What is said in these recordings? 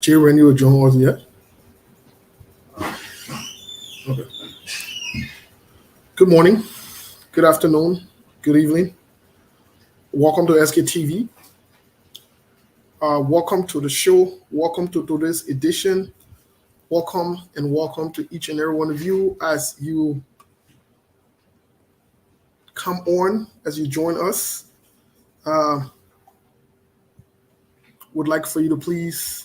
Jay Randy or John wasn't yet? Okay. Good morning, good afternoon, good evening. Welcome to SKTV. Welcome to the show. Welcome to today's edition. Welcome and welcome to each and every one of you as you come on, as you join us. Would like for you to please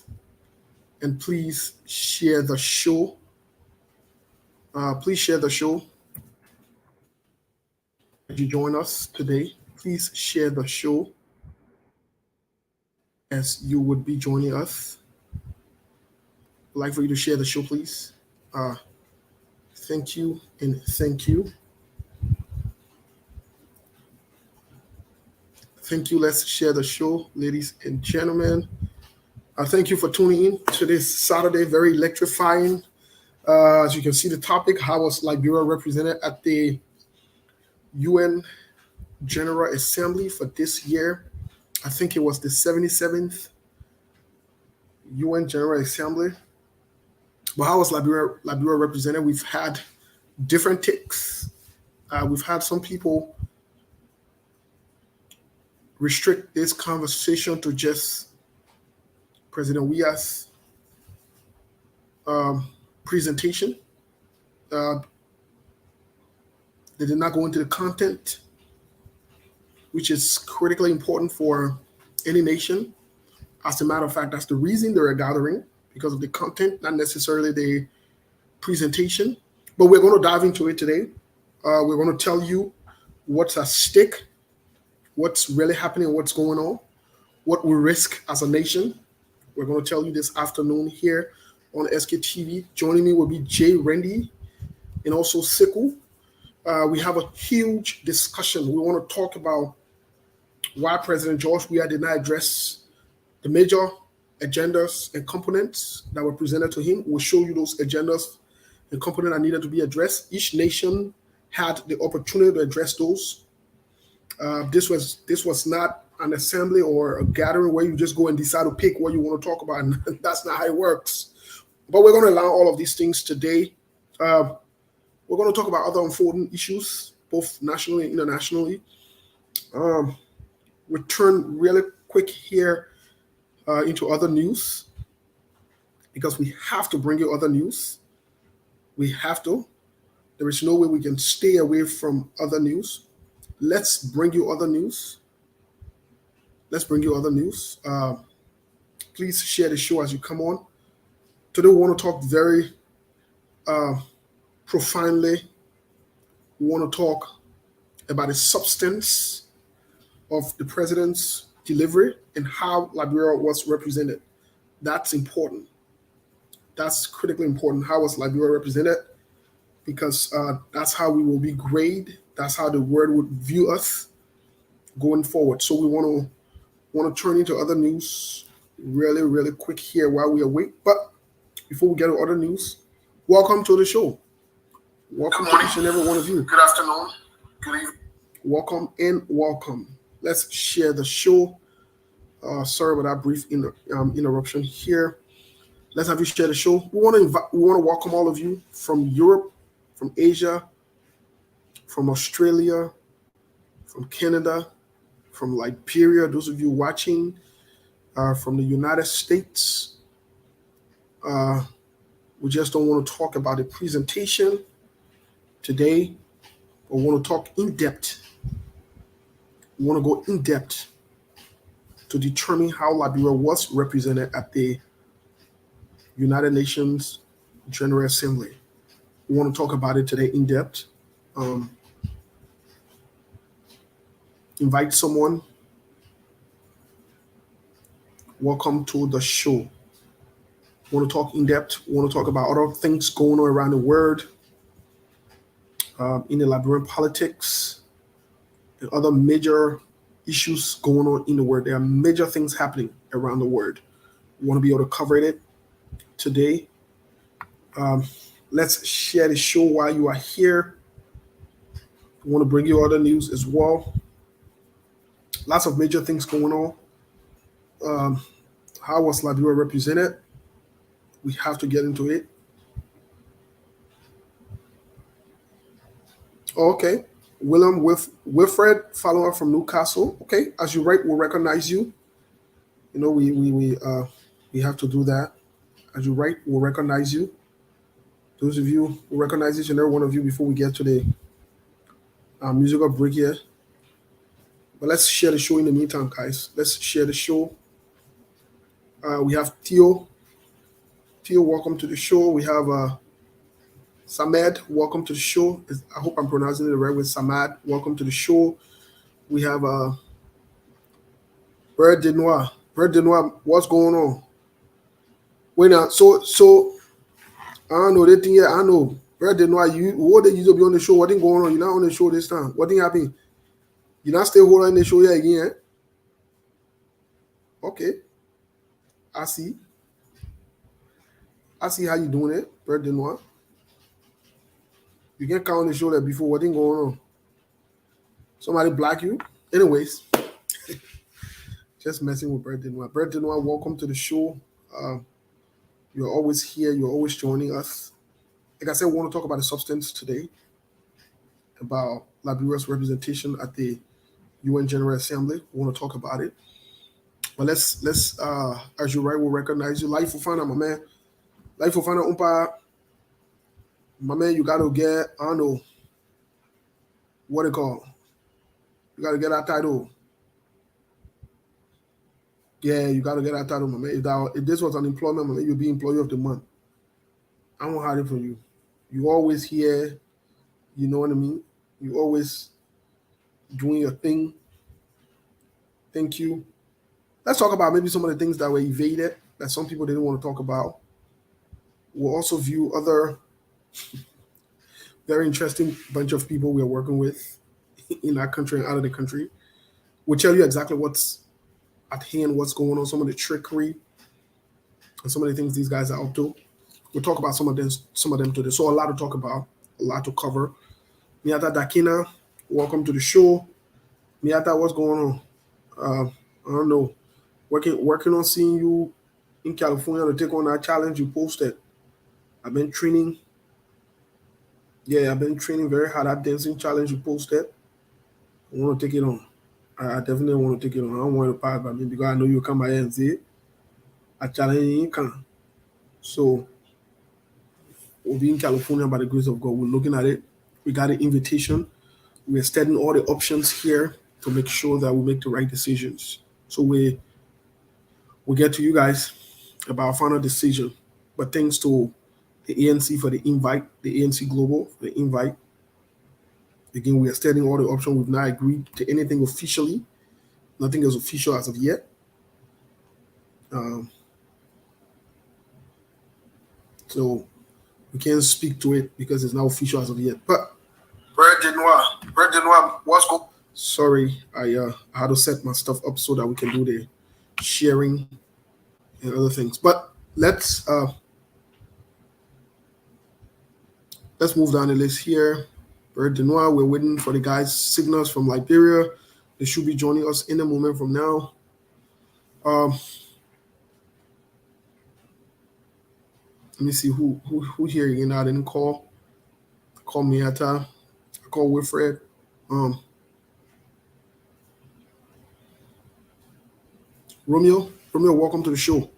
share the show. Please share the show as you join us today. Please share the show as you would be joining us. I'd like for you to share the show, please. Thank you and thank you. Thank you. Let's share the show, ladies and gentlemen. Thank you for tuning in to this Saturday, very electrifying. As you can see, the topic: how was Liberia represented at the UN General Assembly for this year? I think it was the 77th UN General Assembly. But how was Liberia represented? We've had different takes. We've had some people restrict this conversation to just President Weah's presentation. They did not go into the content, which is critically important for any nation. As a matter of fact, that's the reason they're gathering, because of the content, not necessarily the presentation. But we're going to dive into it today. We're going to tell you what's at stake, what's really happening, what's going on, what we risk as a nation. We're going to tell you this afternoon here on SKTV. Joining me will be Jay Randy and also Siku. We have a huge discussion. We want to talk about why President George Weah did not address the major agendas and components that were presented to him. We'll show you those agendas and components that needed to be addressed. Each nation had the opportunity to address those. This was not an assembly or a gathering where you just go and decide to pick what you want to talk about. And that's not how it works. But we're going to allow all of these things today. We're going to talk about other unfolding issues, both nationally and internationally. We turn really quick here into other news, because we have to bring you other news. We have to. There is no way we can stay away from other news. Let's bring you other news. Let's bring you other news. Please share the show as you come on. Today we want to talk very profoundly. We want to talk about the substance of the president's delivery and how Liberia was represented. That's important. That's critically important. How was Liberia represented? Because that's how we will be graded. That's how the world would view us going forward. So we want to turn into other news really, really quick here while we await. But before we get to other news, welcome to the show. Welcome to each and every one of you. Good afternoon. Good evening. Welcome and welcome. Let's share the show. Sorry about that brief interruption here. Let's have you share the show. We want to welcome all of you from Europe, from Asia, from Australia, from Canada, from Liberia, those of you watching from the United States. We just don't want to talk about the presentation today, but we want to talk in depth. We want to go in depth to determine how Liberia was represented at the United Nations General Assembly. We want to talk about it today in depth. Invite someone. Welcome to the show. We want to talk in depth. We want to talk about other things going on around the world, in the Liberian politics, and other major issues going on in the world. There are major things happening around the world. We want to be able to cover it today. Let's share the show while you are here. We want to bring you other news as well. Lots of major things going on. How was Liberia represented? We have to get into it. Okay. William with Wilfred, follower from Newcastle. Okay. As you write, we'll recognize you. You know, we have to do that. As you write, we'll recognize you. Those of you who recognize each and every one of you before we get to the musical break here. But let's share the show in the meantime, guys. Let's share the show. We have Theo. Theo, welcome to the show. We have Samed, welcome to the show. I hope I'm pronouncing it the right way. Samad, welcome to the show. We have Bird de Noir. Bird de Noir, what's going on? Wait now, so I don't know. They think, yeah, I know. Bird de Noir, you what did you be on the show? What thing going on? You're not on the show this time. What thing happened? You're not still holding the show here again? Okay. I see. I see how you doing it, Bird de Noir. You can count on the show that before. What thing going on? Somebody block you? Anyways, just messing with Bird de Noir. Bird de Noir, welcome to the show. You're always here. You're always joining us. Like I said, we want to talk about the substance today, about Liberia's representation at the UN General Assembly. We want to talk about it. But let's as you right, we'll recognize you. Life Fofana, my man. Life Fofana Umpa, my man, you gotta get, I don't know, what it called. You gotta get that title. Yeah, you gotta get that title, my man. If this was unemployment, my man, you'd be employee of the month. I won't hide it from you. You always here, you know what I mean? You always doing your thing. Thank you. Let's talk about maybe some of the things that were evaded that some people didn't want to talk about. We'll also view other very interesting bunch of people we are working with in our country and out of the country. We'll tell you exactly what's at hand, what's going on, some of the trickery, and some of the things these guys are up to. We'll talk about some of them today. So a lot to talk about, a lot to cover. Miata Dakina, welcome to the show. Miata, what's going on? I don't know. Working on seeing you in California to take on that challenge you posted. I've been training. Yeah, I've been training very hard at dancing challenge you posted. I want to take it on. I definitely want to take it on. I don't want to pass by me because I know you come by here and say, I challenge you can. So we'll be in California by the grace of God. We're looking at it. We got an invitation. We're studying all the options here to make sure that we make the right decisions. So we get to you guys about our final decision. But thanks to the ANC for the invite, the ANC Global for the invite. Again, we are studying all the options. We've not agreed to anything officially. Nothing is official as of yet. So we can't speak to it because it's not official as of yet. But Bird de Noir, what's going? Sorry, I had to set my stuff up so that we can do the sharing and other things. But let's move down the list here. Bird de Noir, we're waiting for the guys' signals from Liberia. They should be joining us in a moment from now. Let me see who here again. I didn't call. I called Miata. I called Wilfred. Romeo, welcome to the show.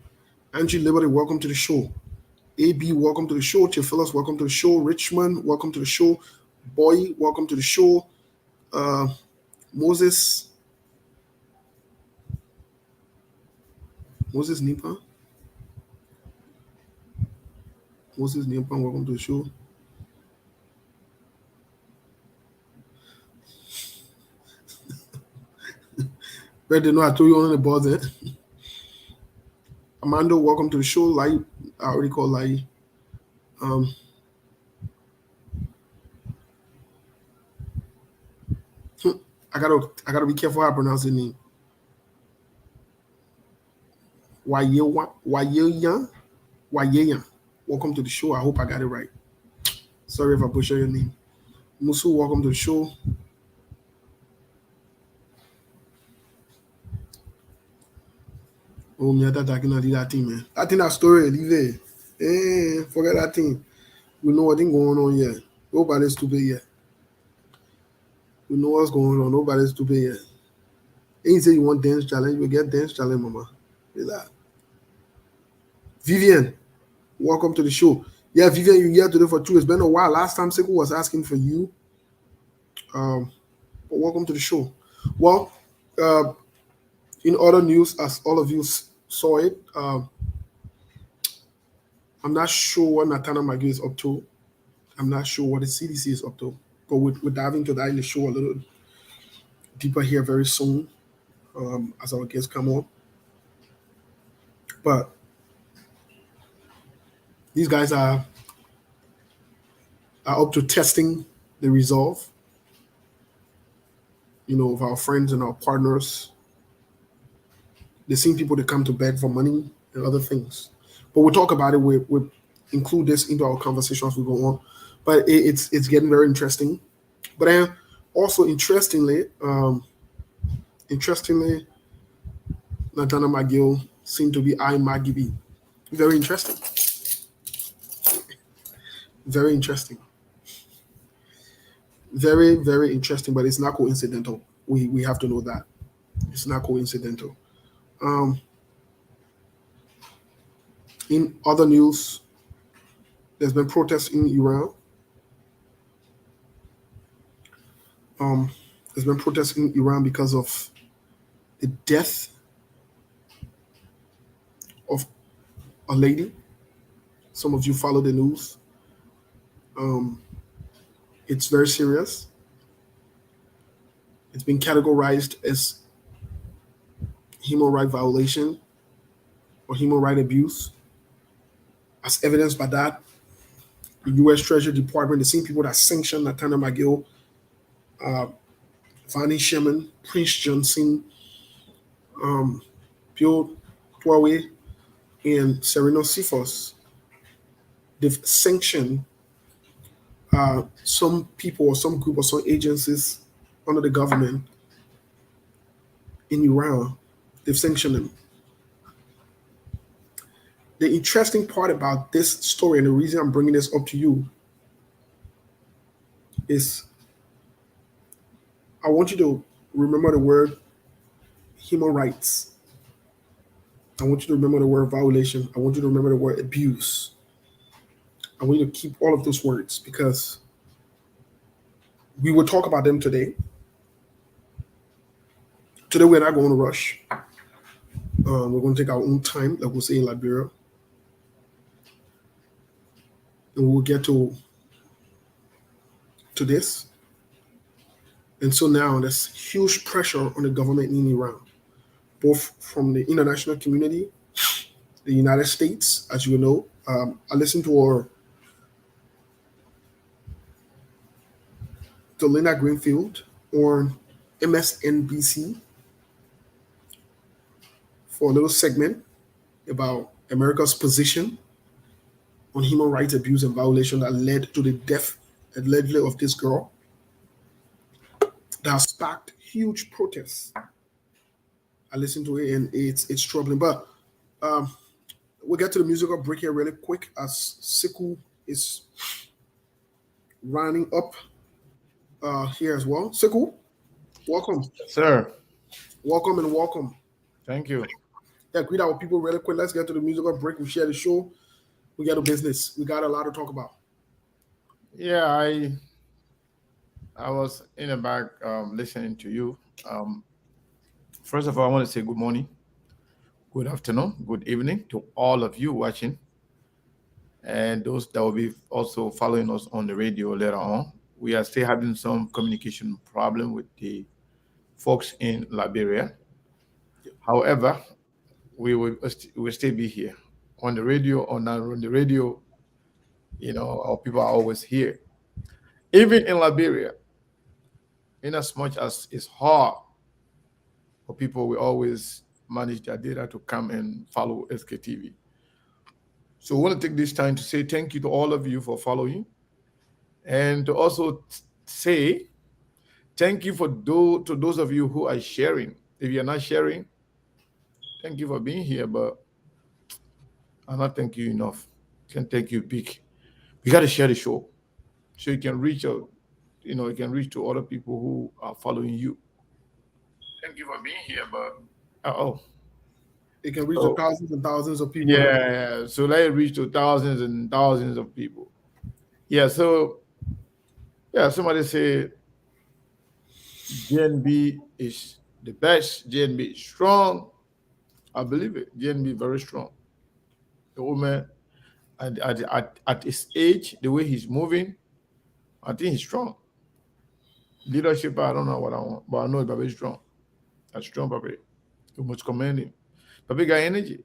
Angie Liberty, welcome to the show. AB, welcome to the show. Theophilus, welcome to the show. Richmond, welcome to the show. Boy, welcome to the show. Moses Nipa. Moses Nipa, welcome to the show. But they know I told you on the board there. Amanda, welcome to the show. Lai, I already called Lai. I gotta be careful how I pronounce the name. Wayeyan. Welcome to the show. I hope I got it right. Sorry if I butcher your name. Musu, welcome to the show. Oh, me that I cannot do that thing, man. I think that story, leave it. Forget that thing. We know what thing going on here. Nobody's stupid yet. We know what's going on. Nobody's stupid yet. Ain't say you want dance challenge, you get dance challenge, mama. Relax. Vivian, welcome to the show. Yeah, Vivian, you're here today for two. It's been a while. Last time Sekou was asking for you. Um, but welcome to the show. Well, uh, in other news, as all of you saw it, I'm not sure what Natana Magi is up to. I'm not sure what the CDC is up to. But we'll dive into that in the show a little deeper here very soon as our guests come on. But these guys are up to testing the resolve, of our friends and our partners. They're seeing people that come to beg for money and other things. But we'll talk about it. We'll include this into our conversation as we go on. But it's getting very interesting. But then also interestingly, Natana McGill seemed to be eyeing Maggie B. Very interesting. Very interesting. Very, very interesting, but it's not coincidental. We have to know that. It's not coincidental. Um, in other news, there's been protests in Iran. Um, there's been protests in Iran because of the death of a lady. Some of you follow the news. Um, it's very serious. It's been categorized as human right violation or human right abuse. As evidenced by that, the U.S. Treasury Department, the same people that sanctioned Natana McGill, Vani Sherman, Prince Johnson, Pio Tuawe, and Sereno Sifos, they've sanctioned some people or some group or some agencies under the government in Iran. They've sanctioned them. The interesting part about this story and the reason I'm bringing this up to you is I want you to remember the word human rights. I want you to remember the word violation. I want you to remember the word abuse. I want you to keep all of those words because we will talk about them today. Today, we're not going to rush. We're going to take our own time, like we'll say in Liberia. And we'll get to this. And so now there's huge pressure on the government in Iran, both from the international community, the United States, as you know. I listened to Linda Greenfield on MSNBC for a little segment about America's position on human rights abuse and violation that led to the death allegedly of this girl. That sparked huge protests. I listened to it and it's troubling. But we'll get to the musical break here really quick as Siku is running up here as well. Siku, welcome. Sir, Welcome and welcome. thank you. Yeah, greet our people really quick. Let's get to the musical break. We share the show. We got a business. We got a lot to talk about. Yeah, I was in the back listening to you. First of all, I want to say good morning, good afternoon, good evening to all of you watching, and those that will be also following us on the radio later on. We are still having some communication problem with the folks in Liberia. However, we will still be here on the radio or not on the radio. Our people are always here, even in Liberia. In as much as it's hard for people, we always manage their data to come and follow SKTV. So I want to take this time to say thank you to all of you for following, and to also say thank you to those of you who are sharing. If you're not sharing, thank you for being here, but I'm not thank you enough. Can take you big. We got to share the show so you can reach out. You can reach to other people who are following you. Thank you for being here, but oh, It can reach to oh, thousands and thousands of people. yeah. So let it reach to thousands and thousands of people. Yeah. So yeah, somebody say GNB is the best. GNB is strong. I believe it. GNB very strong. The woman at his age, the way he's moving, I think he's strong. Leadership, I don't know what I want, but I know Papa is strong. That's strong, Papa. You must commend him. Papa got energy.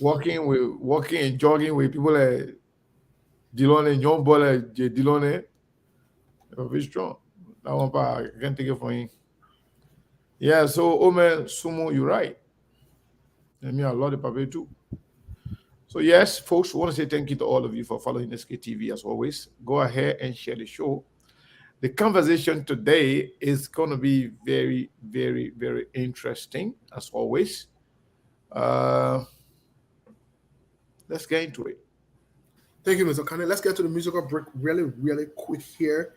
Walking and jogging with people like Dillon and John Ball like Dillon. Papa is strong. That one part, I can't take it for him. Yeah, so Omer Sumo, you're right. And me, I love the Papa too. So yes, folks, we want to say thank you to all of you for following SKTV as always. Go ahead and share the show. The conversation today is going to be very, very, very interesting as always. Let's get into it. Thank you, Mr. Kane. Let's get to the musical break really, really quick here,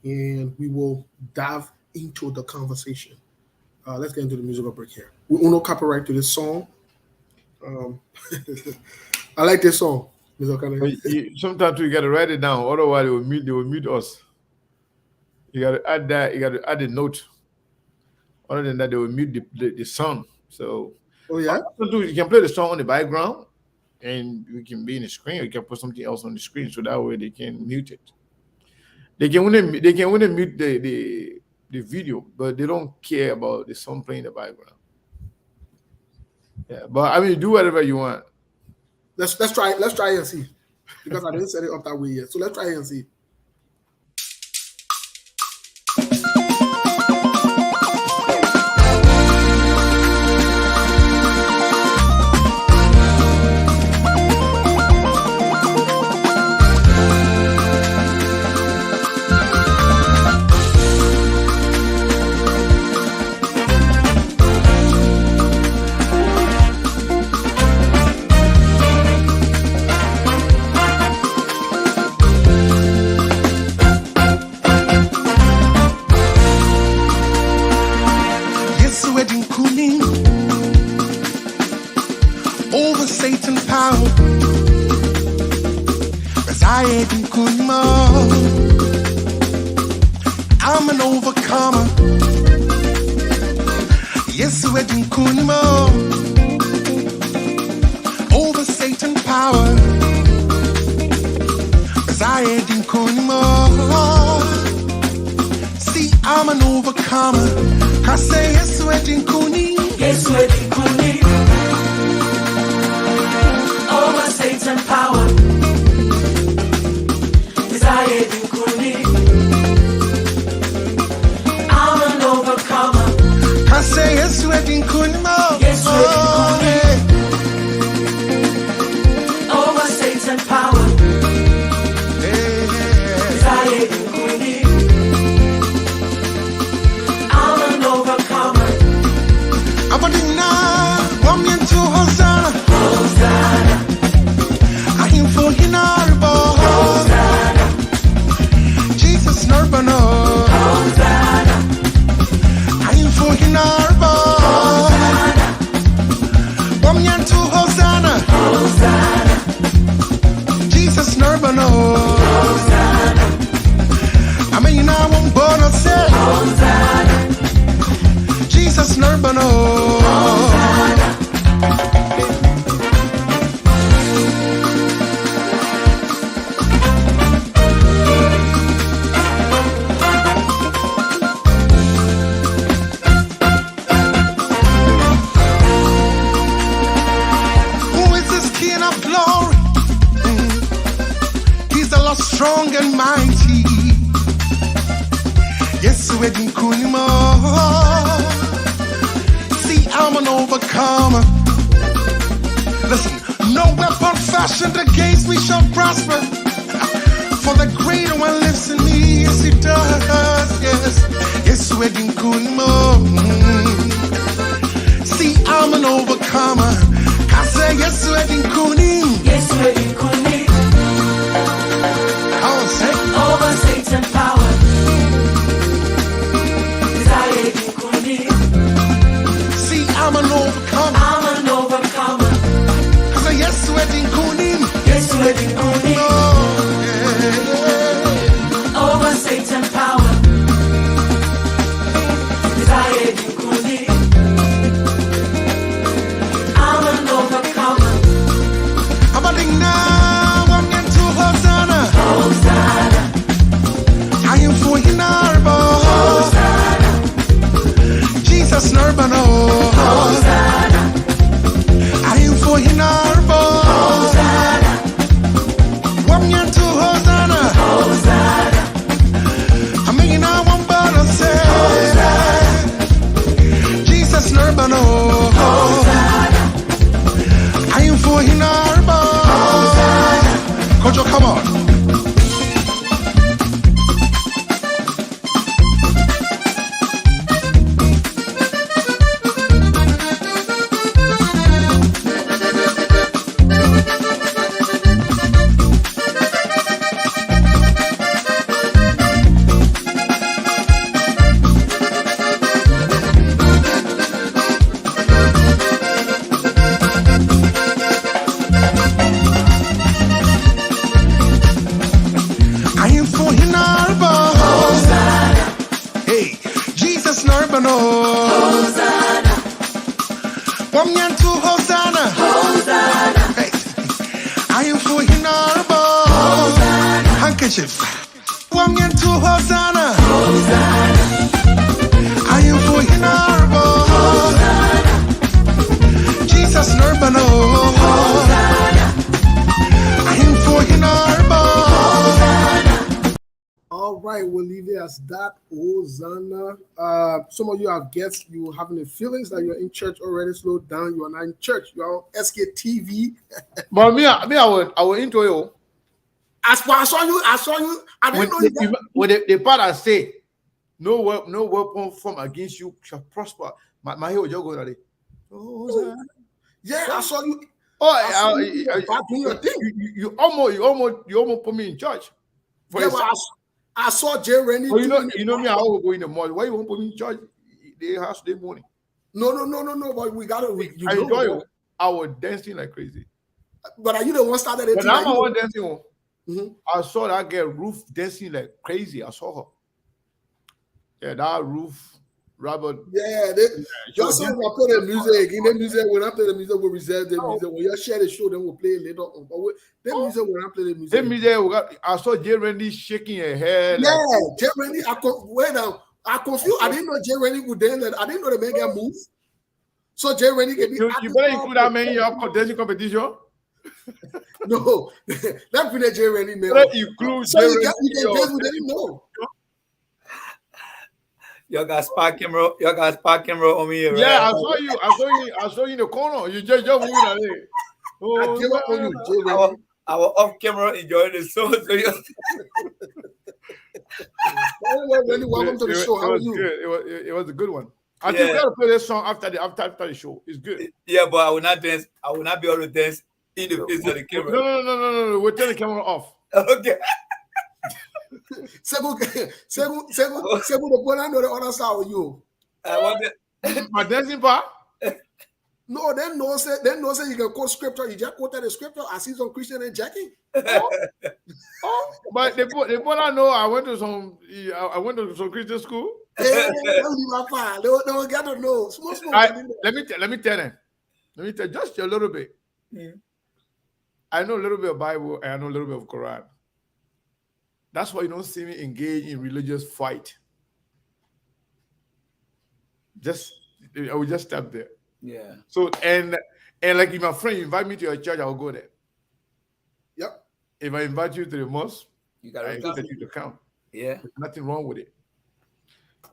and we will dive into the conversation. Let's get into the musical break here. We will no copyright to this song. I like this song, Mr. Kane. Sometimes you got to write it down, otherwise they will mute us. You got to add that. You got to add a note. Other than that, they will mute the song. So, oh yeah, you can play the song on the background, and we can be in the screen. Or you can put something else on the screen, so that way they can mute it. They can only mute the video, but they don't care about the song playing in the background. Yeah, but I mean, do whatever you want. Let's try and see, because I didn't set it up that way yet. So let's try and see. Over Satan's power, as I ain't good I'm an overcomer. Yes, we're doing kunimo over Satan's power, as I ain't kunimo. See, I'm an overcomer. I say yes, we're doing kuni. Yes, we're doing kuni. Over Satan's power, desire in kuni. I'm an overcomer. I say yes, we're doing kuni. Yes, we're doing kuni. Over Satan's power, desire in kuni. I'm an overcomer. Abadina, woman to Hosanna. Hosanna. I am for Hinarbo. Hosanna. Jesus Nurbano. Hosanna. I am for Hinarbo. Hosanna. Woman to Hosanna. Hosanna. Jesus Nurbano. Hosanna. I mean, I won't born say. Hosanna. Jesus Nurbano. Hosanna. Who is this King of glory? He's the Lord strong and mighty. Yes, we're in Kunimo. See, I'm an overcomer. Listen, no weapon fashioned against me shall prosper. For the greater one lives in me, yes, it does. Yes, yes, we're in Kunimo. See, I'm an overcomer. I say, yes, we're in Kunim. Yes, Mahina, Wamyan to Hosanna. I am for Hinarbo. Jesus Nurbano. I am for Hinarbo. Wamyan to Hosanna. I'm making out one bottle say. Jesus Nurbano. I am for Hinarbo. Kojo, come on. I am for Hinarbo. Hey, Jesus Nurbano. Wamyan to Hosanna. Hey, I am for Hinarbo. Handkerchief. Wamyan to Hosanna. I am for Hinarbo. Jesus Nurbano. I am for Hinarbo. All right, we'll leave it as that. Hosanna. Some of you have guessed you having the feelings that you're in church already. Slow down. You are not in church. You are on SKTV. But I will into you. As far I saw you, I didn't know you. When the part I say, no weapon formed against you shall prosper. My hero just go like, Yeah, I saw you. doing your thing. You almost put me in church. For Yeah, a but second. I saw Jay Rennie. Oh, you know me. I always go in the morning. Why you won't put me in church? They have today morning. No. But we got to. I enjoy it. I was dancing like crazy. But are you the one started it? But I'm the one dancing. Mhm. I saw that girl Ruth dancing like crazy. I saw her. Yeah, that Ruth, Robert. Yeah, y'all saw when I play the music again. The music when I play the music, we'll reserve the music. When y'all share the show, then we'll play it later on. But the music when I play the music. Then me I saw Jay Randy shaking her head. Yeah, Jay Rennie. Wait now. I confused. I didn't know Jay Rennie would dance. I didn't know the man can move. So Jay Rennie can be. You better include that man in your dancing competition. No, that be the Jay Rennie man. Better include So Jay you Randy can in your- dance with them, no. Y'all got spot camera. Y'all got spot camera on me. Right? Yeah, I saw you in the corner. You just moving like that. I give up on you, Jay I Rennie. was off camera enjoying the show. So Anyway, Rennie, welcome to the show. How are you? Good. It was a good one. I think we gotta play this song after the show. It's good. yeah, but I will not dance. I will not be able to dance in the face of the camera. No. We'll turn the camera off. Okay. Segu, the boy I know the other side of you. I want it. My dancing part. No, then no say you can quote scripture. You just quoted the scripture. I see some Christian and Jackie. But the boy I know, I went to some Christian school. Hey, don't leave my fire. They will get to know. Small. Let me tell them. Let me tell just a little bit. Mm. I know a little bit of Bible and I know a little bit of Quran. That's why you don't see me engage in religious fight. I will just stop there. Yeah. So and like if my friend invite me to your church, I will go there. Yep. If I invite you to the mosque, You I got to expect you to come. Yeah, There's nothing wrong with it.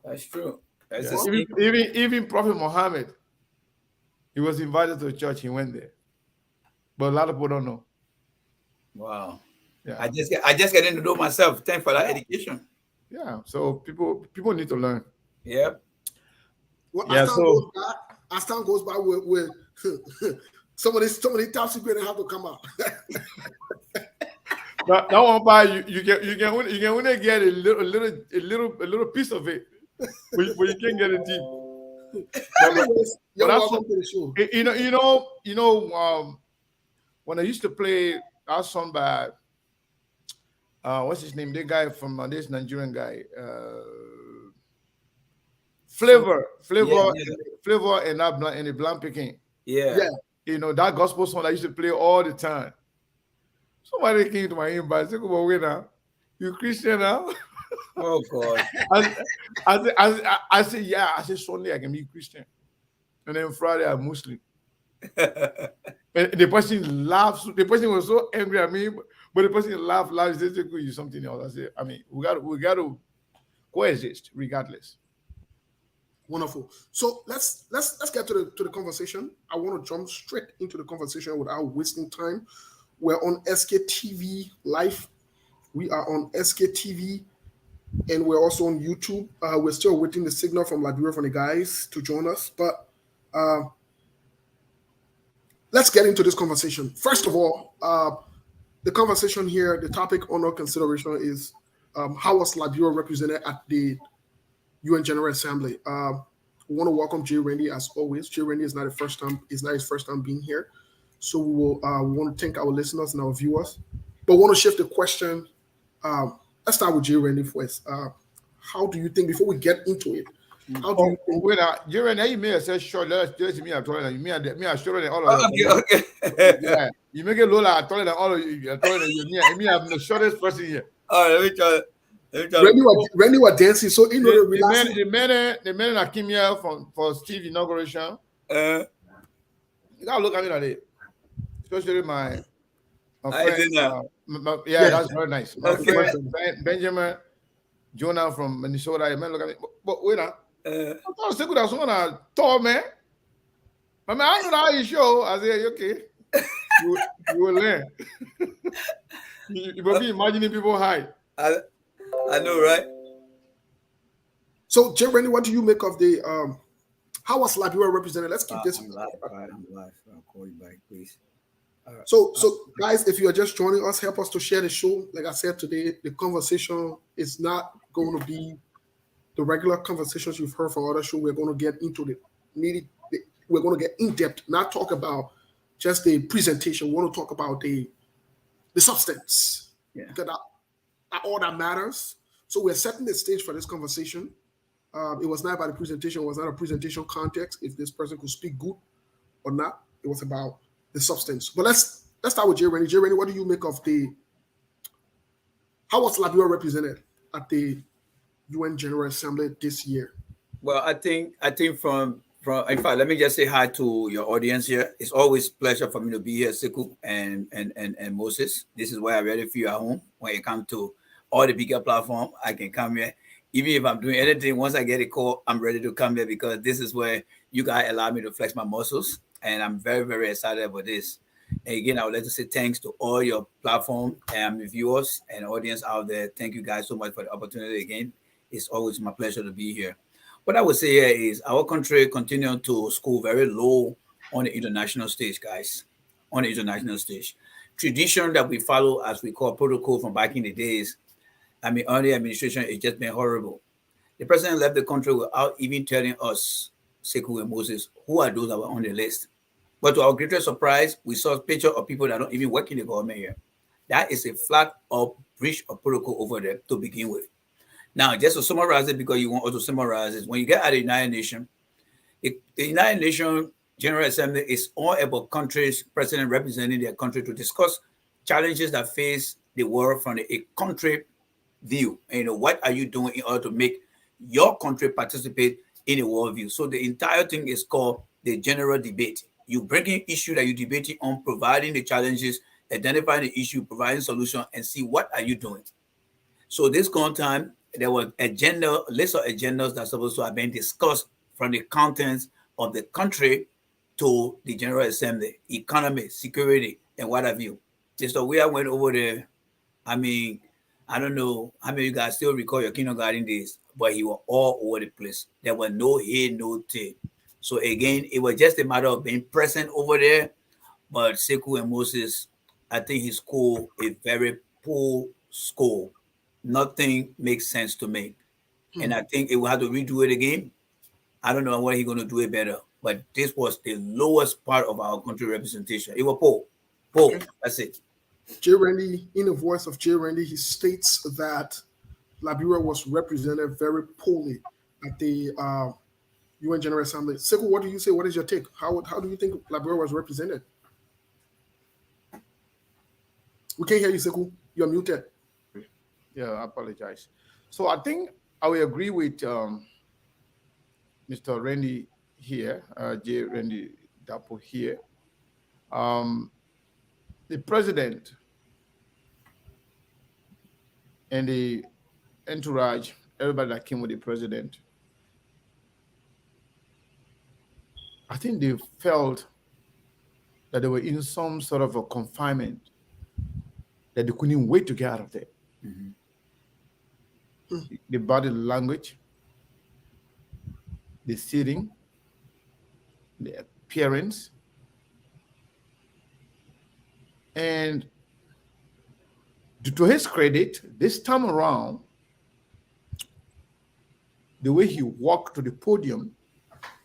that's true. That's Yeah. a Even Prophet Muhammad, he was invited to the church. He went there, but a lot of people don't know. wow. Yeah, I just getting to know myself. Thanks for that education. yeah. So people need to learn. Yep. Well, Yeah, as time goes by, with some of these top secret have to come out. That one part you can only get a little piece of it, but you can't get it deep. Anyways, you're that's welcome to the show. You know, when I used to play our song by what's his name? The guy from this Nigerian guy, Flavor, and the Blind Picking. Yeah. Yeah. You know that gospel song I used to play all the time. Somebody came to my inbox. Said, "Well, wait now, you Christian now?" Oh God. I said, "Yeah." I said, "Sunday I can be Christian, and then Friday I'm Muslim." And the person laughs. The person was so angry at me, but the person laughed. He said, "Sekou, you something else." I said, "I mean, we got to coexist regardless." Wonderful. So let's get to the conversation. I want to jump straight into the conversation without wasting time. We're on SKTV Live. We are on SKTV, and we're also on YouTube. We're still waiting the signal from Liberia from the guys to join us, but let's get into this conversation. First of all, the conversation here, the topic under consideration is how was Liberia represented at the UN General Assembly. We want to welcome Jay Randy as always. Jay Randy is not his first time being here. So we want to thank our listeners and our viewers. But we want to shift the question. Let's start with Jay Randy first. How do you think, before we get into it, how do you think? Wait now, Jerry, now you may have said short. Let's me. I'm taller than you. Me, I'm shorter than all of you. Okay. Yeah, you make it low. I'm taller than all of you. You're taller than you. Me, I'm the shortest person here. All right, let me try. Randy was dancing, so you know The men that came here for Steve's inauguration. You gotta look at me like that. Especially my friend. Yeah, that's very nice. My friend Benjamin Jonah from Minnesota. Man, look at me. But wait now. I thought Sekou that someone tall man. I mean, I know how you show. I said, okay, you will learn. You will be imagining people high. I know, right? So, Jay Randy, what do you make of the how was Liberia represented? Let's keep this. I'm live. I'll call you back, please. So guys, if you are just joining us, help us to share the show. Like I said today, the conversation is not going to be the regular conversations you've heard from other shows. We're going to get into we're going to get in depth, not talk about just the presentation. We want to talk about the substance. Yeah. Because that all that matters. So we're setting the stage for this conversation. It was not about the presentation. It was not a presentation context. If this person could speak good or not, it was about the substance. But let's start with Jay Randy. Jay Randy, what do you make of how was Liberia represented at the UN General Assembly this year? Well, I think from in fact, let me just say hi to your audience here. It's always a pleasure for me to be here, Sekou and Moses. This is where I really feel at home when it comes to all the bigger platform. I can come here. Even if I'm doing anything, once I get a call, I'm ready to come here because this is where you guys allow me to flex my muscles. And I'm very, very excited about this. And again, I would like to say thanks to all your platform and viewers and audience out there. Thank you guys so much for the opportunity again. It's always my pleasure to be here. What I would say here is our country continues to score very low on the international stage, guys. On the international stage. Tradition that we follow, as we call protocol from back in the days, I mean, under the administration, it's just been horrible. The president left the country without even telling us, Sekou and Moses, who are those that were on the list. But to our greatest surprise, we saw a picture of people that don't even work in the government here. That is a flat up breach of protocol over there to begin with. Now, just to summarize it, because you want us to summarize it, when you get at the United Nations, the United Nations General Assembly is all about countries, president representing their country to discuss challenges that face the world from a country view. And, what are you doing in order to make your country participate in a world view? So the entire thing is called the general debate. You bring in issue that you're debating on, providing the challenges, identifying the issue, providing solution, and see what are you doing. So this current time, there was list of agendas that's supposed to have been discussed from the contents of the country to the General Assembly, economy, security, and what have you. Just the way I went over there, I mean, I don't know how many of you guys still recall your kindergarten days, but he was all over the place. There was no head, no tail. So again, it was just a matter of being present over there. But Sekou and Moses, I think his score is very poor score. Nothing makes sense to me. And I think it will have to redo it again. I don't know what he's going to do it better. But this was the lowest part of our country representation. It was poor. Poor. Okay. That's it. Jay Randy, in the voice of Jay Randy, he states that Liberia was represented very poorly at the UN General Assembly. Sekou, what do you say? What is your take? How do you think Liberia was represented? We can't hear you, Sekou. You're muted. Yeah, I apologize. So I think I will agree with Mr. Randy here, J. Randy Dapo here. Um, the president and the entourage, everybody that came with the president, I think they felt that they were in some sort of a confinement that they couldn't wait to get out of there. The body language, the sitting, the appearance, and to his credit, this time around, the way he walked to the podium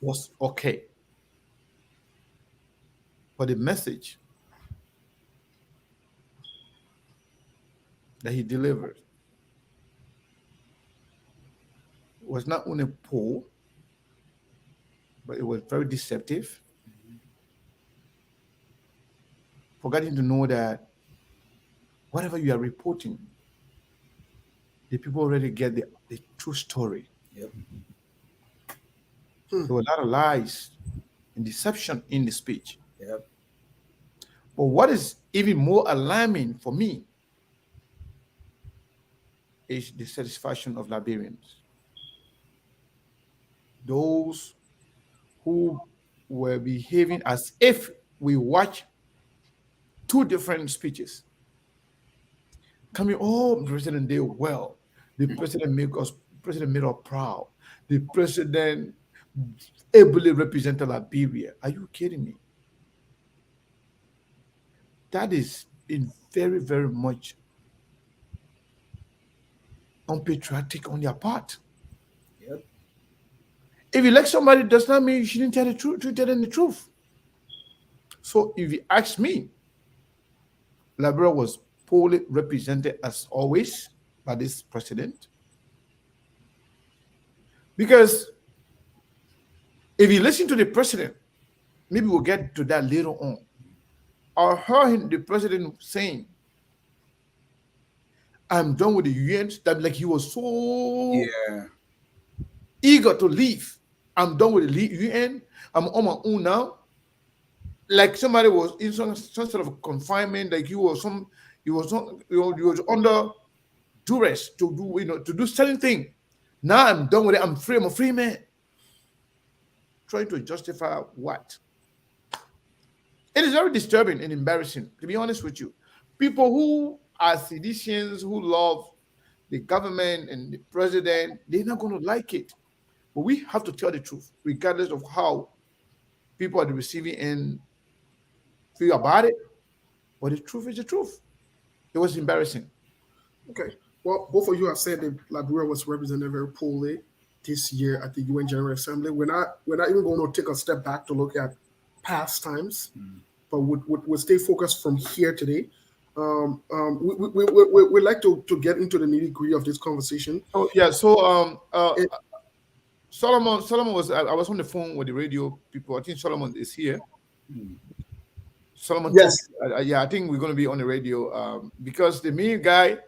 was okay. But the message that he delivered was not only poor, but it was very deceptive. Forgetting to know that whatever you are reporting, the people already get the true story. Yep. There were a lot of lies and deception in the speech. Yep. But what is even more alarming for me is the satisfaction of Liberians. Those who were behaving as if we watch two different speeches. Coming, oh, President did well. The president made us proud. The president ably represented Liberia. Are you kidding me? That is in very, very much unpatriotic on their part. Yep. If you like somebody, does not mean you shouldn't tell the truth. To tell them the truth. So if you ask me, Liberia was poorly represented as always by this president. Because if you listen to the president, maybe we'll get to that later on. I heard the president saying, I'm done with the UN. That like he was so eager to leave. I'm done with the UN. I'm on my own now. Like somebody was in some sort of confinement, like he was under duress to do certain thing. Now I'm done with it. I'm free. I'm a free man. Trying to justify what? It is very disturbing and embarrassing, to be honest with you. People who are seditious, who love the government and the president, they're not going to like it. But we have to tell the truth, regardless of how people at the receiving end feel about it. But the truth is the truth. It was embarrassing. Okay. Well, both of you have said that Liberia was represented very poorly this year at the UN General Assembly. We're not even going to take a step back to look at past times, but we'll stay focused from here today. We'd like to get into the nitty-gritty of this conversation. Oh yeah. So Solomon was. I was on the phone with the radio people. I think Solomon is here. Solomon. Yes. Yeah, I think we're going to be on the radio because the main guy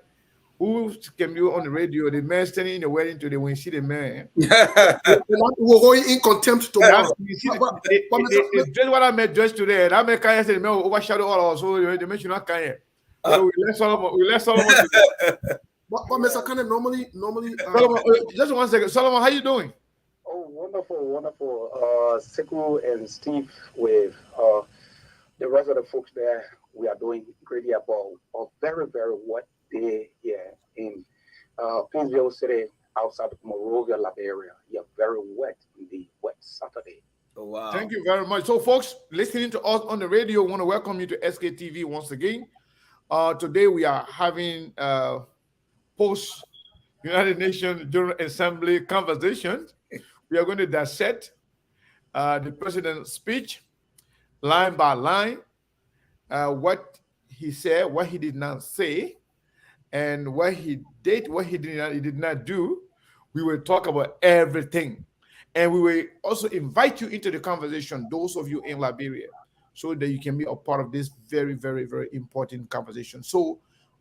who can be on the radio, the man standing in the wedding today, when you see the man. We're going in contempt tomorrow. Just what I met just today. That man can't say the man will overshadow all of us. So the man should not come here. So we let Solomon. But Mr. Kane, normally. Solomon, just 1 second. Solomon, how you doing? Oh, wonderful. Sekou and Steve with the rest of the folks there, we are doing greatly about a very, very wet day here in Painesville City, outside of Monrovia, Liberia. Yeah, very wet indeed, wet Saturday. Oh, wow. Thank you very much. So, folks, listening to us on the radio, I want to welcome you to SKTV once again. Today, we are having post United Nations General Assembly conversation. We are going to dissect the president's speech line by line, what he said, what he did not say, and what he did, what he did not do. We will talk about everything. And we will also invite you into the conversation, those of you in Liberia. so that you can be a part of this very, very, very important conversation. So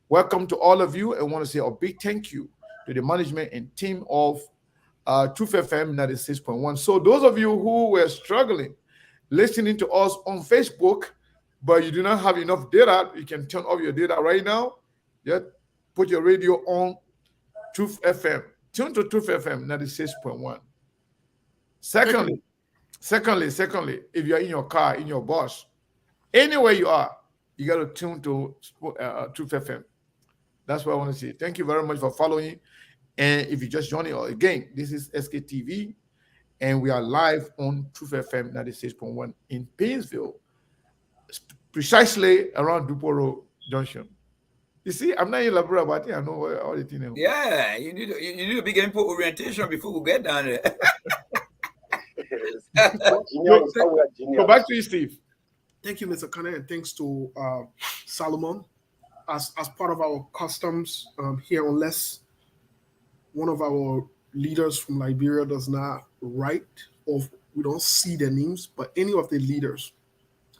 welcome to all of you. I want to say a big thank you to the management and team of Truth FM 96.1. So those of you who were struggling listening to us on Facebook, but you do not have enough data, you can turn off your data right now. Just put your radio on Truth FM. Tune to Truth FM 96.1. Secondly, if you're in your car, in your bus, anywhere you are, you got to tune to Truth FM. That's what I want to say. Thank you very much for following. And if you just joining us again, this is SKTV, and we are live on Truth FM 96.1 in Painesville, precisely around Duporo Junction. You see, I'm not in Liberia, but I think I know all the things. Yeah, you need to be getting for orientation before we get down there. Go back to you, Steve. Thank you, Mr. Kane, and thanks to Solomon. As part of our customs here, unless one of our leaders from Liberia does not write, or we don't see their names, but any of the leaders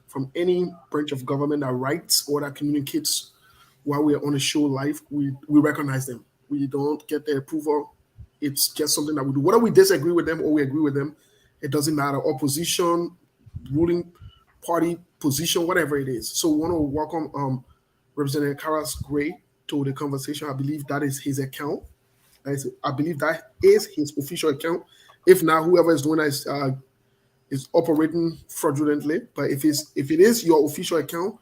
from any branch of government that writes or that communicates while we're on a show live, we recognize them. We don't get their approval. It's just something that we do. Whether we disagree with them or we agree with them, it doesn't matter. Opposition, ruling party position, whatever it is. So we want to welcome Representative Karas Gray to the conversation. I believe that is his account. I believe that is his official account. If not, whoever is doing that is operating fraudulently. But if it is your official account,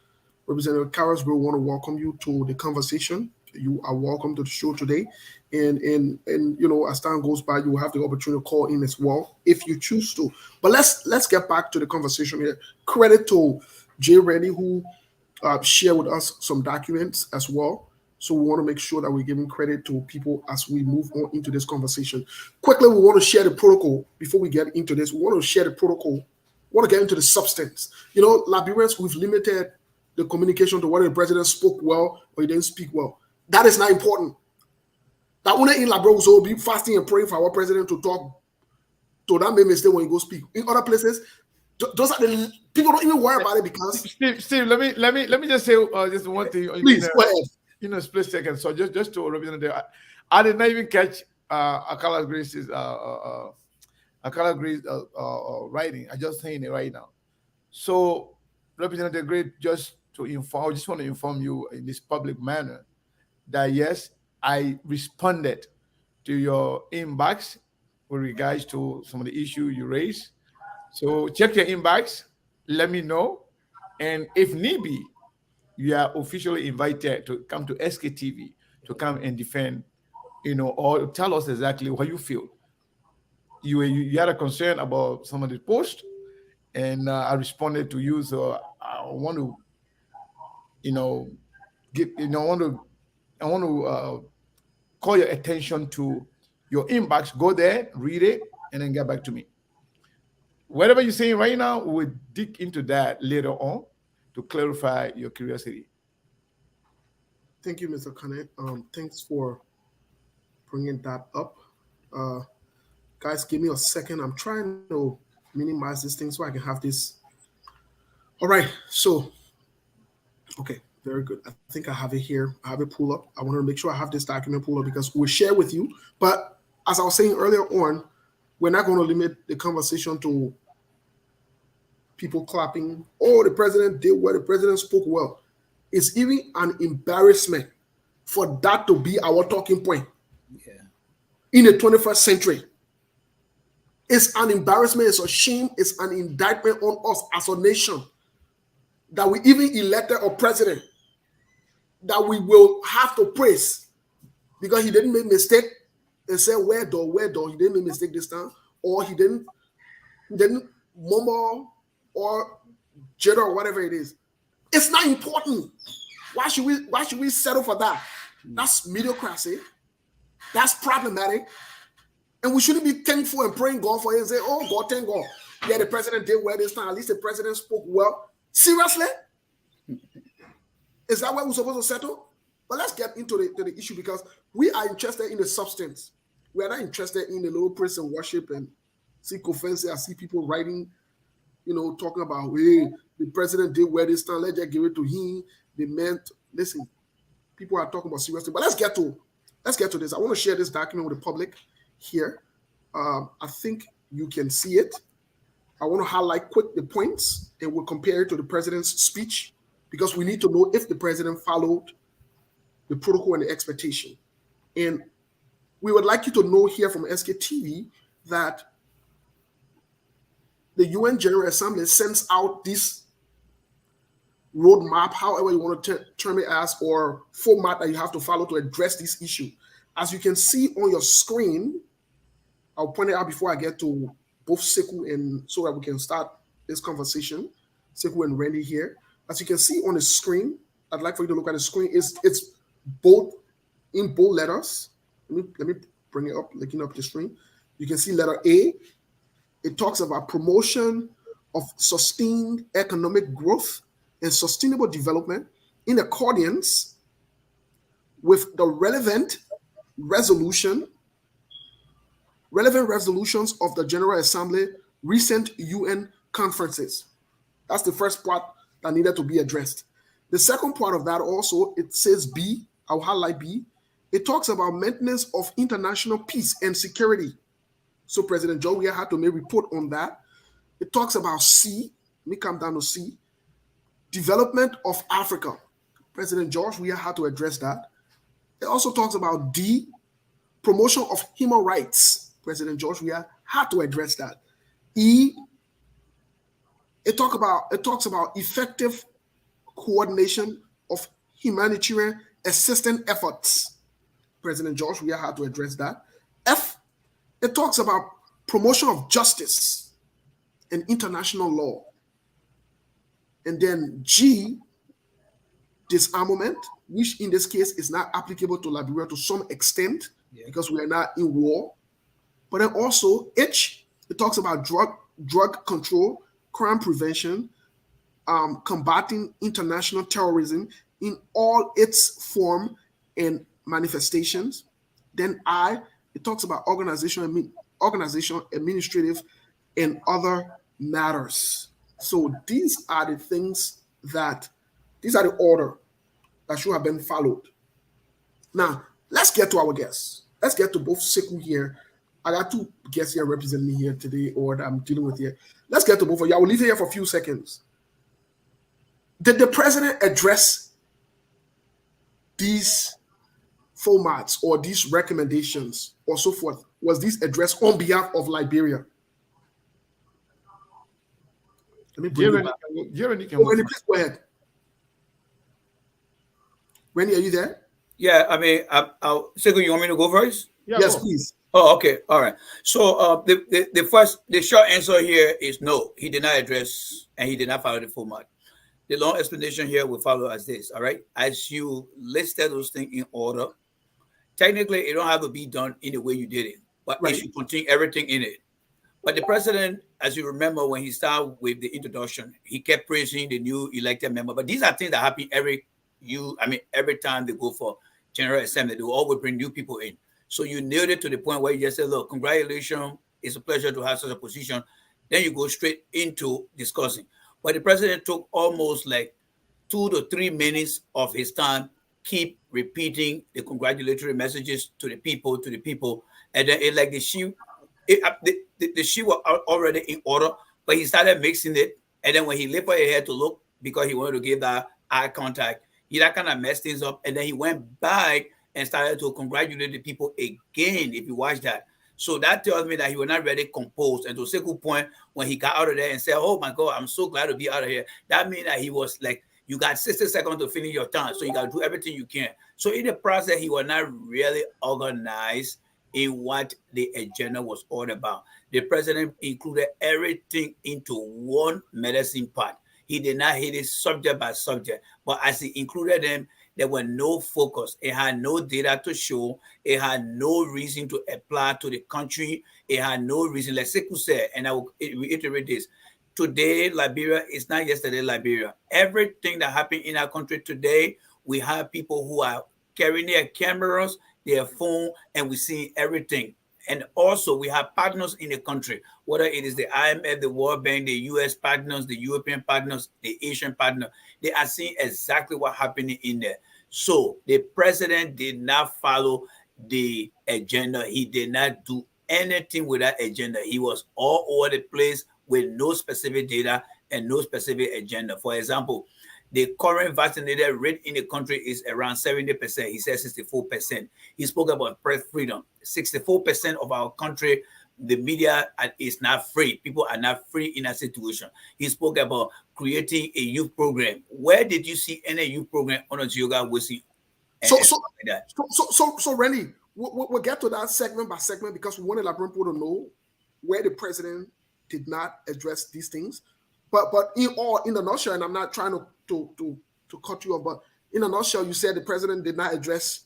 Representative Karas, we want to welcome you to the conversation. You are welcome to the show today. And you know, as time goes by, you will have the opportunity to call in as well if you choose to. But let's get back to the conversation here. Credit to Jay Reddy, who shared with us some documents as well. So we want to make sure that we're giving credit to people as we move on into this conversation. Quickly, we want to share the protocol before we get into this. We want to share the protocol. We want to get into the substance. You know, Liberians, we've limited the communication to whether the president spoke well or he didn't speak well. That is not important. That only in Liberia will be fasting and praying for our president to talk. To that make mistake when he go speak. In other places, those are the people don't even worry about it because Steve, let me just say just one thing. Please go ahead. In a split second. So just to represent there, I did not even catch Akala Grace's writing. I just saying it right now. So Representative Gray, just to inform, I just want to inform you in this public manner that yes, I responded to your inbox with regards to some of the issues you raised. So check your inbox, let me know, and if need be, you are officially invited to come to SKTV to come and defend, you know, or tell us exactly what you feel. You had a concern about some of the posts, and I responded to you. So I want to, you know, I want to call your attention to your inbox. Go there, read it, and then get back to me. Whatever you're saying right now, we'll dig into that later on to clarify your curiosity. Thank you, Mr. Kane. Thanks for bringing that up. Guys, give me a second. I'm trying to minimize this thing so I can have this. All right. So, okay, very good. I think I have it here. I have it pulled up. I want to make sure I have this document pulled up because we'll share with you. But as I was saying earlier on, we're not going to limit the conversation to people clapping. Oh, the president did well. The president spoke well. It's even an embarrassment for that to be our talking point in the 21st century. It's an embarrassment. It's a shame. It's an indictment on us as a nation that we even elected a president that we will have to praise because he didn't make mistake and say where though he didn't make mistake this time, or he didn't mumble or jitter or whatever it is. It's not important. Why should we settle for that? That's mediocrity. That's problematic. And we shouldn't be thankful and praying God for it and say, oh God, thank God. Yeah, the president did well this time. At least the president spoke well. Seriously? Is that where we're supposed to settle? But let's get into the issue because we are interested in the substance. We are not interested in the little praise and worship and see conferences. I see people writing, you know, talking about, hey, the president did wear this time. Let's just give it to him. They meant, listen, people are talking about seriously. But let's get to this. I want to share this document with the public here. I think you can see it. I want to highlight quick the points and we'll compare it to the president's speech because we need to know if the president followed the protocol and the expectation. And we would like you to know here from SKTV that the UN General Assembly sends out this roadmap, however you want to term it as, or format that you have to follow to address this issue. As you can see on your screen, I'll point it out before I get to both Sekou and so that we can start this conversation. Sekou and Randy here. As you can see on the screen, I'd like for you to look at the screen. It's both in bold letters. Let me bring it up, looking up the screen. You can see letter A. It talks about promotion of sustained economic growth and sustainable development in accordance with the relevant resolutions of the General Assembly recent UN conferences. That's the first part that needed to be addressed. The second part of that also, it says B, I'll highlight B. It talks about maintenance of international peace and security. So President Joe Weah had to make a report on that. It talks about C, let me come down to C, development of Africa. President George Weah had to address that. It also talks about D, promotion of human rights. President George Weah had to address that. E, it talks about effective coordination of humanitarian assistance efforts. President George Weah had to address that. F, it talks about promotion of justice and international law. And then G, disarmament, which in this case is not applicable to Liberia to some extent because we are not in war. But then also H, it talks about drug control, crime prevention, combating international terrorism in all its form and manifestations. Then I, it talks about organization, administrative, and other matters. So these are the things these are the order that should have been followed. Now, let's get to our guests. Let's get to both Sekou here. I got two guests here representing me here today, or that I'm dealing with here. Let's get to both of you. I will leave you here for a few seconds. Did the president address these formats or these recommendations or so forth? Was this addressed on behalf of Liberia? Let me bring you back. Randy, please go ahead. Randy, are you there? Yeah, I mean, Sekou, you want me to go first? Yeah, Yes, go. please. Oh, okay, all right. So the short answer here is no. He did not address and he did not follow the format. The long explanation here will follow as this. All right, as you listed those things in order, technically it don't have to be done in the way you did it, but Right. it should contain everything in it. But the president, as you remember, when he started with the introduction, he kept praising the new elected member. But these are things that happen every time they go for General Assembly, they will always bring new people in. So you nailed it to the point where you just said, look, congratulations, it's a pleasure to have such a position. Then you go straight into discussing. But the president took almost like 2 to 3 minutes of his time, keep repeating the congratulatory messages to the people, and then it like the sheep was already in order, but he started mixing it. And then when he lifted his head to look, because he wanted to give that eye contact, he that kind of messed things up. And then he went back and started to congratulate the people again, if you watch that. So that tells me that he was not really composed. And to Sekou's point, when he got out of there and said, oh my God, I'm so glad to be out of here, that means that he was like, you got 60 seconds to finish your time, so you got to do everything you can. So in the process, he was not really organized in what the agenda was all about. The president included everything into one medicine part. He did not hit it subject by subject, but as he included them, there was no focus. It had no data to show. It had no reason to apply to the country. It had no reason, like Sekou said, and I will reiterate this. Today, Liberia is not yesterday Liberia. Everything that happened in our country today, we have people who are carrying their cameras, their phone, and we see everything. And also, we have partners in the country, whether it is the IMF, the World Bank, the US partners, the European partners, the Asian partner. They are seeing exactly what happened in there. So the president did not follow the agenda. He did not do anything with that agenda. He was all over the place with no specific data and no specific agenda. For example, the current vaccinated rate in the country is around 70%. He said 64%. He spoke about press freedom. 64% of our country, the media is not free. People are not free in that situation. He spoke about creating a youth program. Where did you see any youth program on a yoga with you? So Rennie, we'll get to that segment by segment because we want to people to know where the president did not address these things. But in the nutshell, and I'm not trying to cut you off, but in a nutshell, you said the president did not address.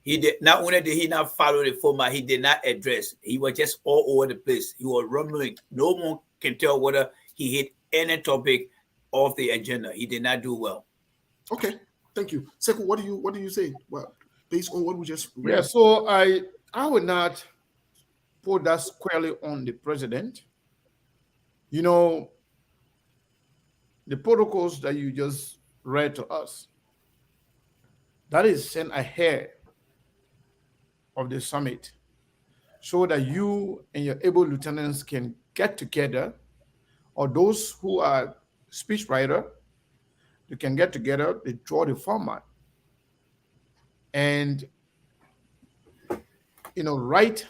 He did not only did he not follow the format, he did not address. He was just all over the place. He was rumbling. No one can tell whether he hit any topic off the agenda. He did not do well. Okay, thank you. Sekou, what do you say? Well, based on what we just read. Yeah, so I would not put that squarely on the president. You know, the protocols that you just read to us, that is sent ahead of the summit so that you and your able lieutenants can get together, or those who are speech writer, they can get together, they draw the format and write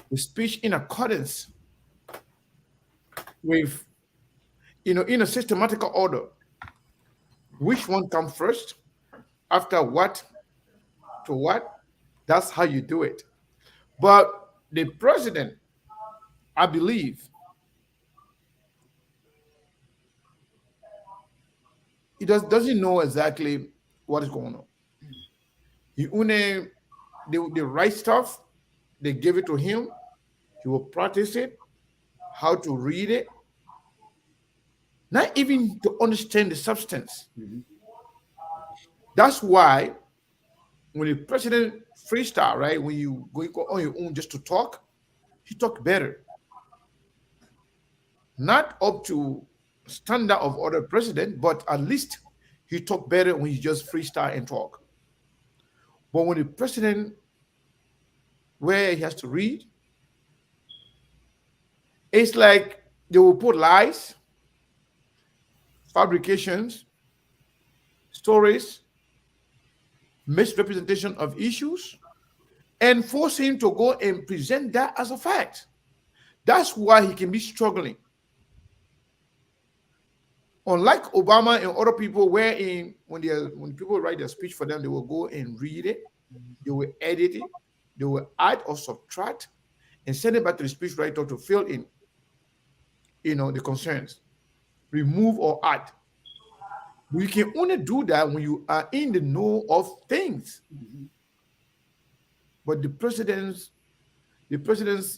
the speech in accordance with in a systematical order. Which one comes first, after what, to what? That's how you do it. But the president, I believe, he doesn't know exactly what is going on. He only the right stuff, they give it to him. He will practice it, how to read it, not even to understand the substance. That's why when the president freestyle, right, when you go on your own just to talk, he talk better. Not up to standard of other president, but at least he talk better when he just freestyle and talk. But when the president, where he has to read, it's like they will put lies, fabrications, stories, misrepresentation of issues, and force him to go and present that as a fact. That's why he can be struggling. Unlike Obama and other people, wherein when people write their speech for them, they will go and read it, they will edit it, they will add or subtract, and send it back to the speech writer to fill in, the concerns, remove or add. You can only do that when you are in the know of things. But the president's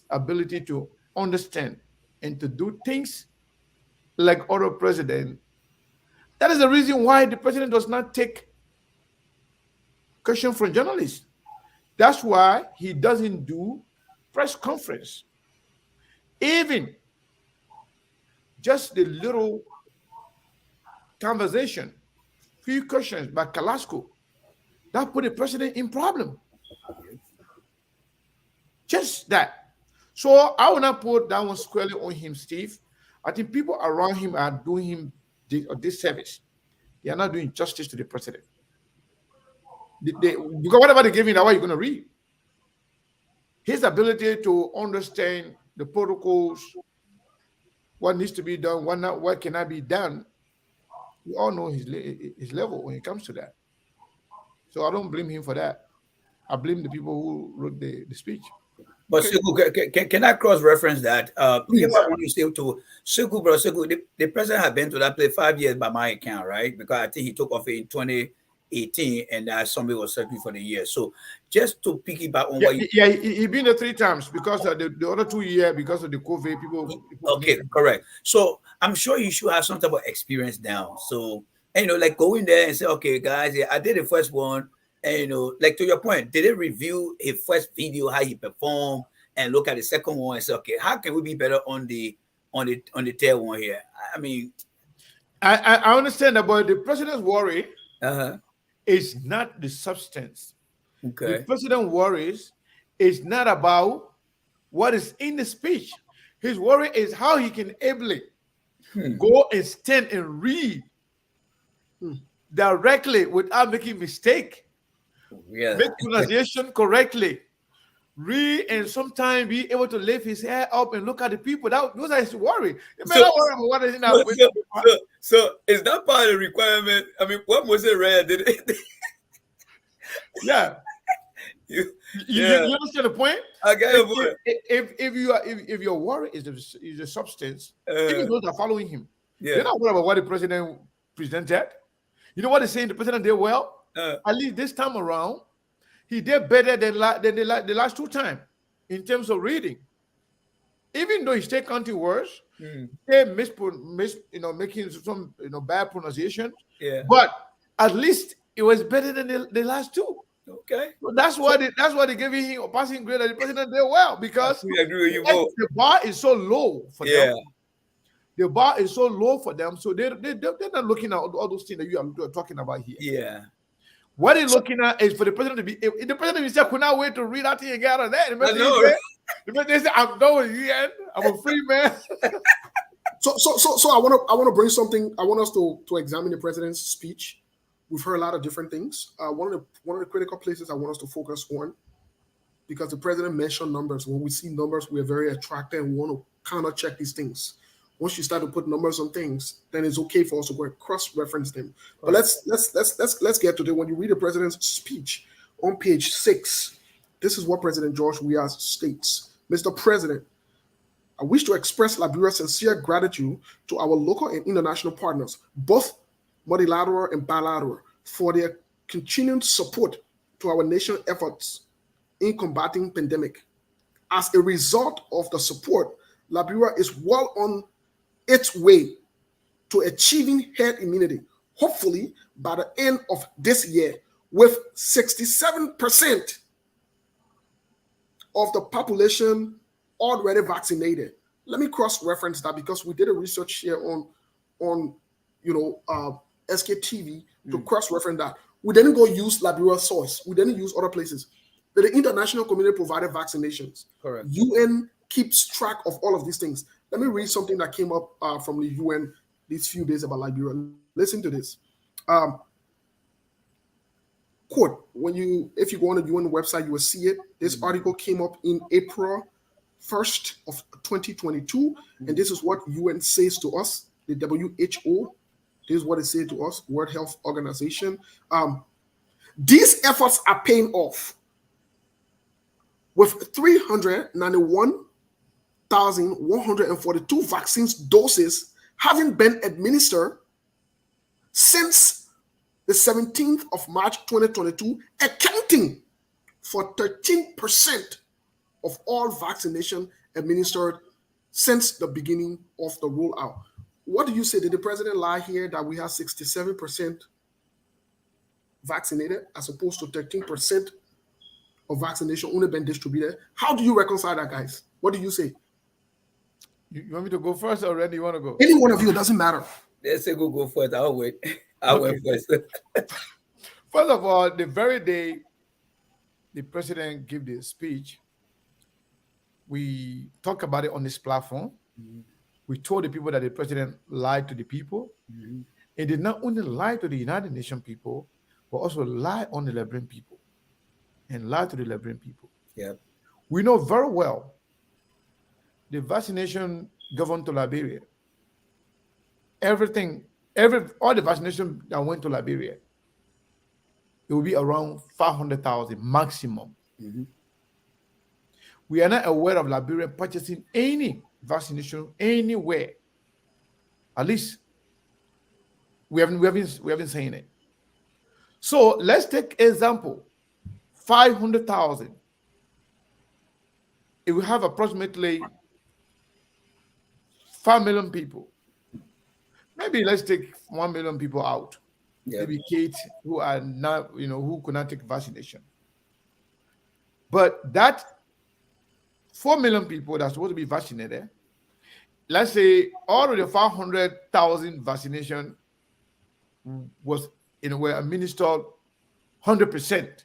ability to understand and to do things like other president, that is the reason why the president does not take questions from journalists. That's why he doesn't do press conference. Even just the little conversation, few questions by Kalasco, that put the president in problem. Just that. So I will not put that one squarely on him, Steve. I think people around him are doing him this service. They are not doing justice to the president. Because whatever they give him, that's what you're going to read. His ability to understand the protocols, what needs to be done, what cannot be done, we all know his level when it comes to that. So I don't blame him for that. I blame the people who wrote the speech. But Sekou, can I cross-reference that? What I want to say to Sekou, bro, Sekou, the president had been to that place 5 years by my account, right? Because I think he took off in 2018, and somebody was searching for the year. So just to piggyback on what you... Yeah, he been there 3 times because the other 2 years, because of the COVID, people okay, correct. So I'm sure you should have some type of experience now. So, like go in there and say, okay, guys, I did the first one. And, like to your point, did they review his first video, how he performed? and look at the second one and say, okay, how can we be better on the third one here? I mean, I understand that, but the president's worry uh-huh. is not the substance. The Okay. president worries is not about what is in the speech. His worry is how he can ably go and stand and read directly without making mistake, Yeah. make pronunciation correctly, read, and sometimes be able to lift his head up and look at the people. Those are his worry. You may not worry about what is in that. So is that part of the requirement? I mean, what was it read? Did it? Yeah. you understand the point? I got your point. If your worry is the substance, even those are following him, Yeah. they're not worried about what the president presented. You know what they're saying? The president did well. At least this time around, he did better than the last two times in terms of reading. Even though he still counting words, they making some bad pronunciation. Yeah. But at least it was better than the last two. Okay. So that's why they gave him a passing grade, and the president did well because I agree with you both. the bar is so low for them. The bar is so low for them, so they're not looking at all those things that you are talking about here. Yeah. What they're looking at is for the president to be. If the president himself could not wait to read that thing and get out of there. The president said, "I'm done with the end. I'm a free man." So I want to bring something. I want us to examine the president's speech. We've heard a lot of different things. One of the critical places I want us to focus on, because the president mentioned numbers. When we see numbers, we are very attracted and we want to kind of check these things. Once you start to put numbers on things, then it's okay for us to go and cross-reference them. But let's get to it. When you read the president's speech on page 6, this is what President George Weah states: "Mr. President, I wish to express Liberia's sincere gratitude to our local and international partners, both multilateral and bilateral, for their continued support to our nation's efforts in combating pandemic. As a result of the support, Liberia is well on its way to achieving herd immunity, hopefully by the end of this year, with 67% of the population already vaccinated." Let me cross-reference that because we did a research here on SKTV to cross-reference that. We didn't go use Liberia source. We didn't use other places. But the international community provided vaccinations. Correct. UN keeps track of all of these things. Let me read something that came up from the UN these few days about Liberia. Listen to this. Quote, if you go on the UN website, you will see it. This article came up in April 1st of 2022, and this is what UN says to us, the WHO. This is what it says to us, World Health Organization. These efforts are paying off, with 391,142 vaccines doses having been administered since the 17th of March 2022, accounting for 13% of all vaccination administered since the beginning of the rollout. What do you say? Did the president lie here that we have 67% vaccinated as opposed to 13% of vaccination only been distributed? How do you reconcile that, guys? What do you say? You want me to go first or Randy, you want to go? Any one of you, it doesn't matter. Let's say go first. I'll wait. I went first. First of all, the very day the president gave the speech, we talked about it on this platform. We told the people that the president lied to the people. He did not only lie to the United Nations people, but also lie on the Liberian people and lie to the Liberian people. Yeah. We know very well the vaccination governed to Liberia. All the vaccination that went to Liberia, it will be around 500,000 maximum. We are not aware of Liberia purchasing any vaccination anywhere. At least we haven't seen it. So let's take example, 500,000. If we have approximately 5 million people, maybe let's take 1 million people out. Maybe kids who are not, who could not take vaccination. But that 4 million people that's supposed to be vaccinated. Let's say all of the 500,000 vaccination was were administered 100%.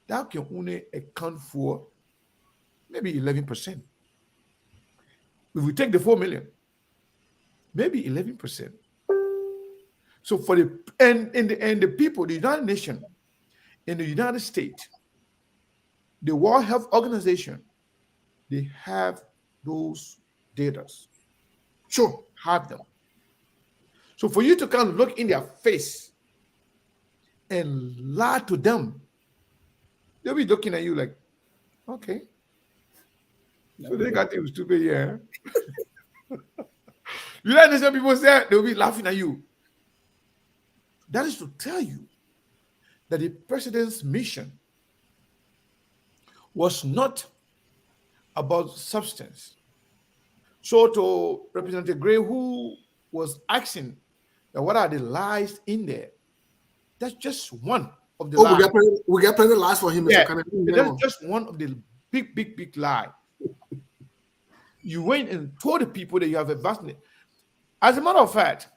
That can only account for maybe 11%. If we take the 4 million, maybe 11%. So for the and the people, the United Nations, in the United States, the World Health Organization, they have those data. Sure. Have them. So for you to kind of look in their face and lie to them, they'll be looking at you like, okay. So they got you stupid, yeah. You understand? People say they'll be laughing at you. That is to tell you that the president's mission was not about substance. So to Representative Gray, who was asking that what are the lies in there, that's just one of the lies. We get plenty of lies for him. Yeah, that's just one of the big lie. You went and told the people that you have a vaccinated. As a matter of fact,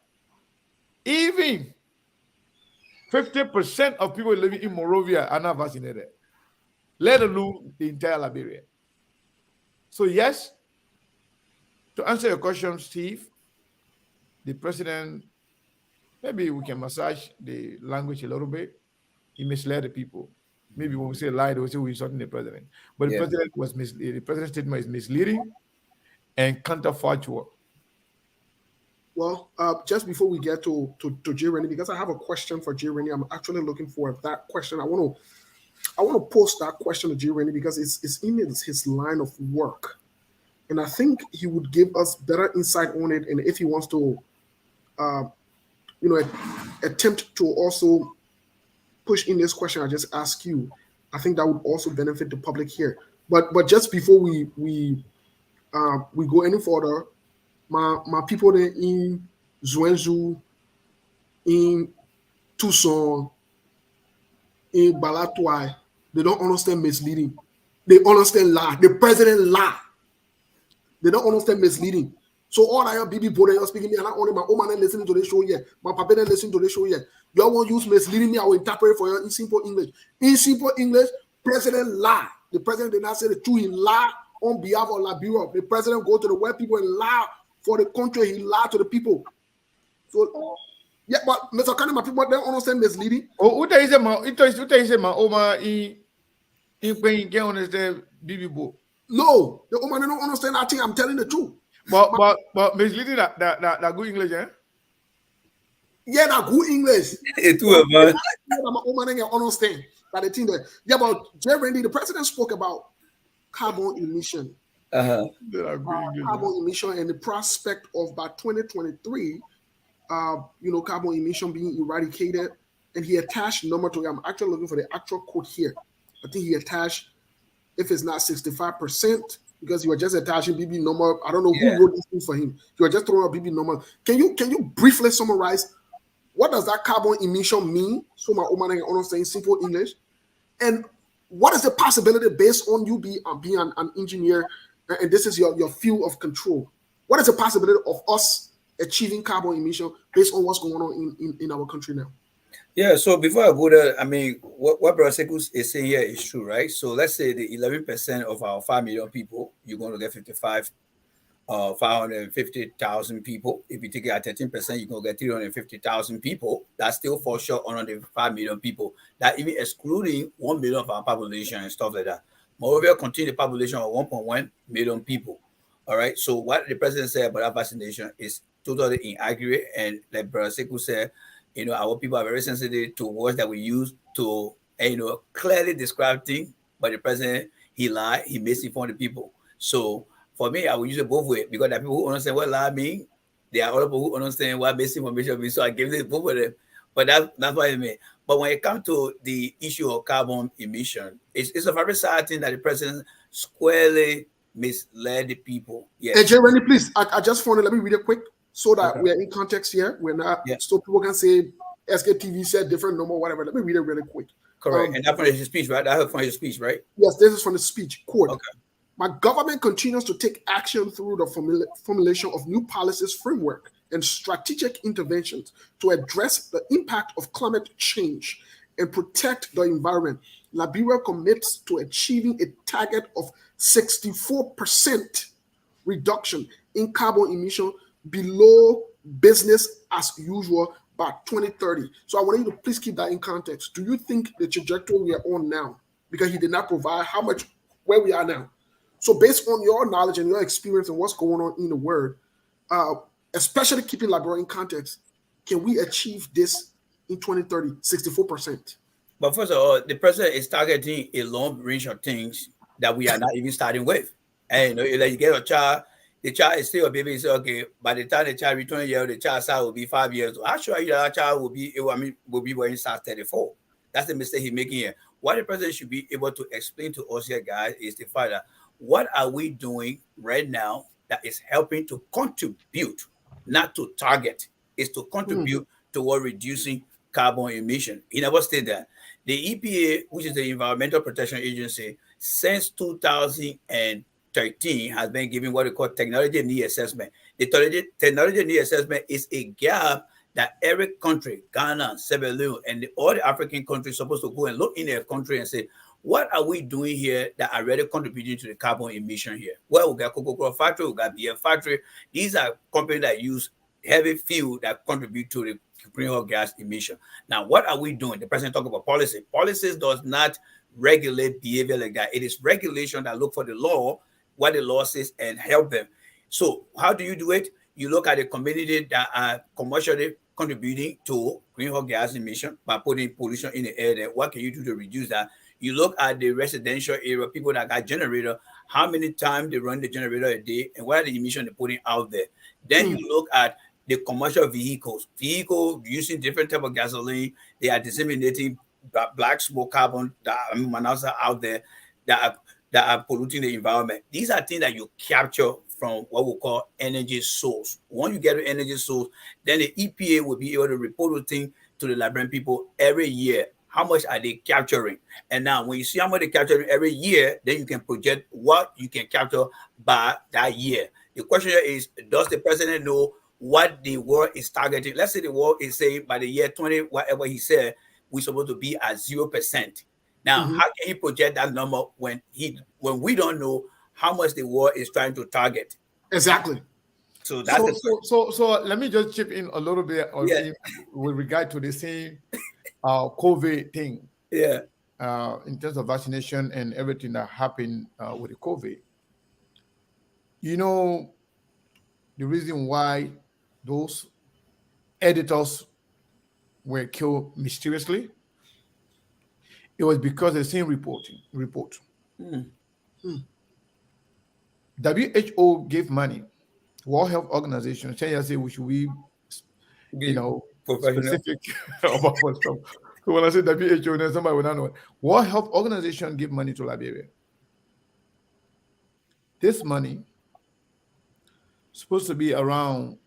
even 50% of people living in Monrovia are not vaccinated, let alone the entire Liberia. So yes, to answer your question, Steve, the president, maybe we can massage the language a little bit. He misled the people. Maybe when we say lie, they will say we're insulting the president. But the president was misleading. The president's statement is misleading and counterfactual. Well, just before we get to J. Rennie, because I have a question for J. Rennie, I'm actually looking for that question. I want to post that question to J. Rennie because it's in his line of work, and I think he would give us better insight on it. And if he wants to, attempt to also push in this question I just asked you, I think that would also benefit the public here. But just before we go any further, my people there in Zwenzu, in Tucson, in Balatwai, they don't understand misleading. They understand lie. The president lie. They don't understand misleading. So all I have BB Bode, you're speaking me, and not only my own man listening to the show yet, my papa didn't listen to the show yet. Y'all won't use misleading me, I will interpret for you in simple English. In simple English, president lie. The president did not say the truth, he lied on behalf of Liberia. The president go to the white people and lie for the country, he lied to the people. So yeah, but Mr. Kanye, my people don't understand misleading. Oh, what is it, my Oma in get understand BB Bo? No, the woman don't understand that thing. I'm telling the truth. But misleading that good English, eh? Yeah, that good English. Two of us. My woman don't understand that the thing that but J. Rennie, the president spoke about carbon emission. Carbon emission and the prospect of by 2023, carbon emission being eradicated, and he attached number to it. I'm actually looking for the actual quote here. I think he attached, if it's not 65%, because you were just attaching BB number. I don't know who wrote this thing for him. You were just throwing out BB number. Can you briefly summarize what does that carbon emission mean? So my woman can understand simple English, and what is the possibility based on you being an engineer? And this is your field of control. What is the possibility of us achieving carbon emission based on what's going on in our country now? Yeah, so before I go there, I mean, what Brother Sekus is saying here is true, right? So let's say the 11% of our 5 million people, you're going to get 550,000 people. If you take it at 13%, you're going to get 350,000 people. That still falls short on the 5 million people. That even excluding 1 million of our population and stuff like that. Moreover, continue the population of 1.1 million people. All right. So what the president said about that vaccination is totally inaccurate. And like Brother Sekou said, our people are very sensitive to words that we use to, clearly describe things. But the president, he lied, he misinformed the people. So for me, I will use it both ways because there are people who understand what lie means. There are other people who understand what misinformation means. So I give this both of them. But that's what I mean. But when it comes to the issue of carbon emission, it's a very sad thing that the president squarely misled the people. Yes. Hey, J. Rennie, please, I just want to let me read it quick so that we're in context here. We're not, so people can say SKTV said different number, whatever. Let me read it really quick. Correct. And that's from his speech, right? I heard from his speech, right? Yes, this is from the speech. Quote. Okay. My government continues to take action through the formulation of new policies, framework, and strategic interventions to address the impact of climate change and protect the environment. Liberia commits to achieving a target of 64% reduction in carbon emission below business as usual by 2030. So I want you to please keep that in context. Do you think the trajectory we are on now, because he did not provide how much where we are now? So based on your knowledge and your experience and what's going on in the world, especially keeping Liberia in context, can we achieve this in 2030, 64%? But first of all, the president is targeting a long range of things that we are not even starting with. And like you get a child, the child is still a baby. Say, okay, by the time the child returns 20 years, the child size will be 5 years. I'm sure that child will be, will be when he starts 34. That's the mistake he's making here. What the president should be able to explain to us here, guys, is the fact that what are we doing right now that is helping to contribute, not to target, is to contribute toward reducing carbon emission. He never stated that. The EPA, which is the Environmental Protection Agency, since 2013 has been giving what we call technology need assessment. The technology need assessment is a gap that every country, Ghana, Sierra Leone, and all the African countries supposed to go and look in their country and say, what are we doing here that are really contributing to the carbon emission here? Well, we got Coca-Cola factory, we got beer factory. These are companies that use heavy fuel that contribute to the greenhouse gas emission. Now, what are we doing? The president talked about policy. Policies does not regulate behavior like that. It is regulation that look for the law, what the law says, and help them. So how do you do it? You look at the community that are commercially contributing to greenhouse gas emission by putting pollution in the air there. What can you do to reduce that? You look at the residential area, people that got generator, how many times they run the generator a day, and what are the emissions they're putting out there. Then you look at the commercial vehicles using different type of gasoline. They are disseminating black smoke carbon monoxide out there that are polluting the environment. These are things that you capture from what we call energy source. Once you get an energy source, then the EPA will be able to report the thing to the Liberian people every year. How much are they capturing? And now when you see how much they're capturing every year, then you can project what you can capture by that year. The question is, does the president know what the world is targeting? Let's say the world is saying by the year 20, whatever he said, we're supposed to be at 0%. Now, how can he project that number when we don't know how much the world is trying to target? Exactly. So that's so let me just chip in a little bit with regard to the same COVID thing. Yeah. In terms of vaccination and everything that happened with the COVID. You know, the reason why those editors were killed mysteriously, it was because of the same report. WHO gave money. World Health Organization, say we should be, specific about stuff. So when I say WHO, then somebody will not know. World Health Organization gave money to Liberia. This money is supposed to be around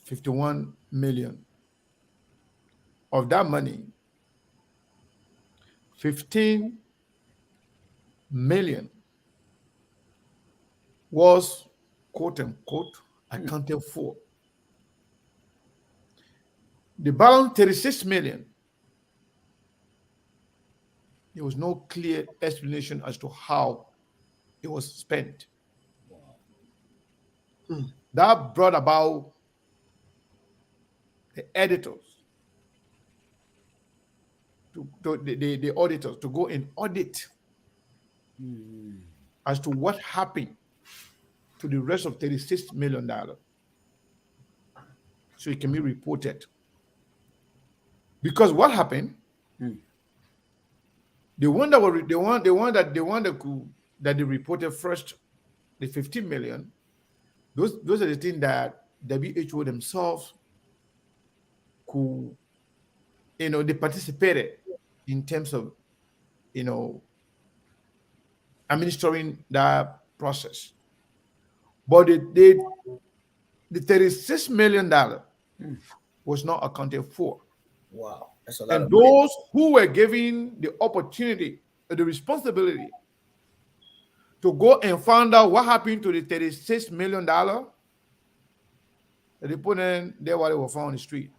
51 million. Of that money, 15 million was quote unquote accounted for. The balance 36 million, there was no clear explanation as to how it was spent. That brought about the editors, the auditors to go and audit as to what happened to the rest of $36 million. So it can be reported. Because what happened? The one that they reported first, the 15 million, those are the things that WHO themselves could, they participated in terms of, administering that process. But the $36 million was not accounted for. Wow, that's a lot. And those who were given the opportunity, the responsibility to go and find out what happened to the $36 million that they put in there while they were found on the street.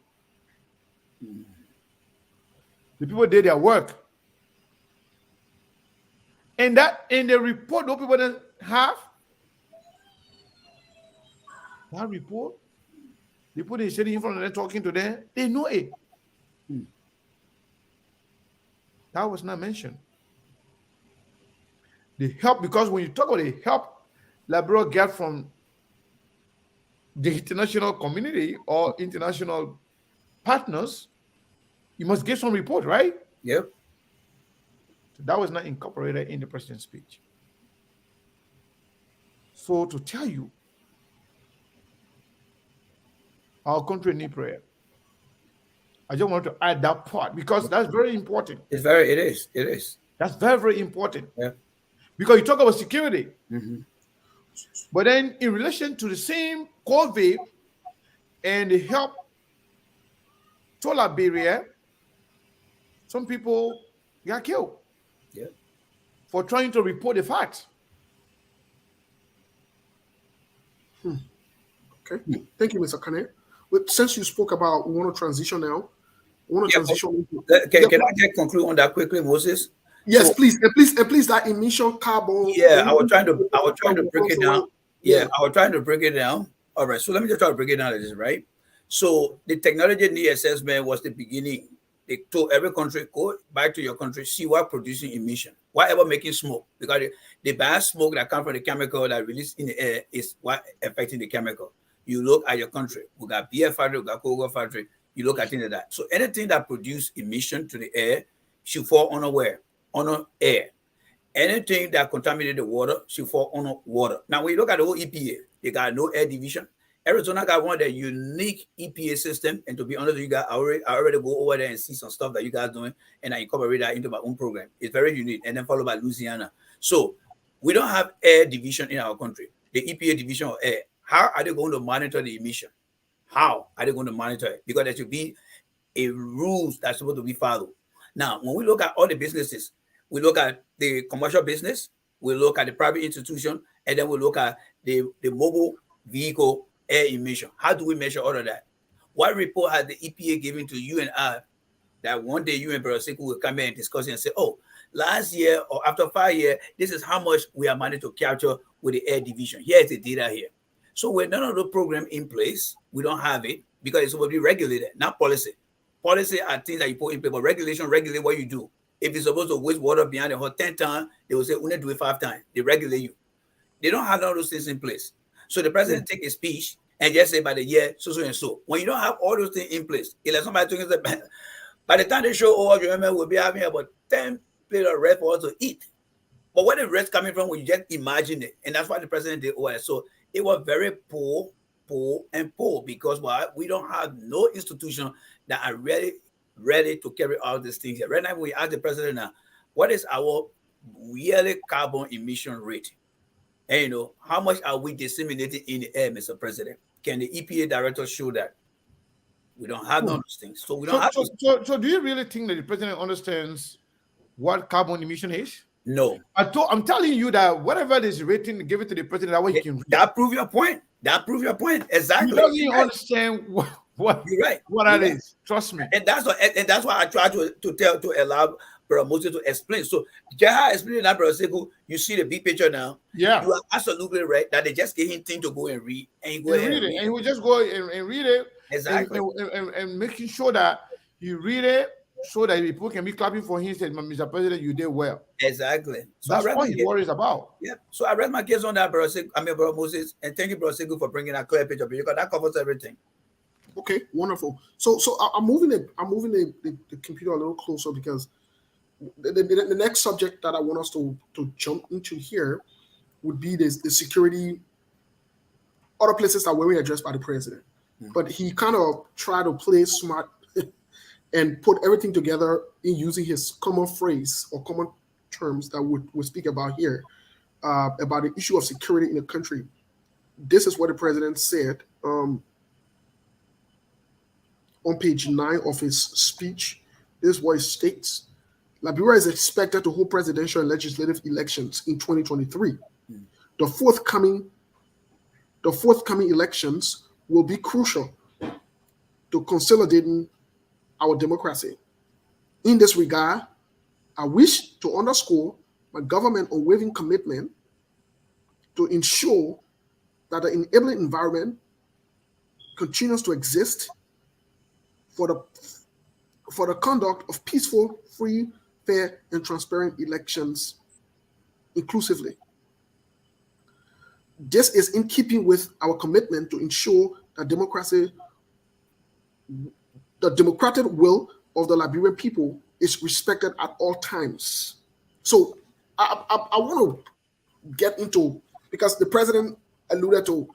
The people did their work. And that in the report, those people that have that report, they put it sitting in front of them talking to them, they know it. That was not mentioned. The help, because when you talk about the help Liberia get from the international community or international partners, you must give some report, right? Yep. So that was not incorporated in the president's speech. So to tell you, our country needs prayer. I just want to add that part because that's very important. It is. That's very, very important. Yeah. Because you talk about security. Mm-hmm. But then in relation to the same COVID and the help to Liberia, some people got killed for trying to report the facts. Okay. Thank you, Mr. Kane. But since you spoke about, we want to transition now. We want to transition. Can I just conclude on that quickly, Moses? Yes, So, please, and please, that emission carbon. Yeah, I was trying to break it down. Yeah, I was trying to break it down. All right, so let me just try to break it down. This right. So the technology need assessment was the beginning. They told every country, go back to your country, see what producing emission, whatever making smoke, because the bad smoke that comes from the chemical that released in the air is what affecting the chemical. You look at your country. We got beer factory, we got cocoa factory. You look at things like that. So anything that produce emission to the air should fall under where? Under air. Anything that contaminated the water should fall under water. Now, when you look at the whole EPA, they got no air division. Arizona got one of the unique EPA system. And to be honest, you guys, I already go over there and see some stuff that you guys doing, and I incorporate that into my own program. It's very unique. And then followed by Louisiana. So we don't have air division in our country. The EPA division of air. How are they going to monitor the emission? How are they going to monitor it? Because there should be a rules that's supposed to be followed. Now, when we look at all the businesses, we look at the commercial business, we look at the private institution, and then we look at the mobile vehicle air emission. How do we measure all of that? What report has the EPA given to you and I that one day you and Brother Sekou will come in and discuss it and say, oh, last year or after 5 years, this is how much we are managed to capture with the air division. Here's the data here. So with none of the program in place, we don't have it because it's supposed to be regulated, not policy. Policy are things that you put in place, but regulation regulate what you do. If you're supposed to waste water behind the hole 10 times, they will say, only do it 5 times. They regulate you. They don't have all those things in place. So the president take a speech and just say by the year, so and so. When you don't have all those things in place, it's like somebody talking about, by the time they show all your members will be having about 10 plates of rice for us to eat. But where the rest coming from, when you just imagine it. And that's why the president did all that. So it was very poor because we don't have no institution that are ready to carry out these things. Right now, we ask the president now, what is our yearly carbon emission rate? And how much are we disseminating in the air, Mr. President? Can the EPA director show that? We don't have none of those things. So we don't have So do you really think that the president understands what carbon emission is? No. I'm telling you that whatever is rating, give it to the president. That way he can read. That proves your point. Exactly. He doesn't understand what you're right. What that is. Trust me. And that's why I try to allow Brother Moses to explain. So Jaha explained that, Brother Sekou, you see the big picture now. Yeah. You are absolutely right that they just gave him thing to go and read, and he go ahead and read it. And he will just go and read it. Exactly. And making sure that you read it so that people can be clapping for him and say, Mr. President, you did well. Exactly. So that's what he worries about. Yeah. So I read my case on that, Brother Moses, and thank you, Brother Sekou, for bringing that clear picture because that covers everything. Okay, wonderful. So I'm moving the computer a little closer because the next subject that I want us to jump into here would be the security, other places that were addressed by the president. Mm-hmm. But he kind of tried to play smart and put everything together in using his common phrase or common terms that we speak about here about the issue of security in the country. This is what the president said on page 9 of his speech. This is what it states. Liberia is expected to hold presidential and legislative elections in 2023. The forthcoming elections will be crucial to consolidating our democracy. In this regard, I wish to underscore my government's unwavering commitment to ensure that the enabling environment continues to exist for the conduct of peaceful, free, fair, and transparent elections inclusively. This is in keeping with our commitment to ensure that the democratic will of the Liberian people is respected at all times. So I want to get into, because the president alluded to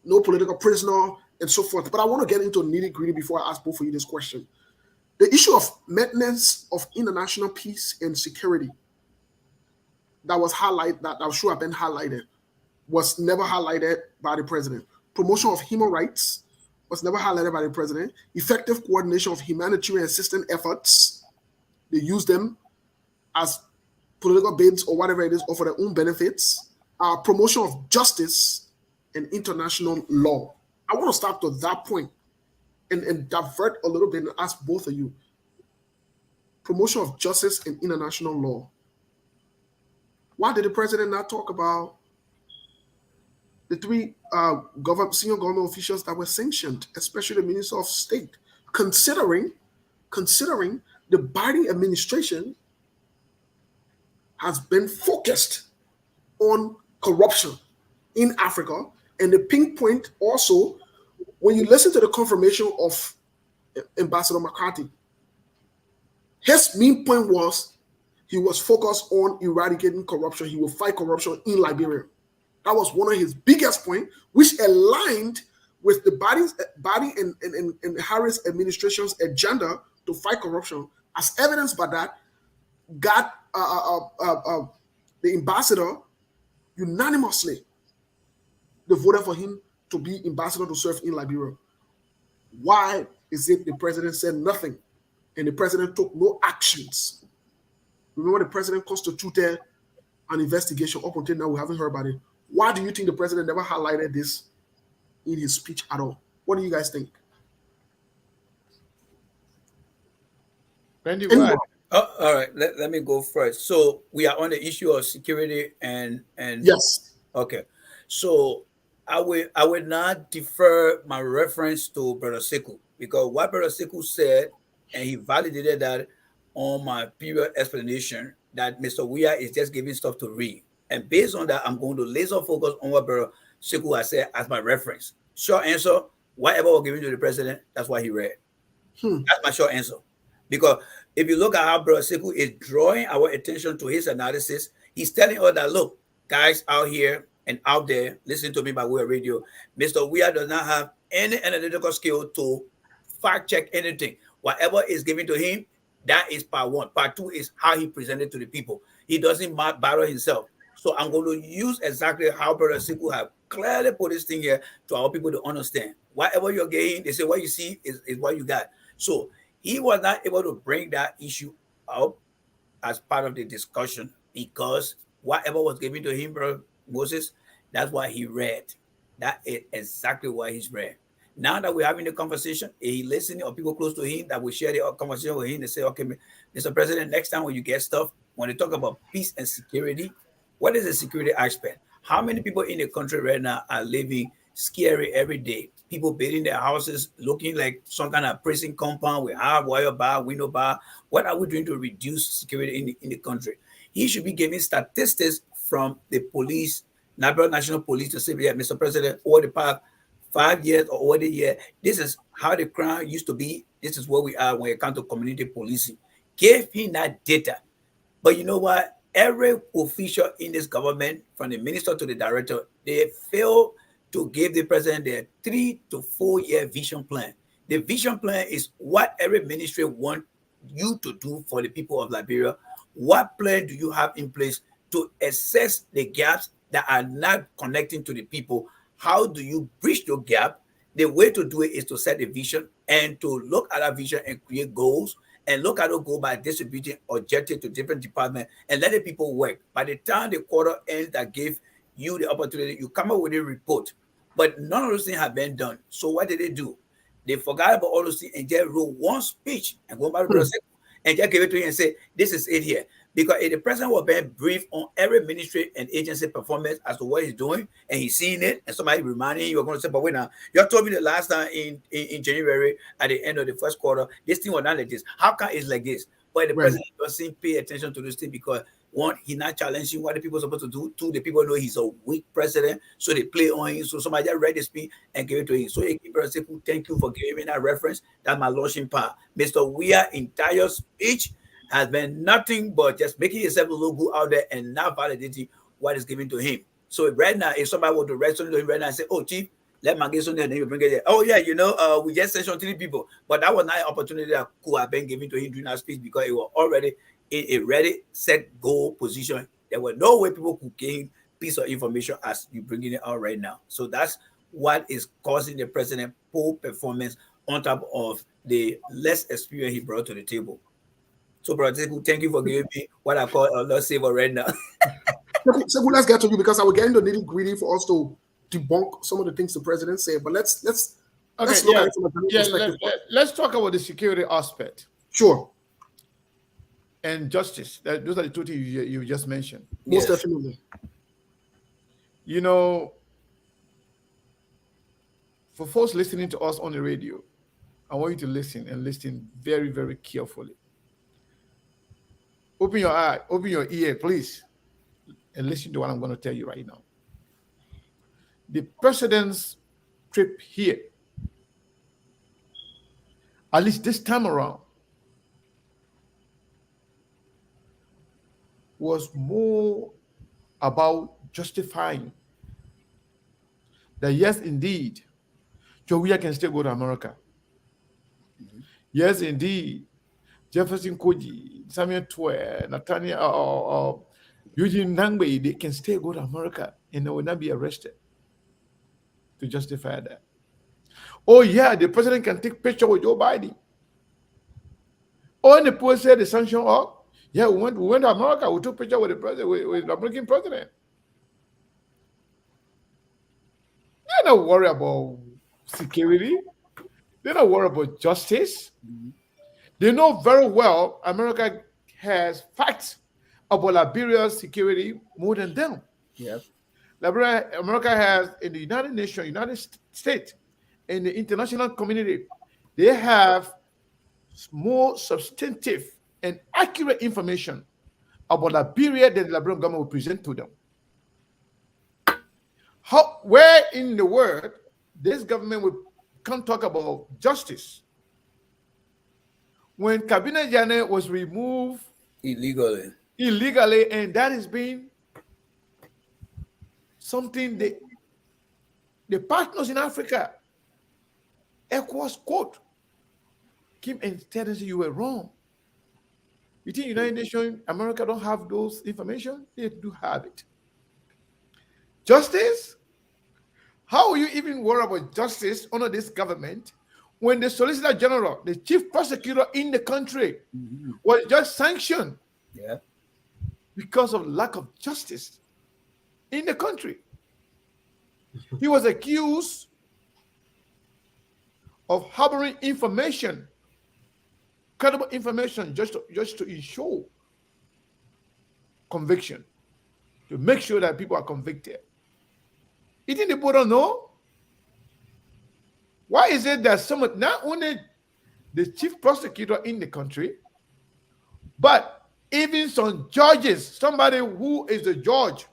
no political prisoner and so forth, but I want to get into nitty gritty before I ask both of you this question. The issue of maintenance of international peace and security that was highlighted, that I'm sure have been highlighted, was never highlighted by the president. Promotion of human rights was never highlighted by the president. Effective coordination of humanitarian assistance efforts, they use them as political bids or whatever it is, or for their own benefits. Promotion of justice and international law. I want to start to that point and divert a little bit and ask both of you. Promotion of justice and international law. Why did the president not talk about the three senior government officials that were sanctioned, especially the Minister of State, considering the Biden administration has been focused on corruption in Africa, and the pinpoint also, when you listen to the confirmation of Ambassador McCarthy, his main point was he was focused on eradicating corruption. He will fight corruption in Liberia. That was one of his biggest points, which aligned with the Biden and Harris administration's agenda to fight corruption. As evidenced by that, got the ambassador unanimously, they voted for him to be ambassador to serve in Liberia. Why is it the president said nothing and the president took no actions? Remember, the president constituted an investigation. Up until now, we haven't heard about it. Why do you think the president never highlighted this in his speech at all? What do you guys think? Randy, go ahead. Oh, all right, let me go first. So we are on the issue of security and Yes. okay. So I will not defer my reference to Brother Sekou, because what Brother Sekou said, and he validated that on my period explanation, that Mr. Weah is just giving stuff to read. And based on that, I'm going to laser focus on what Brother Sekou has said as my reference. Short answer, whatever was given to the president, that's what he read. That's my short answer. Because if you look at how Brother Sekou is drawing our attention to his analysis, he's telling us that, look, guys out here and out there, listening to me by way of radio, Mr. Weah does not have any analytical skill to fact check anything. Whatever is given to him, that is part one. Part two is how he presented to the people. He doesn't battle himself. So I'm going to use exactly how Brother Sekou have clearly put this thing here to our people to understand. Whatever you're getting, they say what you see is what you got. So he was not able to bring that issue up as part of the discussion, because whatever was given to him, Brother Moses, that's what he read. That is exactly what he's read. Now that we're having the conversation, he listening, or people close to him that will share the conversation with him, they say, okay, Mr. President, next time when you get stuff, when they talk about peace and security, what is the security aspect? How many people in the country right now are living scary every day? People building their houses looking like some kind of prison compound with hard wire bar, window bar. What are we doing to reduce security in the country? He should be giving statistics from the police, National Police, to say, yeah, Mr. President, over the past 5 years or over the year, this is how the crime used to be. This is where we are when it comes to community policing. Give him that data. But you know what? Every official in this government, from the minister to the director, they fail to give the president their 3 to 4 year vision plan. The vision plan is what every ministry wants you to do for the people of Liberia. What plan do you have in place to assess the gaps that are not connecting to the people? How do you bridge your gap? The way to do it is to set a vision and to look at that vision and create goals and look at it go by distributing objective to different departments and let the people work. By the time the quarter ends, that gave you the opportunity, you come up with a report. But none of those things have been done. So what did they do? They forgot about all those things and just wrote one speech and go back to the and just give it to him and say, this is it here. Because if the president was being briefed on every ministry and agency performance as to what he's doing, and he's seeing it, and somebody reminding you, you're going to say, but wait now, you told me the last time in January, at the end of the first quarter, this thing was not like this. How come it's like this? But the president doesn't pay attention to this thing because one, he's not challenging what the people are supposed to do. Two, the people know he's a weak president, so they play on him. So somebody just read the speech and give it to him. So he keep saying, thank you for giving me that reference. That's my launching part. Mr. Weir entire speech has been nothing but just making himself look good out there and not validating what is given to him. So right now, if somebody were to write something to him right now and say, oh, Chief, let me get something and then you bring it there. Oh, yeah, we just sent 3 people. But that was not an opportunity that could have been given to him during that speech because it was already in a ready, set, goal position. There was no way people could gain piece of information as you bringing it out right now. So that's what is causing the president poor performance on top of the less experience he brought to the table. So, Brother, thank you for giving me what I call a Lord Saver right now. So let's get to you because I will get into nitty gritty for us to debunk some of the things the president said. But let's look at it from a perspective. Let's talk about the security aspect. Sure. And justice. Those are the 2 things you just mentioned. Most definitely. For folks listening to us on the radio, I want you to listen and listen very, very carefully. Open your eye, open your ear, please, and listen to what I'm going to tell you right now. The president's trip here, at least this time around, was more about justifying that, yes, indeed, Joe can still go to America. Yes, indeed, Jefferson Koji, Samuel Twe, Nathaniel, Eugene Nangbe, they can still go to America and they will not be arrested to justify that. Oh, yeah, the president can take picture with Joe Biden. Oh, and the poor said the sanction up. Yeah, we went to America, we took picture with the president, with the American president. They're not worried about security. They're not worried about justice. They know very well America has facts about Liberia's security more than them. Yes. America has, in the United Nations, United States, in the international community, they have more substantive and accurate information about Liberia than the Liberian government will present to them. Where in the world this government will come talk about justice when Cabinet Janet was removed illegally, and that has been something the partners in Africa, ECOWAS quote, came and tell us you were wrong. You think United Nations, America don't have those information? They do have it. Justice? How will you even worry about justice under this government when the Solicitor General, the chief prosecutor in the country, was just sanctioned because of lack of justice in the country? He was accused of harboring information, credible information, just to ensure conviction, to make sure that people are convicted. You think the people don't know? Why is it that not only the chief prosecutor in the country, but even some judges, somebody who is the judge,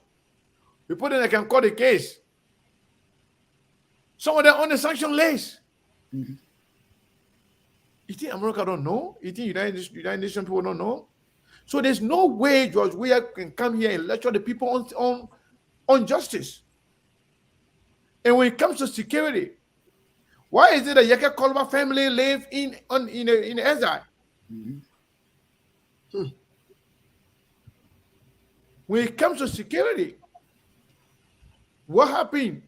we put in, they can call the case. Some of them on the sanction list. You think America don't know? You think United Nations people don't know? So there's no way George Weah can come here and lecture the people on justice. And when it comes to security, why is it that Yeke Kolba family live in exile? When it comes to security, what happened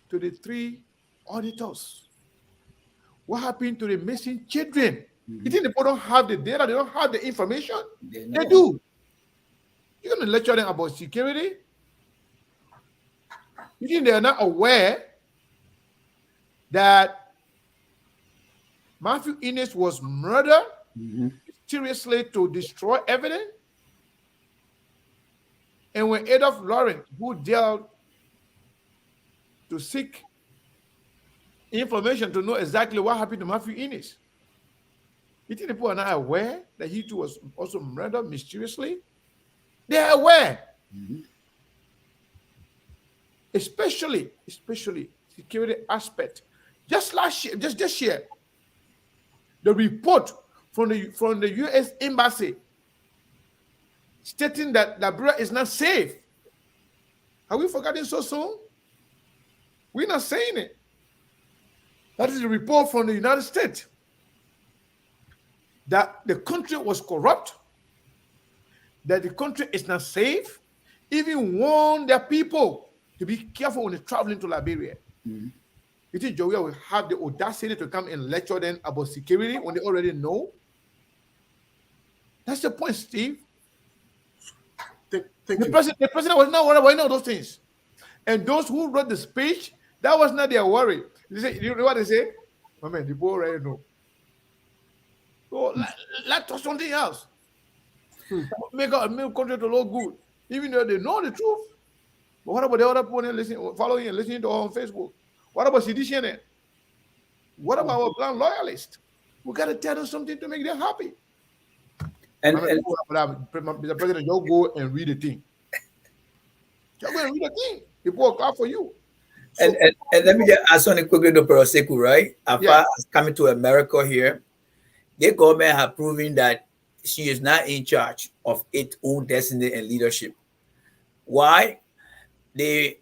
to the 3 auditors? What happened to the missing children You think the people don't have the data? They don't have the information? They They know. do. You're going to lecture them about security? You think they're not aware that Matthew Innes was murdered seriously to destroy evidence? And when Adolph Lawrence, who dealt to seek information to know exactly what happened to Matthew Innes, you think the people are not aware that he too was also murdered mysteriously? They are aware. Especially security aspect. Just last year, just this year, the report from the U.S. Embassy stating that Liberia is not safe. Have we forgotten so soon? We're not saying it. That is the report from the United States that the country was corrupt, that the country is not safe, even warn their people to be careful when they're traveling to Liberia. You think Joey will have the audacity to come and lecture them about security when they already know? That's the point, Steve. Thank The you. president was not worried about any of those things. And those who wrote the speech, that was not their worry. You know what they say? I mean, the boy already know. So let's talk something else. Make a country to look good, even though they know the truth. But what about the other people following and listening to on Facebook? What about CDCN? What about our blind loyalists? We got to tell them something to make them happy. And Mr. President, you go and read the thing. You go and read the thing. People will clap for you. and let me just add something quickly to Peroseku, right? As far as coming to America here, the government have proven that she is not in charge of its own destiny and leadership. Why? The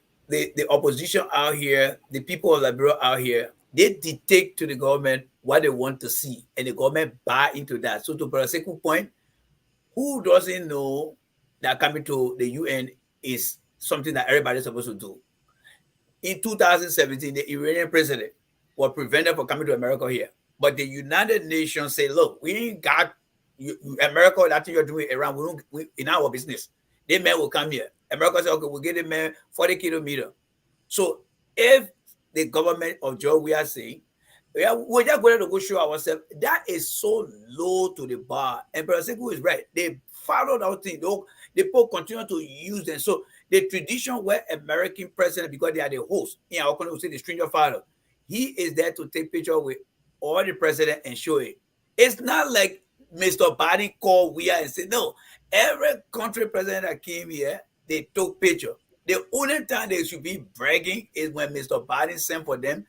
opposition out here, the people of Liberia out here, they dictate to the government what they want to see, and the government buy into that. So to Peroseku point, who doesn't know that coming to the UN is something that everybody's supposed to do? In 2017, the Iranian president was prevented from coming to America here. But the United Nations say, look, we ain't got America, that thing you're doing around, in our business. The men will come here. America said, okay, we'll give the man 40 kilometers. So if the government of Georgia, we are saying, we're just going to go show ourselves, that is so low to the bar. And Peroseku is right. They followed out things. The people continue to use them. So the tradition where American president, because they are the host, in our country, we say the stranger father, he is there to take picture with all the president and show it. It's not like Mr. Biden called we are and said, no, every country president that came here, they took picture. The only time they should be bragging is when Mr. Biden sent for them,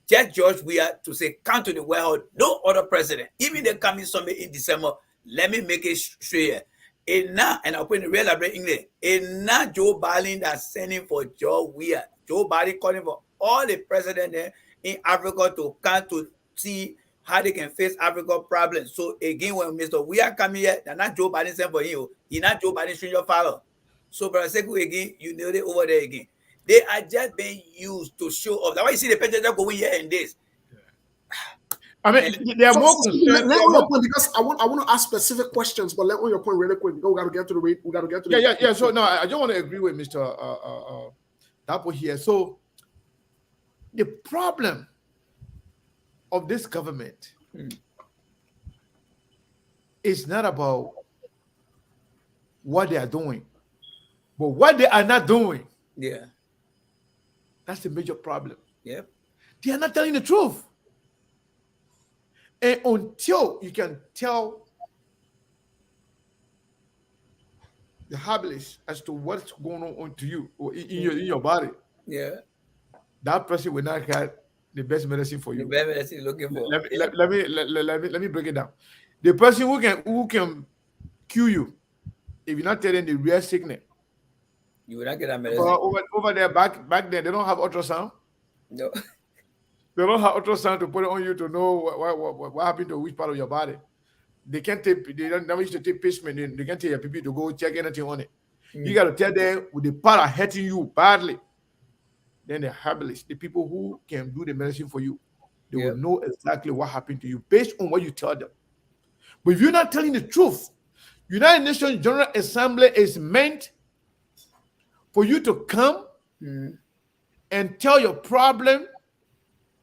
just George Weah to say, come to the White House, no other president. Even the coming summit in December, let me make it straight here. It's not, and I'll put in the real English, it's not Joe Biden that's sending for George Weah. Joe Biden calling for all the presidents in Africa to come to see how they can face Africa problems. So again, when Mr. Weah come here, they're not Joe Biden sent for him. He's not Joe Biden stranger father. So Peroseku again, you nailed it over there again. They are just being used to show off. That's why you see the pictures that going here and this. I mean, they are more concerned. Let on your point, because I want to ask specific questions, but let on your point really quick. We got to get to the rate. We got to get to the yeah. So no, I don't want to agree with Mr. Dapo here. So the problem of this government is not about what they are doing, but what they are not doing. Yeah. That's the major problem. Yep. They are not telling the truth. And until you can tell the habits as to what's going on to you or in your body, yeah, that person will not get the best medicine for you. The best medicine you're looking for. Let me break it down. The person who can cure you, if you're not telling the real sickness, you will not get that medicine. Over there, back there, they don't have ultrasound. No. They don't have ultrasound to put it on you to know what happened to which part of your body. They can't take. They don't never used to take pacemaker. They can't tell your people to go check anything on it. You got to tell them with the part hurting you badly. Then the herbalists, the people who can do the medicine for you, they will know exactly what happened to you based on what you tell them. But if you're not telling the truth, United Nations General Assembly is meant for you to come and tell your problem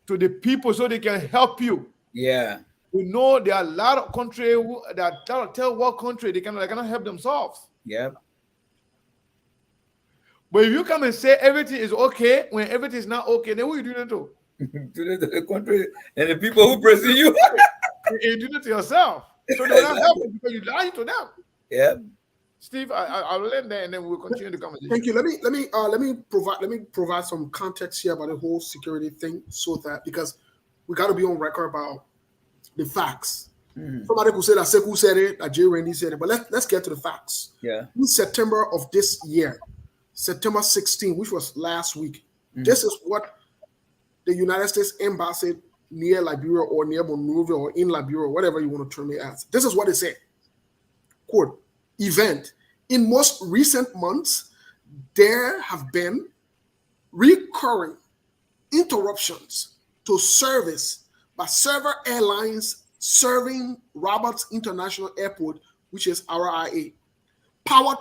to the people so they can help you. Yeah. We know there are a lot of countries that tell what country they cannot help themselves. Yeah. But if you come and say everything is okay when everything is not okay, then who you doing it to? To the country and the people who present you. You're doing it to yourself. So they will not help you because you're lying to them. Yeah. Steve, I'll end there and then we'll continue the conversation. Thank you. Let me provide some context here about the whole security thing, so that because we got to be on record about the facts. Somebody could say that Sekou said it, that Jay Randy said it, but let's get to the facts. Yeah. In September of this year, September 16, which was last week, this is what the United States Embassy near Liberia or near Monrovia or in Liberia, whatever you want to term it as. This is what they said. Quote, event. In most recent months, there have been recurring interruptions to service by several airlines serving Roberts International Airport, which is RIA. Power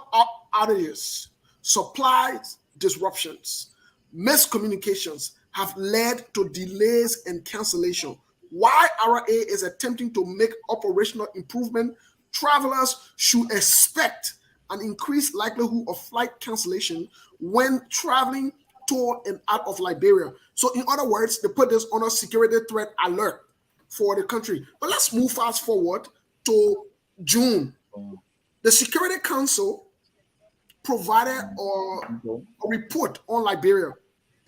outages, supplies disruptions, miscommunications have led to delays and cancellation. While RIA is attempting to make operational improvement, travelers should expect an increased likelihood of flight cancellation when traveling to and out of Liberia. So in other words, they put this on a security threat alert for the country. But let's move fast forward to June. The Security Council provided a report on Liberia,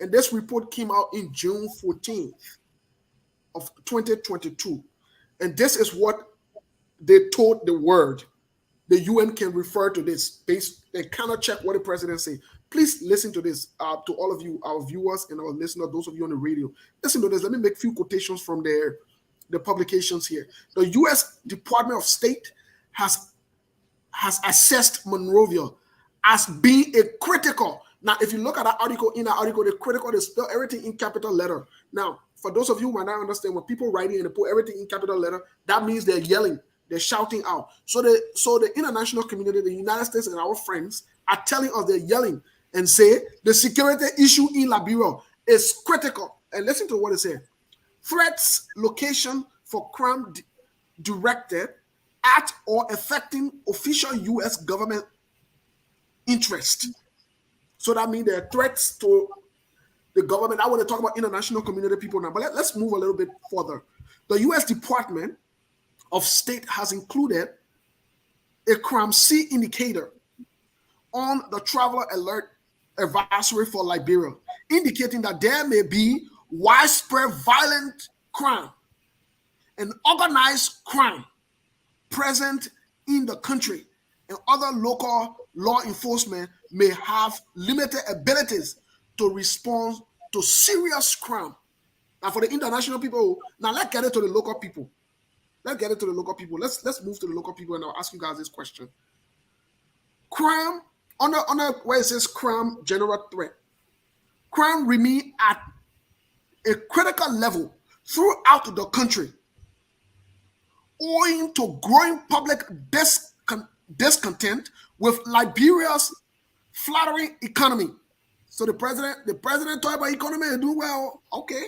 and this report came out in June 14th of 2022. And this is what they told the world. The UN can refer to this. They cannot check what the president said. Please listen to this, to all of you, our viewers and our listeners, those of you on the radio. Listen to this. Let me make a few quotations from the publications here. The U.S. Department of State has assessed Monrovia as being a critical. Now, if you look at that article, in that article, the critical, they spell everything in capital letter. Now, for those of you who might not understand, when people writing and they put everything in capital letter, that means they're yelling. They're shouting out. So the international community, the United States and our friends are telling us, they're yelling and say the security issue in Liberia is critical. And listen to what it said. Threats, location for crime directed at or affecting official U.S. government interest. So that means there are threats to the government. I want to talk about international community people now, but let's move a little bit further. The U.S. Department of State has included a crime C indicator on the traveler alert advisory for Liberia, indicating that there may be widespread violent crime and organized crime present in the country, and other local law enforcement may have limited abilities to respond to serious crime. Now, for the international people, now let's get it to the local people. Let's move to the local people, and I'll ask you guys this question. Crime, on where it says crime general threat, crime remain at a critical level throughout the country, owing to growing public discontent with Liberia's flattering economy. So the president talked about economy and do well. Okay.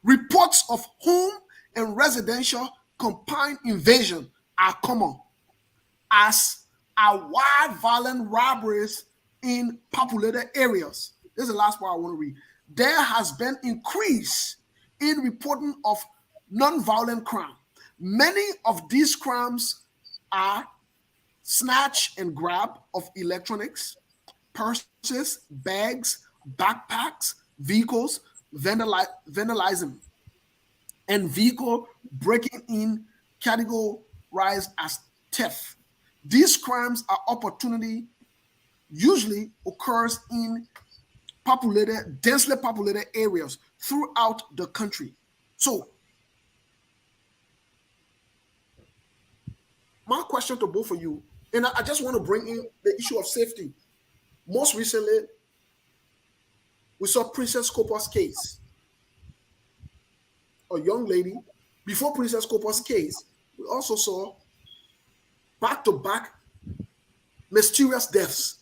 Reports of home and residential combined invasion are common, as are wide violent robberies in populated areas. This is the last part I want to read. There has been increase in reporting of non-violent crime. Many of these crimes are snatch and grab of electronics, purses, bags, backpacks, vehicles, vandalism, and vehicle breaking in categorized as theft. These crimes are opportunity usually occurs in densely populated areas throughout the country. So, my question to both of you, and I just want to bring in the issue of safety. Most recently, we saw Princess Copper's case. A young lady. Before Princess Copper's case, we also saw back-to-back mysterious deaths.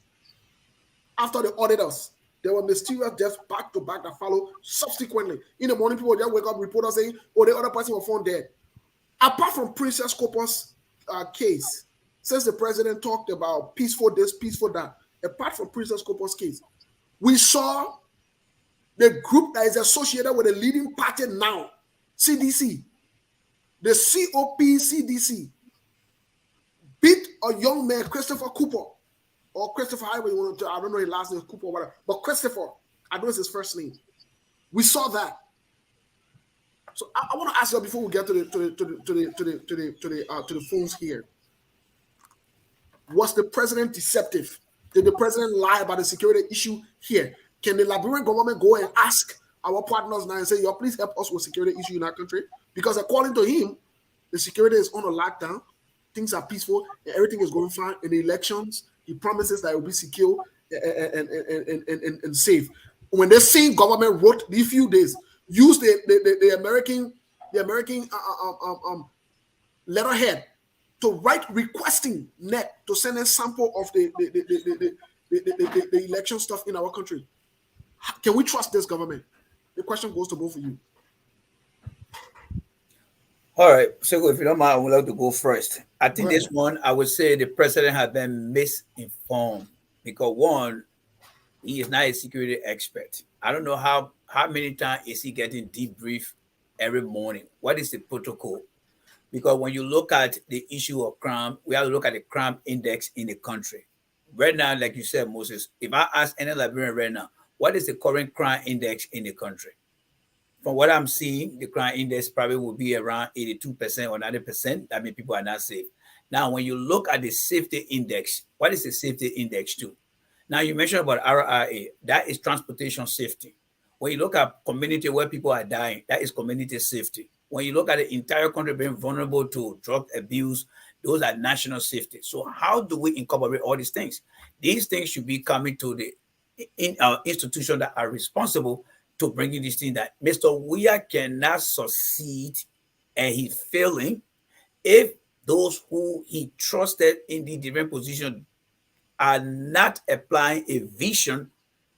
After they audit us, there were mysterious deaths back-to-back that followed subsequently. In the morning, people just wake up, reporters saying, oh, the other person was found dead. Apart from Princess Copper's case, since the president talked about peaceful this, peaceful that, apart from Princess Copper's case, we saw the group that is associated with the leading party now, CDC, the COP CDC, beat a young man, Christopher Cooper, or Christopher, however you want to, I don't know his last name, Cooper or whatever, but Christopher, I know it's his first name. We saw that. So I want to ask you before we get to the phones here. Was the president deceptive? Did the president lie about the security issue here? Can the Liberian government go and ask our partners now and say, yo, please help us with security issue in our country? Because according to him, the security is on a lockdown, things are peaceful, and everything is going fine. In the elections, he promises that it will be secure and safe. When the same government wrote these few days, used the American letterhead to write requesting NEC to send a sample of the election stuff in our country. Can we trust this government? The question goes to both of you. All right. So if you don't mind, I would like to go first. I think this one, I would say the president has been misinformed because one, he is not a security expert. I don't know how many times is he getting debriefed every morning. What is the protocol? Because when you look at the issue of crime, we have to look at the crime index in the country. Right now, like you said, Moses, if I ask any Liberian right now, what is the current crime index in the country? From what I'm seeing, the crime index probably will be around 82% or 90%. That means people are not safe. Now, when you look at the safety index, what is the safety index to? Now, you mentioned about RRA. That is transportation safety. When you look at community where people are dying, that is community safety. When you look at the entire country being vulnerable to drug abuse, those are national safety. So how do we incorporate all these things? These things should be coming to the in our institutions that are responsible to bringing this thing that Mr. Weah cannot succeed and he's failing if those who he trusted in the different position are not applying a vision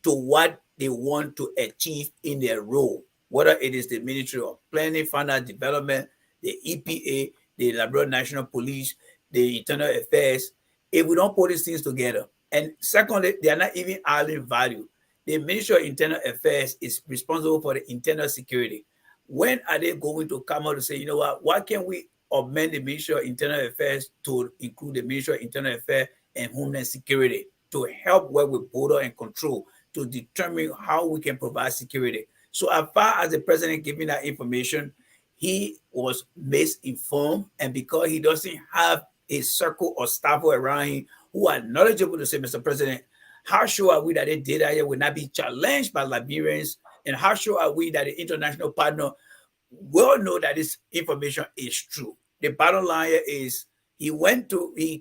to what they want to achieve in their role, whether it is the Ministry of Planning, Finance, Development, the EPA, the Liberia National Police, the Internal Affairs. If we don't put these things together, and secondly, they are not even adding value. The Ministry of Internal Affairs is responsible for the internal security. When are they going to come out to say, you know what, why can't we amend the Ministry of Internal Affairs to include the Ministry of Internal Affairs and Homeland Security to help work with border and control to determine how we can provide security? So as far as the president giving that information, he was misinformed, and because he doesn't have a circle of staff around him who are knowledgeable to say, Mr. President, how sure are we that the data here will not be challenged by Liberians? And how sure are we that the international partner will know that this information is true? The bottom line is he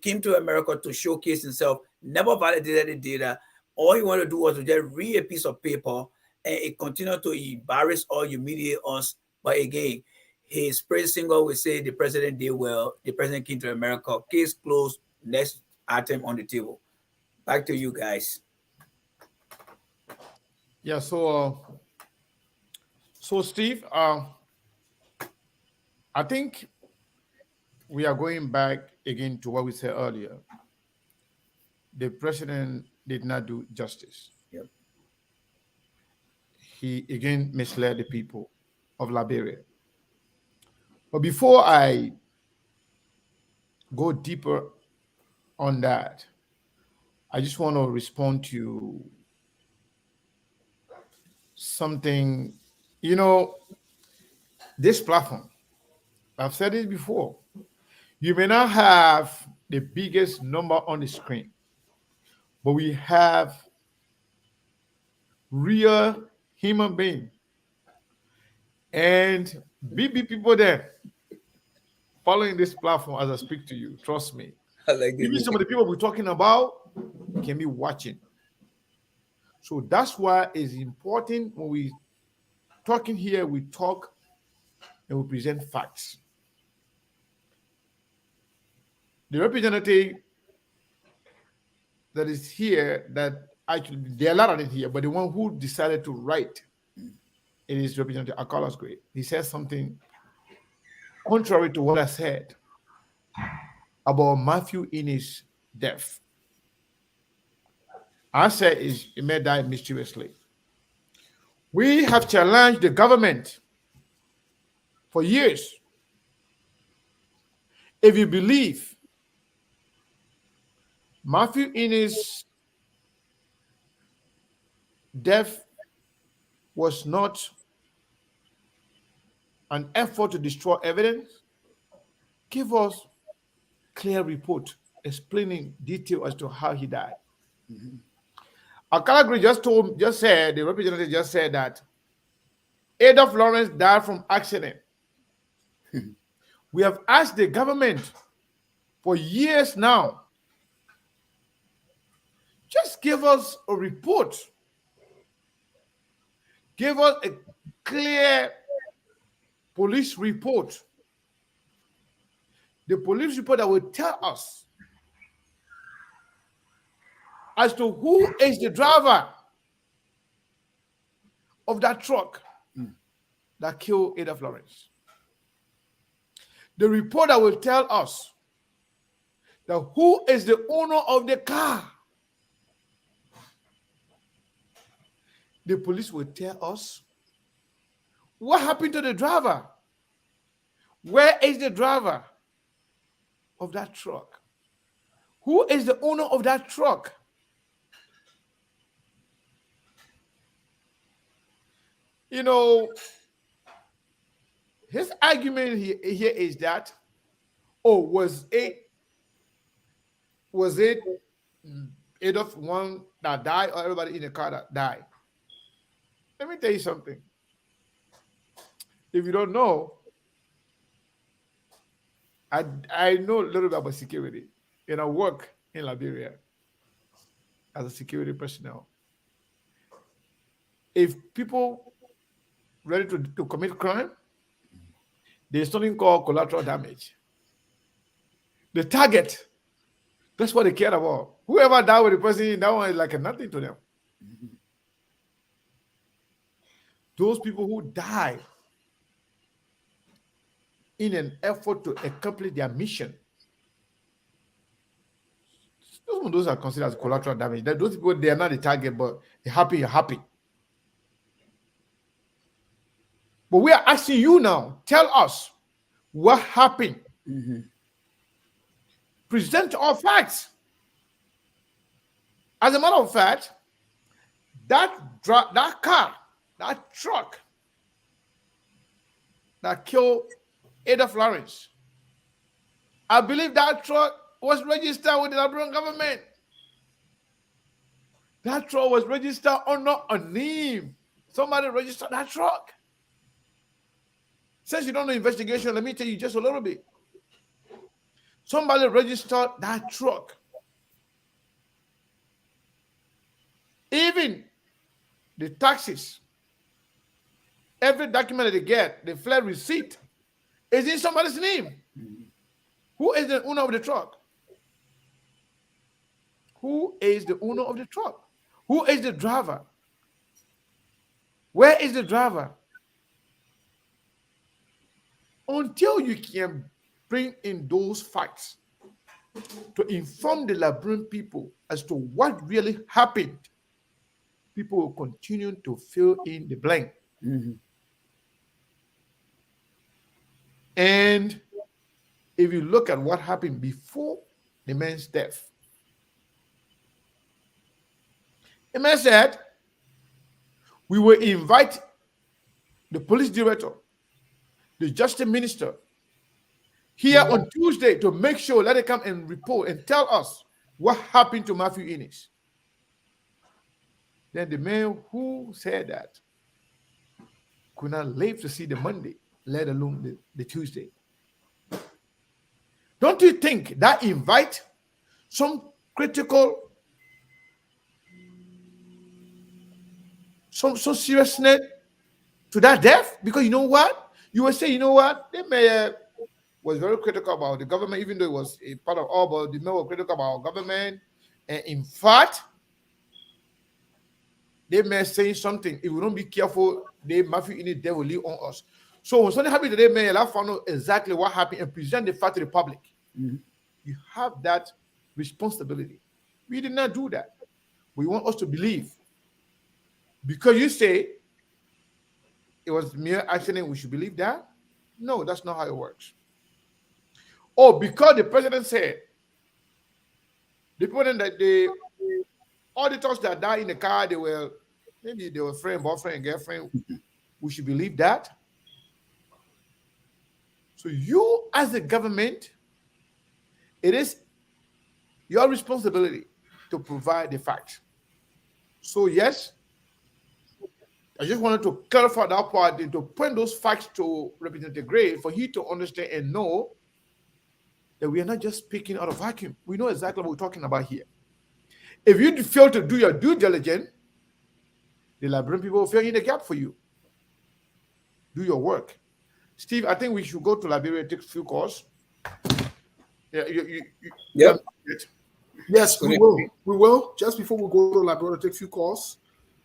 came to America to showcase himself, never validated the data. All he wanted to do was to just read a piece of paper, and it continued to embarrass or humiliate us. But again, his praise single will say the president did well. The president came to America. Case closed. Next item on the table. Back to you guys. Yeah. So Steve, I think we are going back again to what we said earlier. The president did not do justice. Yep. He again misled the people of Liberia. But before I go deeper on that, I just want to respond to something. You know, this platform, I've said it before, you may not have the biggest number on the screen, but we have real human beings and big people there following this platform as I speak to you. Trust me. I like Even some of the people we're talking about can be watching. So that's why it's important when we talking here, we talk and we present facts. the representative that is here, that actually there are a lot of it here, but the one who decided to write it is Representative Akala's grade. He says something contrary to what I said about Matthew Innes' death. I said he may die mysteriously. We have challenged the government for years. If you believe Matthew Innes' death was not an effort to destroy evidence, give us clear report explaining detail as to how he died. Akala the representative just said that Adolph Lawrence died from accident. We have asked the government for years now, just give us a report. Give us a clear police report. The police report that will tell us as to who is the driver of that truck that killed Adolph Lawrence. The report that will tell us that who is the owner of the car. The police will tell us what happened to the driver. Where is the driver of that truck? Who is the owner of that truck? You know, his argument here is that, oh, was it Adolph one that died or everybody in the car that died? Let me tell you something. If you don't know, I know a little bit about security, and I work in Liberia as a security personnel. If people ready to commit crime, there's something called collateral damage. The target, that's what they care about. Whoever died with the person, that one is like nothing to them. Those people who die in an effort to accomplish their mission, those are considered as collateral damage. Those people, they are not the target, but you're happy. But we are asking you now, tell us what happened. Present all facts. As a matter of fact, that car, that truck that killed Adolph Lawrence, I believe that truck was registered with the Liberian government. That truck was registered under a name. Somebody registered that truck. Since you don't know investigation, let me tell you just a little bit. Somebody registered that truck. Even the taxes, every document that they get, the flat receipt, is in somebody's name. Who is the owner of the truck? Who is the owner of the truck? Who is the driver? Where is the driver? Until you can bring in those facts to inform the Liberian people as to what really happened, people will continue to fill in the blank. And if you look at what happened before the man's death, the man said, we will invite the police director, the justice minister, here on Tuesday to make sure, let it come and report and tell us what happened to Matthew Innes. Then the man who said that could not live to see the Monday, let alone the Tuesday. Don't you think that invite some critical, some seriousness to that death? Because you know what? You will say, you know what? They may was very critical about the government, even though it was a part of all, but the men were critical about government. And in fact, they may say something. If we don't be careful, they might feel any devil live on us. So when something happened today, man, I found out exactly what happened and present the fact to the public. Mm-hmm. You have that responsibility. We did not do that. We want us to believe. Because you say it was mere accident, we should believe that? No, that's not how it works. Oh, because the president said the people that the auditors that died in the car, maybe they were friend, boyfriend, girlfriend. We should believe that. So you, as the government, it is your responsibility to provide the fact. So yes, I just wanted to clarify that part and to point those facts to Representative Gray for he to understand and know that we are not just speaking out of vacuum. We know exactly what we're talking about here. If you fail to do your due diligence, the Liberian people will fill in the gap for you. Do your work. Steve, I think we should go to Liberia, take a few calls. Yeah, Yep. Yes, we will. We will. Just before we go to Liberia, take a few calls.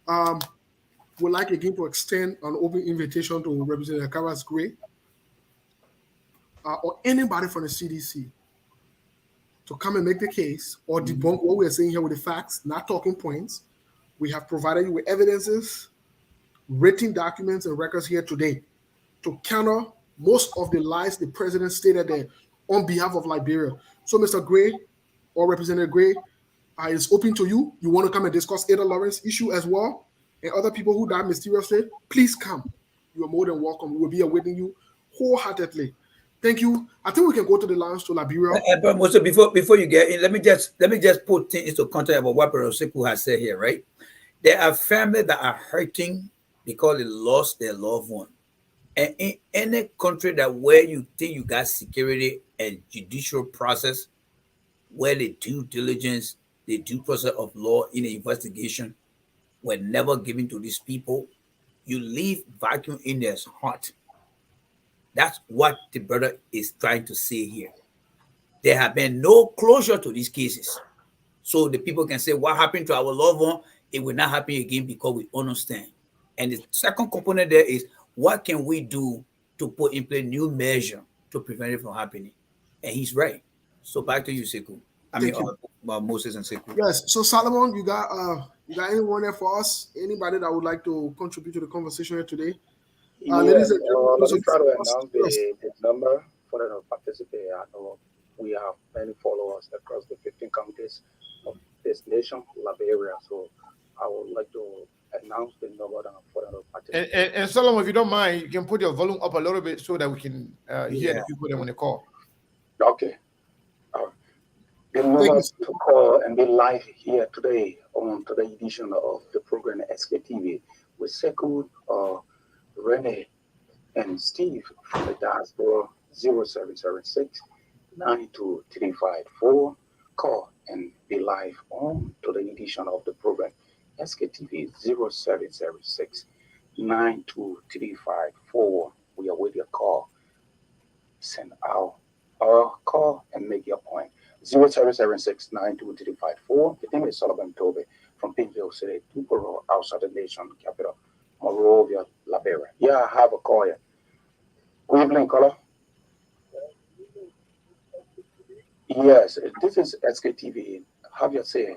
We'd like again to extend an open invitation to Representative Karas Gray or anybody from the CDC to come and make the case or debunk what we are saying here with the facts, not talking points. We have provided you with evidences, written documents, and records here today to counter most of the lies the president stated there on behalf of Liberia. So, Mr. Gray or Representative Gray, it's open to you. You want to come and discuss Ada Lawrence issue as well, and other people who died mysteriously, please come. You are more than welcome. We will be awaiting you wholeheartedly. Thank you. I think we can go to the lounge to Liberia. But also before you get in, let me just put things into context about what President Sekou has said here, right? There are families that are hurting because they lost their loved one. And in any country that where you think you got security and judicial process, where the due diligence, the due process of law in the investigation were never given to these people, you leave vacuum in their heart. That's what the brother is trying to say here. There have been no closure to these cases. So the people can say, what happened to our loved one? It will not happen again because we understand. And the second component there is, what can we do to put in place new measure to prevent it from happening? And he's right. So back to you, Sekou. Moses and Sekou. Yes. So Solomon, you got anyone there for us? Anybody that would like to contribute to the conversation here today? Ladies and gentlemen, let me try to announce the number for them to participate. I know we have many followers across the 15 counties of this nation, Liberia. So I would like to announce the number for them to participate. And Solomon, if you don't mind, you can put your volume up a little bit so that we can hear the people that want to call. Okay. The number to call and be live here today on today's edition of the program SKTV with Sekou, Rene, and Steve from the diaspora 0776 92354. Call and be live on today's edition of the program SKTV 0776 92354. We await your call. Send out our call and make your point. 0776 92354. The name is Solomon Toby from Pinville City, Tupelo, outside the nation capital, Monrovia, Liberia. Yeah, I have a call here. Good evening, caller. Yes, this is SKTV. Have your say.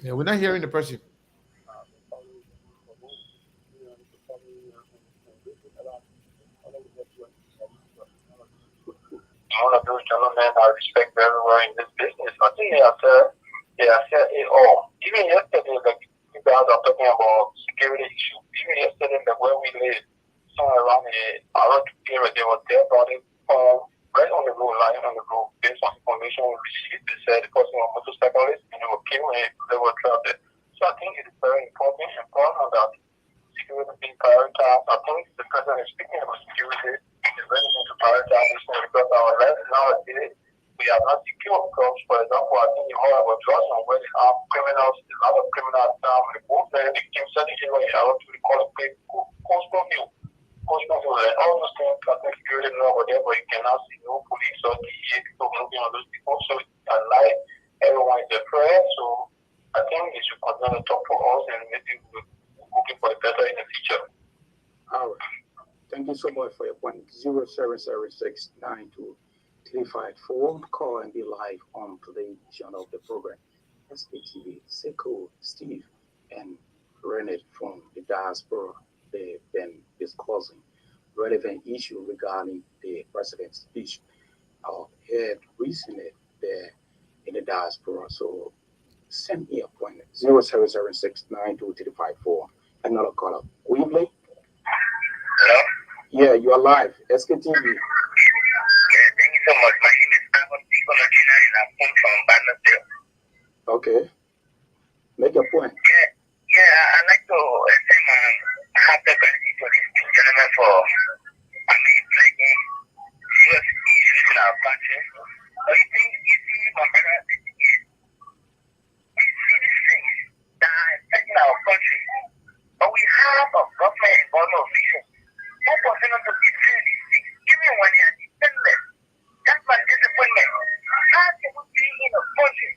Yeah, we're not hearing the person. One of those gentlemen I respect very well in this business. I think they have said it all. Even yesterday, like you guys are talking about security issues. Even yesterday, like where we live, somewhere around the area, there was their body right on the road, lying on the road, based on information we received. They said the person was a motorcyclist and they were killed and they were trapped. So I think it is very important that security being prioritized. I think the president is speaking about security. Is ready to prioritize this one because our lives nowadays we are not secure because for example, I think you heard about Johnson where criminals, a lot of criminals report that they came certain areas, I don't really call it coastal view. Coastal view, and all those things are security law, whatever, you cannot see no police or DEA people moving on those people. So at night, everyone is afraid. So I think they should continue to talk to us and maybe we're looking for the better in the future. All right. Thank you so much for your point. 070692 Call and be live on today's edition of the program. SKTV, Sekou, Steve, and Rennet from the diaspora. They've been discussing relevant issue regarding the president's speech had recently there in the diaspora. So send me a point. 070692 Another caller. Weebly? Hello? Yeah, you are live. SKTV. Yeah, thank you so much. My name is Abba Picologina and I'm from Bannerville. Okay. Make your point. Yeah, I'd like to say my happy birthday to these two gentlemen for, flagging serious issues in our country. But you see, my brother, the thing is, we see these things that are affecting our country. But we have a government and government officials who continue to defend these things, even when they are defenseless. That's my disappointment. How can we be in a country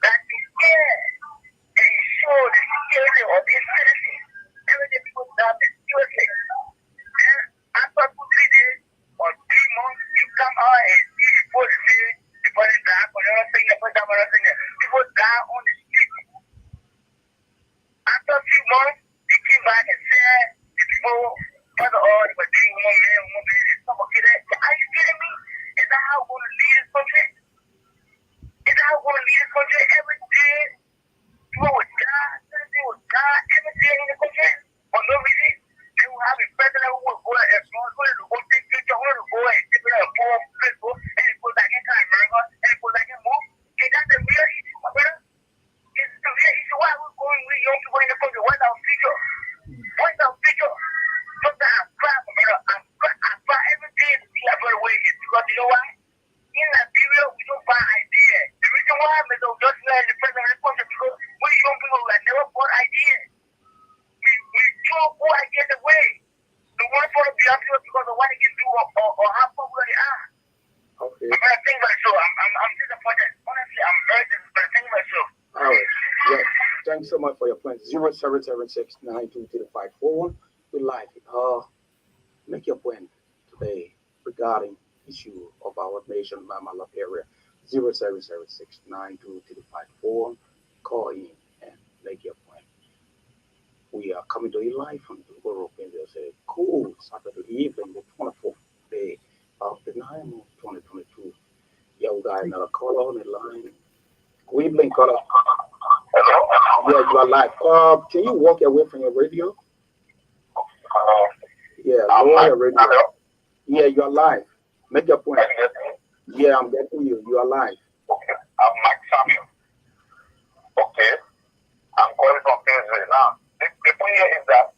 that is scared to ensure the security of its citizens? Everyday people die seriously. Then after 2-3 days or 3 months, you come out and see reports say the body died for another thing, people die on the street. After a few months, they came back and said the people, Father, they were doing woman, suffocated. Are you kidding me? Is that how we're going to lead this country? Is that how we're going to lead this country? Every day, people would die, citizens would die, every day in the country for no reason. They will have a president who will go and go take pictures, who will go and take it on Facebook, and it goes like in America, and it goes like in move. Is that the real issue, my brother? It's the real issue. Why are we going with young people in the country? What's our future? What's our future? Sometimes I cry, my brother. I cry every day to see that brother way is because you know why? In Liberia, we don't buy ideas. The reason why Mr. Johnson is the president of the country because we young people have never bought ideas. We throw all ideas away. The one for the people because of what they can do or how popular they are. Okay. I'm gonna think myself. I'm disappointed. Honestly, I'm very disappointed. Think myself. All right. Yeah. Thanks so much for your point. 077692 We live. Make your point today regarding issue of our nation, Mama Love area. 077692 Call in and make your point. We are coming to you live from the World in this cool Saturday evening, the 24th day of the 9th of 2022. Yeah, we got another caller on the line. We blink caller. Yeah, you are live. Can you walk away from your radio? Yeah, lower your radio. Yeah, you are live. Make your point. Yeah, I'm getting you. You are live. Okay, I'm Mike Samuel. Okay, I'm calling from Israel now. The point here is that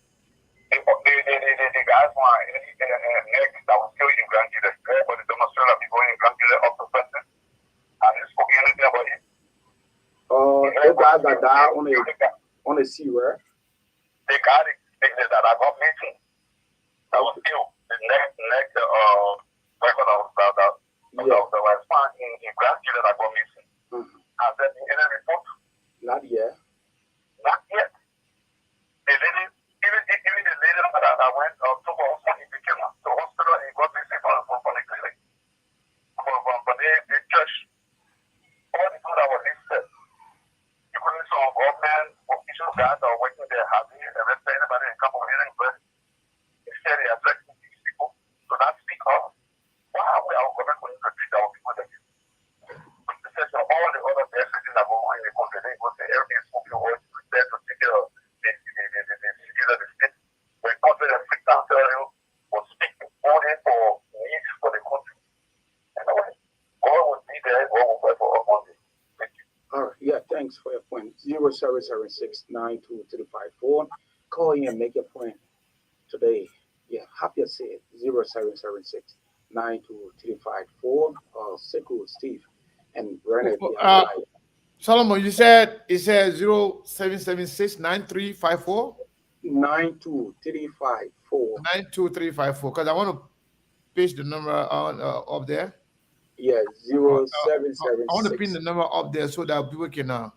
the guys want next that was killed in Grand Judas, but the demonstration of people in Grand Judas of the person, and it's spoken anything about it. Those guys that died on the sea, right? The guy that I got meeting, that was killed. The next record that was found in Grand Judas that got missing. Has there been any report? Not yet. Not yet. The lady, even the lady that I went to hospital in Bikima, to hospital and got missing from the clinic, from the church. All the people that were listed, including some government officials guys that are working there, have they arrested anybody in Camp of Healing? But they said they are threatening these people. So that speak up. Why are we our government going to treat our people like this? Because all the other messages that go on in the country, they go say everything is moving on to there to take care of the cities of the state. When country that freaked out was speaking only for needs for the country. Anyway, God will be there, God will pray for us one day. Thank you. All right. Yeah, thanks for your point. 077692 Call in and make your point today. Yeah, happy to say it. 077692 Sekou Steve and run it. Yeah, live. Solomon, you said it says 07769354? 92354. 92354. Because I want to paste the number on up there. Yeah, I 0776. want to pin the number up there so that people can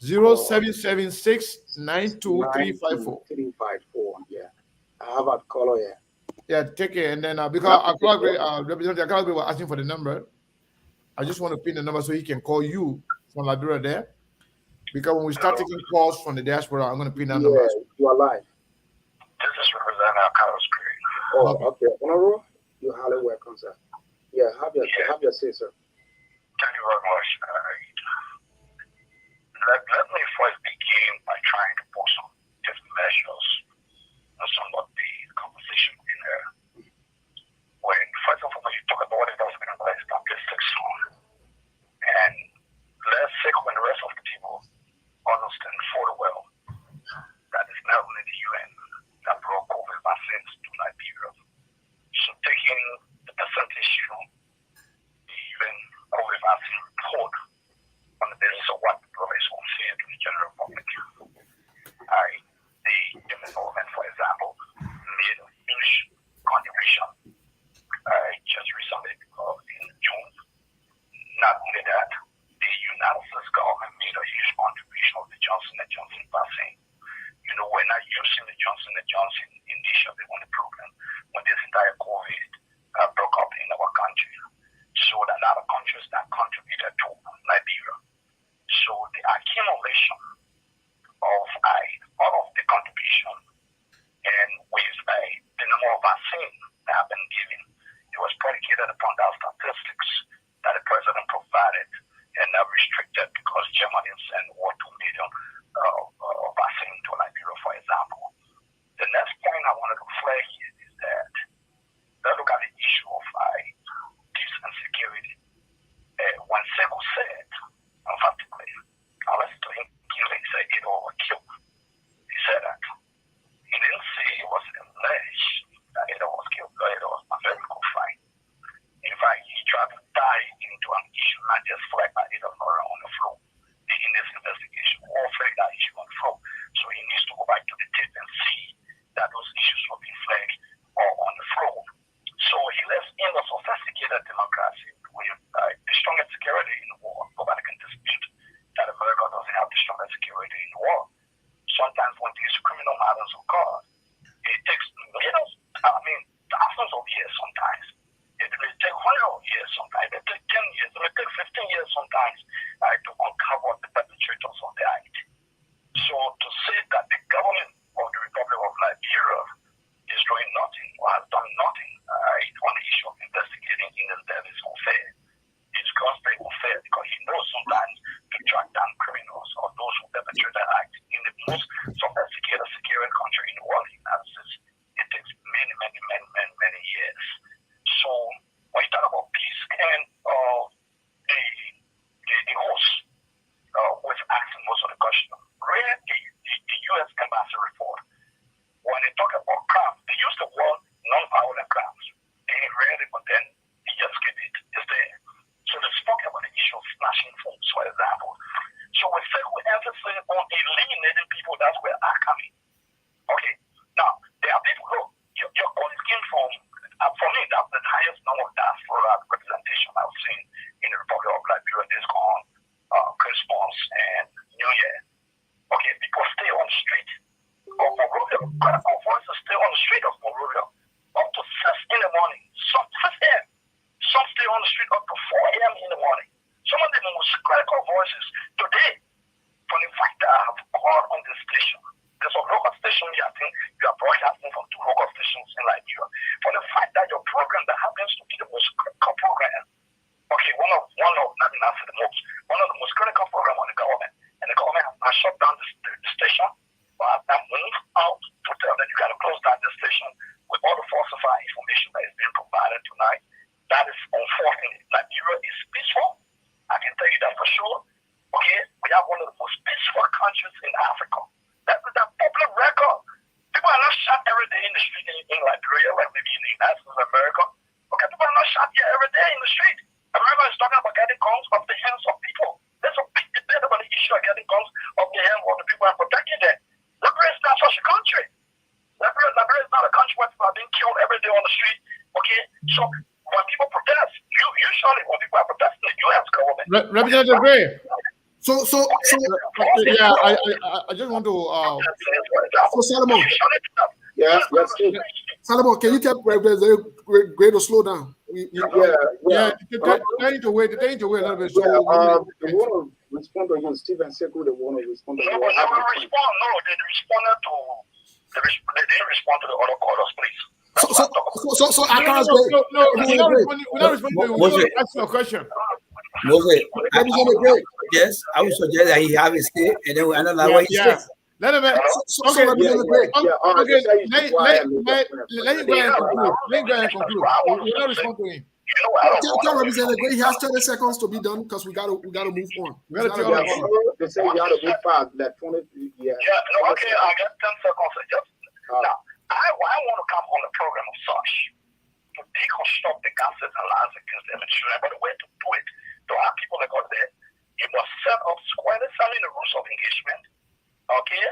0776923354. 92354. Yeah, I have a caller here. Yeah, take it, and then because Representative Calgary was asking for the number, I just want to pin the number so he can call you from Liberia there. Because when we start taking calls from the diaspora, I'm going to pin that number. You are live. This is Representative Carlos Creek. Oh, okay. Honorable, you're highly welcome, sir. Yeah, have your say, sir. Thank you very much. Let me first begin by trying to put some different measures on some of the conversation in there. When, first of all, when you talk about what it has been about statistics on, and let's say when the rest of the people understand full well that it's not only the UN that brought COVID vaccines to Liberia. So taking the percentage, the UN COVID vaccine report on the basis of what the government is saying to the general public. The human government, for example, made a huge contribution just recently in June. Not only that, the United States government made a huge contribution of the Johnson & Johnson vaccine. We're not using the Johnson & Johnson initially on the program when this entire COVID broke up in our country. So that a lot of countries that contributed to Liberia. So the accumulation of all of the contribution and with the number of vaccines that have been given, it was predicated upon that statistics that the president provided and not restricted because Germany sent 2 million vaccine to Liberia, for example. The next point I wanted to flag here is that let's look at the issue of peace and security. When Sego said, emphatically, I listened to him, he said it all was killed. He said that. He didn't say it was alleged that it was killed, but it was a very good fight. In fact, he tried to tie into an issue, not just flag that it was on the floor in this investigation, or flag that issue on the floor. So he needs to go back to the tape and see that those issues were being flagged or on the floor. So he lives in a sophisticated democracy with the strongest security in the world. Nobody can dispute that America doesn't have the strongest security in the world. Sometimes when these criminal matters occur, it takes thousands of years sometimes. It may take hundreds of years sometimes. It may take 10 years. It may take 15 years sometimes to uncover the perpetrators of the act. So to say that the government of the Republic of Liberia is doing nothing or has done nothing on the issue of investigating in this death is unfair. It's grossly unfair because he knows sometimes to track down criminals or those who perpetrate the act in the most sophisticated security country in the world, the United States. It takes many years. So when you talk about peace and the host was asking most of the question, read the U.S. Embassy report. When they talk about crimes, they use the word non-violent crimes. And he read it, but then he just gave it. It's there. So they spoke about the issue of snatching phones, for example. So we say we emphasize on eliminating people, that's where I come in. Okay. Now, there are people who, your colleague came from, for me, that's the highest number of diaspora representation I've seen in the Republic of Liberia this on Christmas and New Year. Okay, people stay on the street of Monrovia. Critical voices stay on the street of Monrovia up to 6 in the morning. Some 6 a.m. Some stay on the street up to 4 a.m. in the morning. Some of the most critical voices today, for the fact that I have called on this station. There's a local station here, I think you are broadcasting from 2 local stations in Liberia. For the fact that your program that happens to be the most critical program, okay, one of the most critical program on the government, and the government has shut down the station, but I moved out to tell them you got to close down the station with all the falsified information that is being provided tonight. That is unfortunate. Liberia is peaceful. I can tell you that for sure. Okay, we have one of the most peaceful countries in Africa. That is a public record. People are not shot every day in the street in Liberia, like maybe in the United States of America. Okay, people are not shot here every day in the street. America is talking about getting guns off the Representative Gray. So Yeah, I just want to. So Solomon, Yeah, yes, Steve. Solomon, can you tell Representative Gray to slow down? Yeah, they need to wait a little bit. So They want to respond to you, Steve and Sekou. They want to respond to you. No, but they will respond. No, they responded to. They didn't respond to the other callers, please. That's what I'm talking about. So I can't no, we're not responding. We're not asking a question. Moses, Representative Gray. yes, I would suggest that he have a say, and then we analyze what he Yeah. says. Let him. So Okay. Representative Gray. Okay. Let him go ahead and conclude. We're not responding to him. You know what? Tell Representative Gray he has 30 seconds to be done because we gotta move on. We gotta tell him. They say you have to move fast. That 20, Yeah, no, okay, I got 10 seconds. Just now, I want to come on the program of such to deconstruct the gossips and lies against them and children. But the way to do it, to have people like us there, you must set up squarely selling the rules of engagement, okay?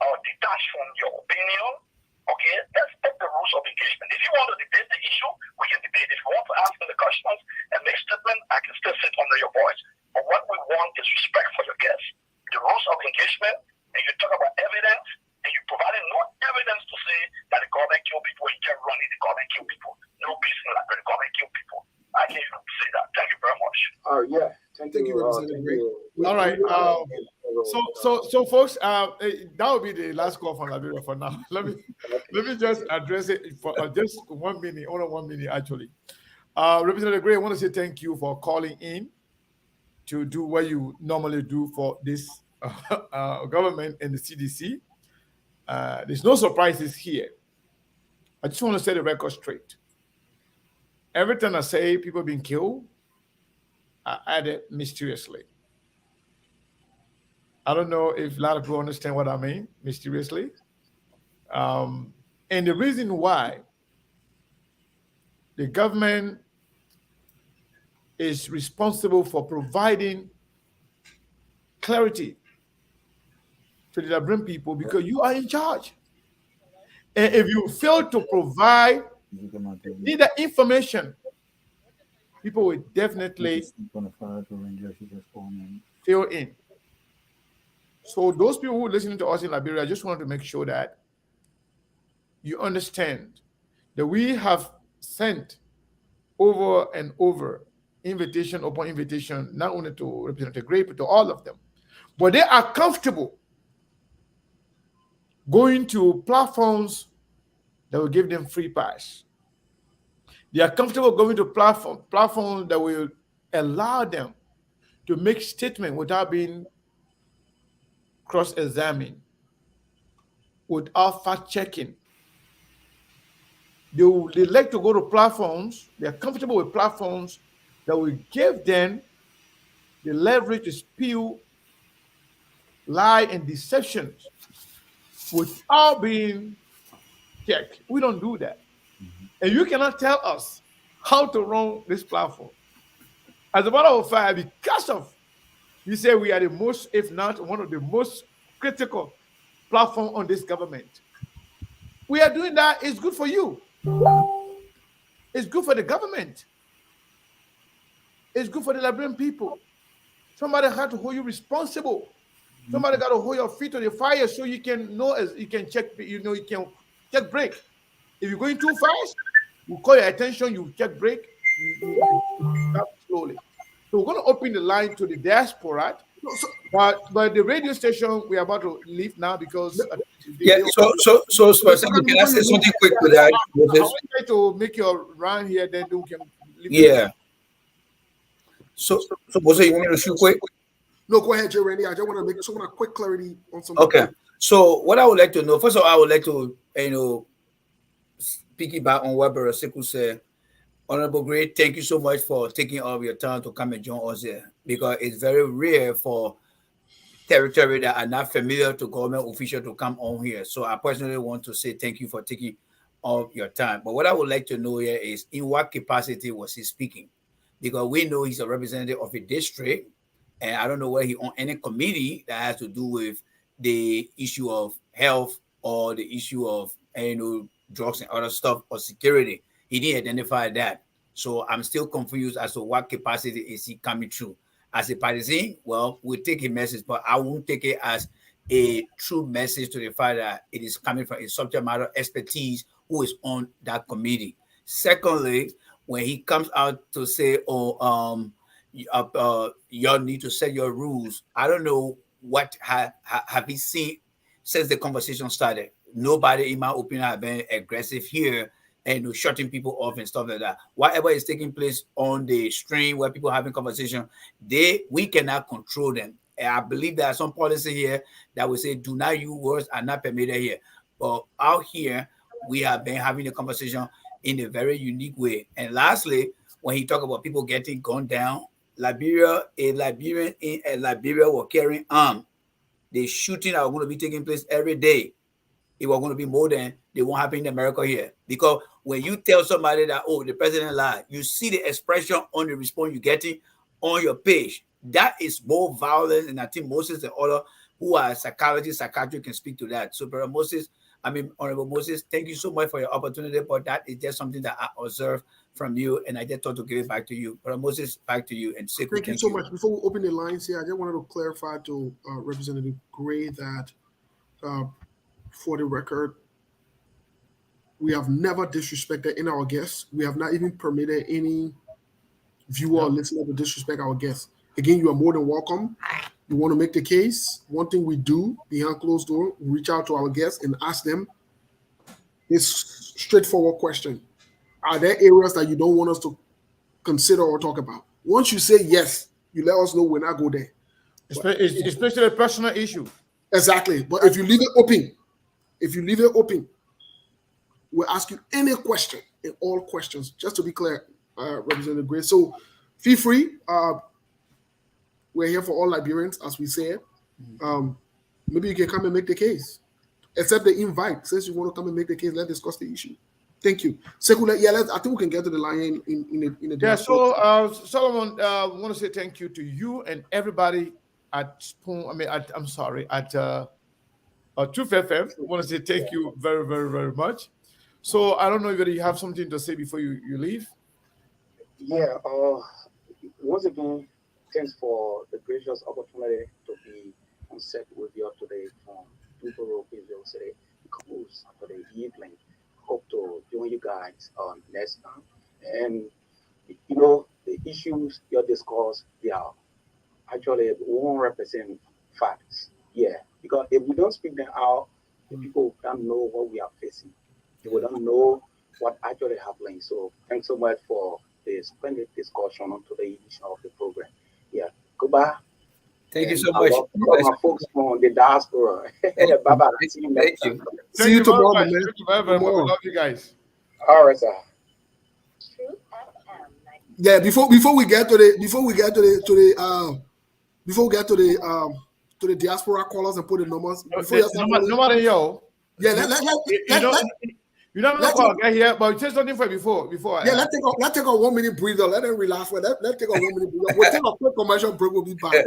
Or detach from your opinion, okay? Let's take the rules of engagement. If you want to debate the issue, we can debate. If you want to ask me the questions and make statements, I can still sit under your voice. But what we want is respect for your guests. The rules of engagement, and you talk about evidence, and you provided no evidence to say that the government kill people, you kept running the government kill people. No reason like the government kill people. I can't even say that. Thank you very much. yeah. Thank you, you, Representative Gray. All right. So folks, that will be the last call from Liberia for now. Let me just address it for just 1 minute, only 1 minute actually. Representative Gray, I want to say thank you for calling in to do what you normally do for this government and the CDC. There's no surprises here. I just want to set the record straight. Every time I say people being killed, I add it mysteriously. I don't know if a lot of people understand what I mean, mysteriously. And the reason why the government is responsible for providing clarity to the Liberian people because you are in charge. And if you fail to provide the information, people will definitely fill in. So those people who are listening to us in Liberia, I just want to make sure that you understand that we have sent over and over invitation upon invitation, not only to Representative Gray, but to all of them. But they are comfortable going to platforms that will give them free pass. They are comfortable going to platforms that will allow them to make statements without being cross-examined, without fact-checking. They like to go to platforms, they are comfortable with platforms that will give them the leverage to spew lie and deceptions without being checked. We don't do that. And you cannot tell us how to run this platform. As a matter of fact, because of you say we are the most, if not one of the most critical platform on this government. We are doing that. It's good for you. It's good for the government. It's good for the Liberian people. Somebody had to hold you responsible. Somebody got to hold your feet to the fire so you can know as you can check. You can check break. If you're going too fast, we'll call your attention. You check break. You stop slowly. So we're going to open the line to the diaspora, but the radio station we're about to leave now because So can I say something quick with that? I want you to make your round here, then we can leave. Yeah. So Moses, you want me to shoot quick? No, go ahead, Jay Randy. I just want to make a quick clarity on something. Okay. So what I would like to know, first of all, I would like to piggyback on what Brother Sekou said. Honorable Gray, thank you so much for taking all of your time to come and join us here, because it's very rare for territory that are not familiar to government officials to come on here. So I personally want to say thank you for taking all your time. But what I would like to know here is in what capacity was he speaking? Because we know he's a representative of a district, and I don't know whether he on any committee that has to do with the issue of health or the issue of drugs and other stuff or security. He didn't identify that. So I'm still confused as to what capacity is he coming through. as a partisan, well, we'll take a message, but I won't take it as a true message to the fact that it is coming from a subject matter expertise who is on that committee. Secondly, when he comes out to say, y'all need to set your rules, I don't know what have he seen since the conversation started. Nobody, in my opinion, have been aggressive here and shutting people off and stuff like that. Whatever is taking place on the stream where people are having conversation, we cannot control them. And I believe there are some policy here that will say, do not use words are not permitted here. But out here, we have been having a conversation in a very unique way. And lastly, when he talked about people getting gunned down, a Liberian in Liberia were carrying arms. The shooting are going to be taking place every day. It was going to be more than they won't happen in America here. Because when you tell somebody that, oh, the president lied, you see the expression on the response you're getting on your page. That is more violent, and I think Moses and other who are psychologists, psychiatrists can speak to that. So, Brother Moses, Honorable Moses, thank you so much for your opportunity, but that is just something that I observed from you, and I just thought to give it back to you. Brother Moses, back to you. And thank you so much. Before we open the lines here, I just wanted to clarify to Representative Gray that for the record, we have never disrespected any of our guests. We have not even permitted any viewer or listener to disrespect our guests. Again, you are more than welcome. You want to make the case. One thing we do behind closed door, we reach out to our guests and ask them this straightforward question. Are there areas that you don't want us to consider or talk about? Once you say yes, you let us know when I go there. Especially a personal issue. Exactly. But if you leave it open, we'll ask you any question and all questions, just to be clear, Representative Gray. So feel free. We're here for all Liberians, as we said. Maybe you can come and make the case. Accept the invite. Since you want to come and make the case, let's discuss the issue. Thank you. Secondly, I think we can get to the line in a day. Yeah, so Solomon, I want to say thank you to you and everybody at Spoon. At Truth FM. I want to say thank you very, very, very much. So I don't know whether you have something to say before you leave. Yeah. Once again, thanks for the gracious opportunity to be on set with you today from Duboro Visual City. Close for the evening. Hope to join you guys next time. And the issues you discuss, they are actually 100% facts. Yeah, because if we don't speak them out, the people don't know what we are facing. They will don't know what actually happening. So thanks so much for the splendid discussion on today's edition of the program. Yeah, goodbye. Thank you so much. My folks from the diaspora. Bye-bye. Thank you. See you tomorrow, man. Thank you very, very much. Love you guys. All right, sir. Yeah, before we get to the diaspora callers and put the numbers. Nobody yo. Yeah, you don't know how to get here, but say something for before. Yeah, let's take a 1 minute breather. Let them relax. Let's take a 1 minute breather. We'll take a quick commercial break. We'll be back.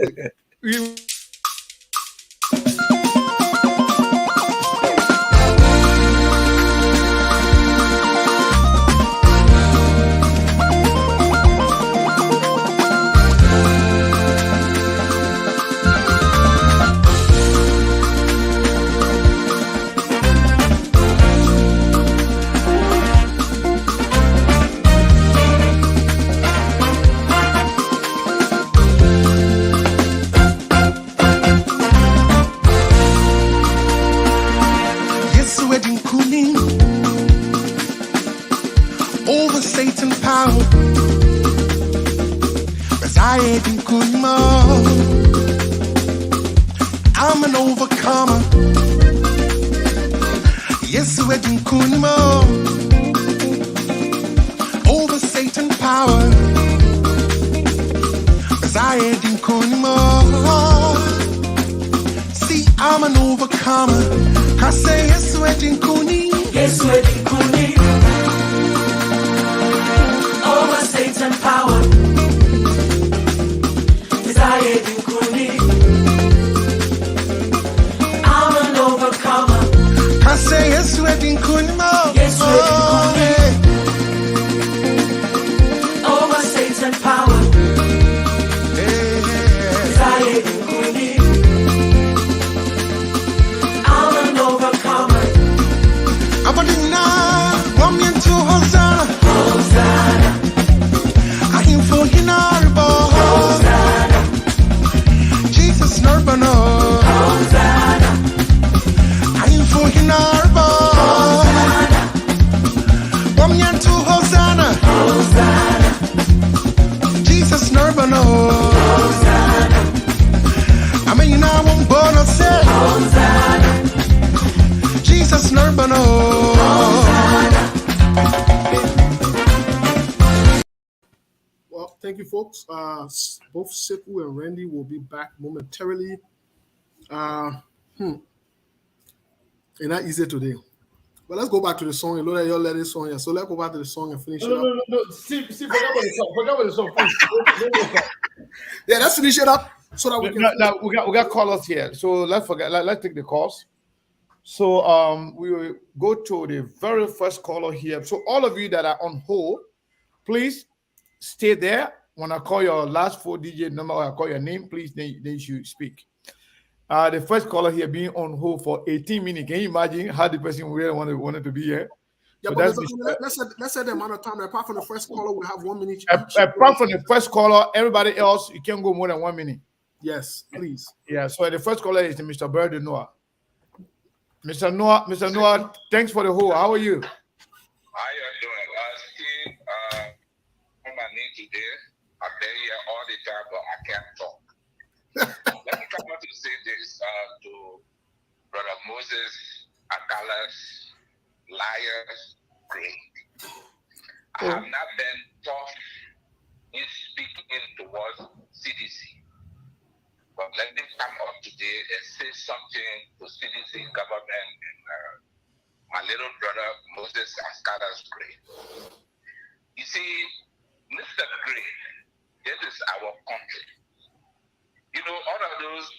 Over Satan power, residing Kunima. I'm an overcomer. Yes, wedding Kunima. Over Satan power, residing Kunima. See, I'm an overcomer. I say yes, wedding Kuni. Yes, wedding Kuni. Over Satan power. Desire in Kuni. I'm an overcomer. I say yes, wedding Kuni. Yes, wedding Kuni. Over Satan power. Hey, hey. Nurbano. I mean, you know, I won't born to say Jesus Nurbano. Well, thank you, folks. Both Sekou and Randy will be back momentarily. It's not easy today. But let's go back to the song. You know that y'all let this song here. So let's go back to the song and finish it up. No. See, forget about the song. Forget about the song, please. Yeah, let's finish it up so that we can. No, we got callers here. So let's take the calls. So we will go to the very first caller here. So all of you that are on hold, please stay there. When I call your last 4-digit number or I call your name, please then you should speak. The first caller here being on hold for 18 minutes. Can you imagine how the person really wanted to be here? Yeah, So but let's say the amount of time. Apart from the first caller, we have 1 minute. Apart from the first caller, everybody else, you can't go more than 1 minute. Yes, please. Yeah, so the first caller is Mr. Bird Noah. Mr. Noah, thanks for the hold. How are you? How you doing? Steve, on my knee today. I've been here all the time, but I can't talk. Let me come out to say this to Brother Moses, Akalas, liars, great. I have not been tough in speaking towards CDC. But let me come up today and say something to CDC government and my little brother Moses Akalas Gray. You see, Mr. Gray, this is our country. You know, all of those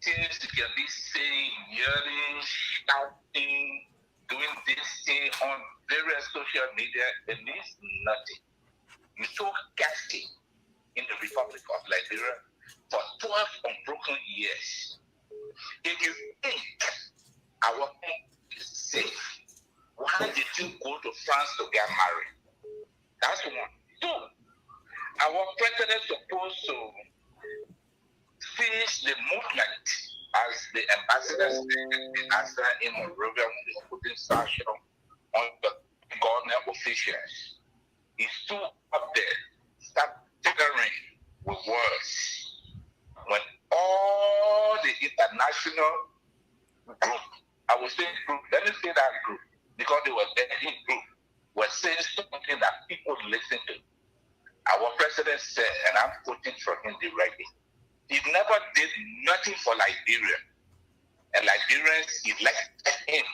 things you can be saying, yelling, shouting, doing this thing on various social media, it means nothing. You saw casting in the Republic of Liberia for 12 unbroken years. If you think our country is safe, why did you go to France to get married? That's one. Two, our president is supposed to finish the movement as the ambassador said in Monrovia when they were putting sanction on the government officials. He's still up there, start tinkering with words. When all the international group, I will say group, let me say that group, because they were very group, were saying something that people listen to. Our president said, and I'm quoting from him directly, he never did nothing for Liberia. And Liberians elected him.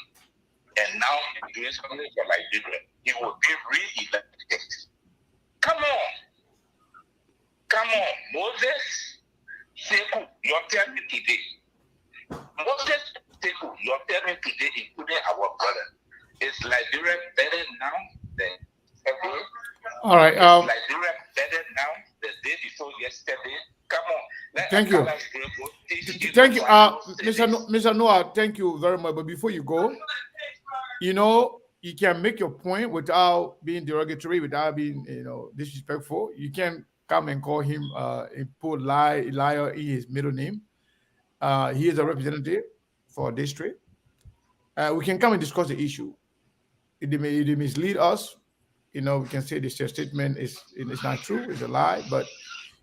And now he's doing something for Liberia. He will be re-elected. Come on. Moses Sekou, you're telling me today. Moses Sekou, you're telling me today, including our brother. Is Liberia better now than ever? All right. Liberia better now the day before yesterday? Come on. Thank you. Thank you, Mr. Noah. Thank you very much. But before you go, you know, you can make your point without being derogatory, without being, disrespectful. You can come and call him and put liar in his middle name. He is a representative for a district. We can come and discuss the issue. It may mislead us. We can say this statement is not true, it's a lie, but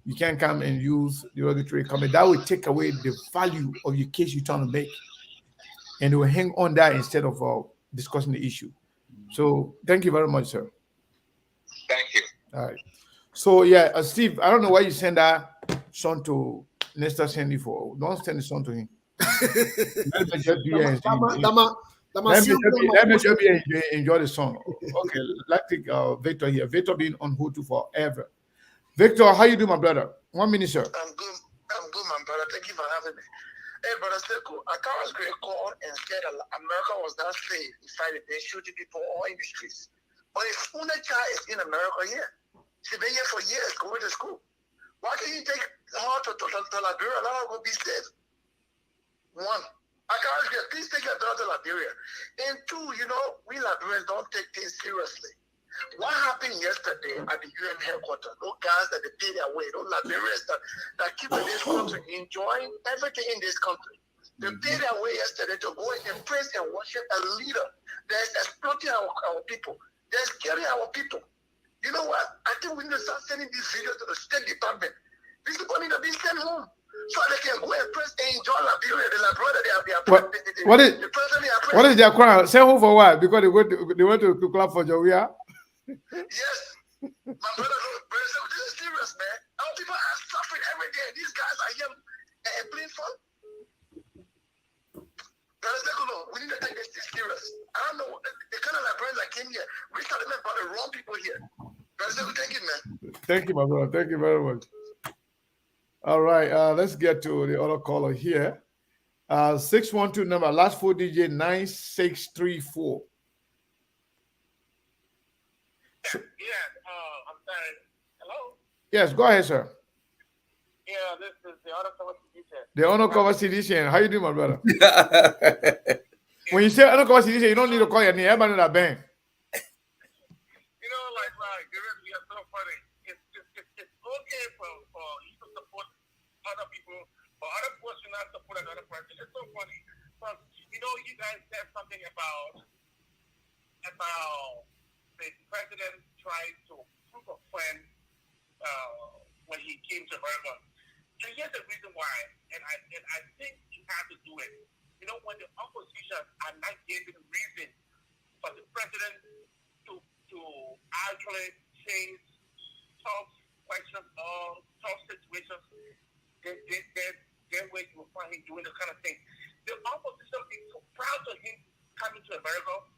you can't come and use derogatory comment. That will take away the value of your case you're trying to make. And they will hang on that instead of discussing the issue. So thank you very much, sir. Thank you. All right. So yeah, Steve, I don't know why you send that song to Nestor Sandy for. Don't send the song to him. Let me just be Let me just enjoy the song. Okay, let's take Victor here. Victor been on hold to forever. Victor, how you do, my brother? 1 minute, sir. I'm good, my brother. Thank you for having me. Hey, brother Sekou, I was great call and scared America was not safe. Decided they shooting people all in the streets. But if Una child is in America here, she's been here for years going to school. Why can't you take her to Liberia? Let her go be safe. One. I can ask you, please take your daughter to Liberia. And two, we Liberians don't take things seriously. What happened yesterday at the UN headquarters? Those guys that they pay their way, those Liberians that keep in this country, enjoying everything in this country. They pay their way yesterday to go and praise and worship a leader that is exploiting our people. They're scaring our people. You know what? I think we need to start sending these videos to the State Department. These people need to be sent home so they can go and press and enjoy Liberia. The Liberia they are what is their crime? Send home for what? Because they went to club for Jovia. Yes, my brother, this is serious, man. Our people are suffering every day. These guys are here and playing fun. We need to take this serious. I don't know the kind of Liberians that came here. We started about the wrong people here. Thank you, man. Thank you, my brother. Thank you very much. All right, let's get to the other caller here. 612 number, last 4 digit 9634. Yeah, I'm sorry. Hello? Yes, go ahead, sir. Yeah, this is the undercover CDC. The undercover CDC. How you doing, my brother? When you say undercover CDC, you don't need to call your name. Everybody know that bang. You know, like we are so funny. It's okay for you to support other people, or other person not support another person. It's so funny. But you know, you guys said something about the president trying to prove a friend when he came to America. And here's the reason why, and I think you have to do it. You know, when the opposition are not giving reason for the president to actually change tough questions or tough situations, then where you will find him doing the kind of thing. The opposition is so proud of him coming to America.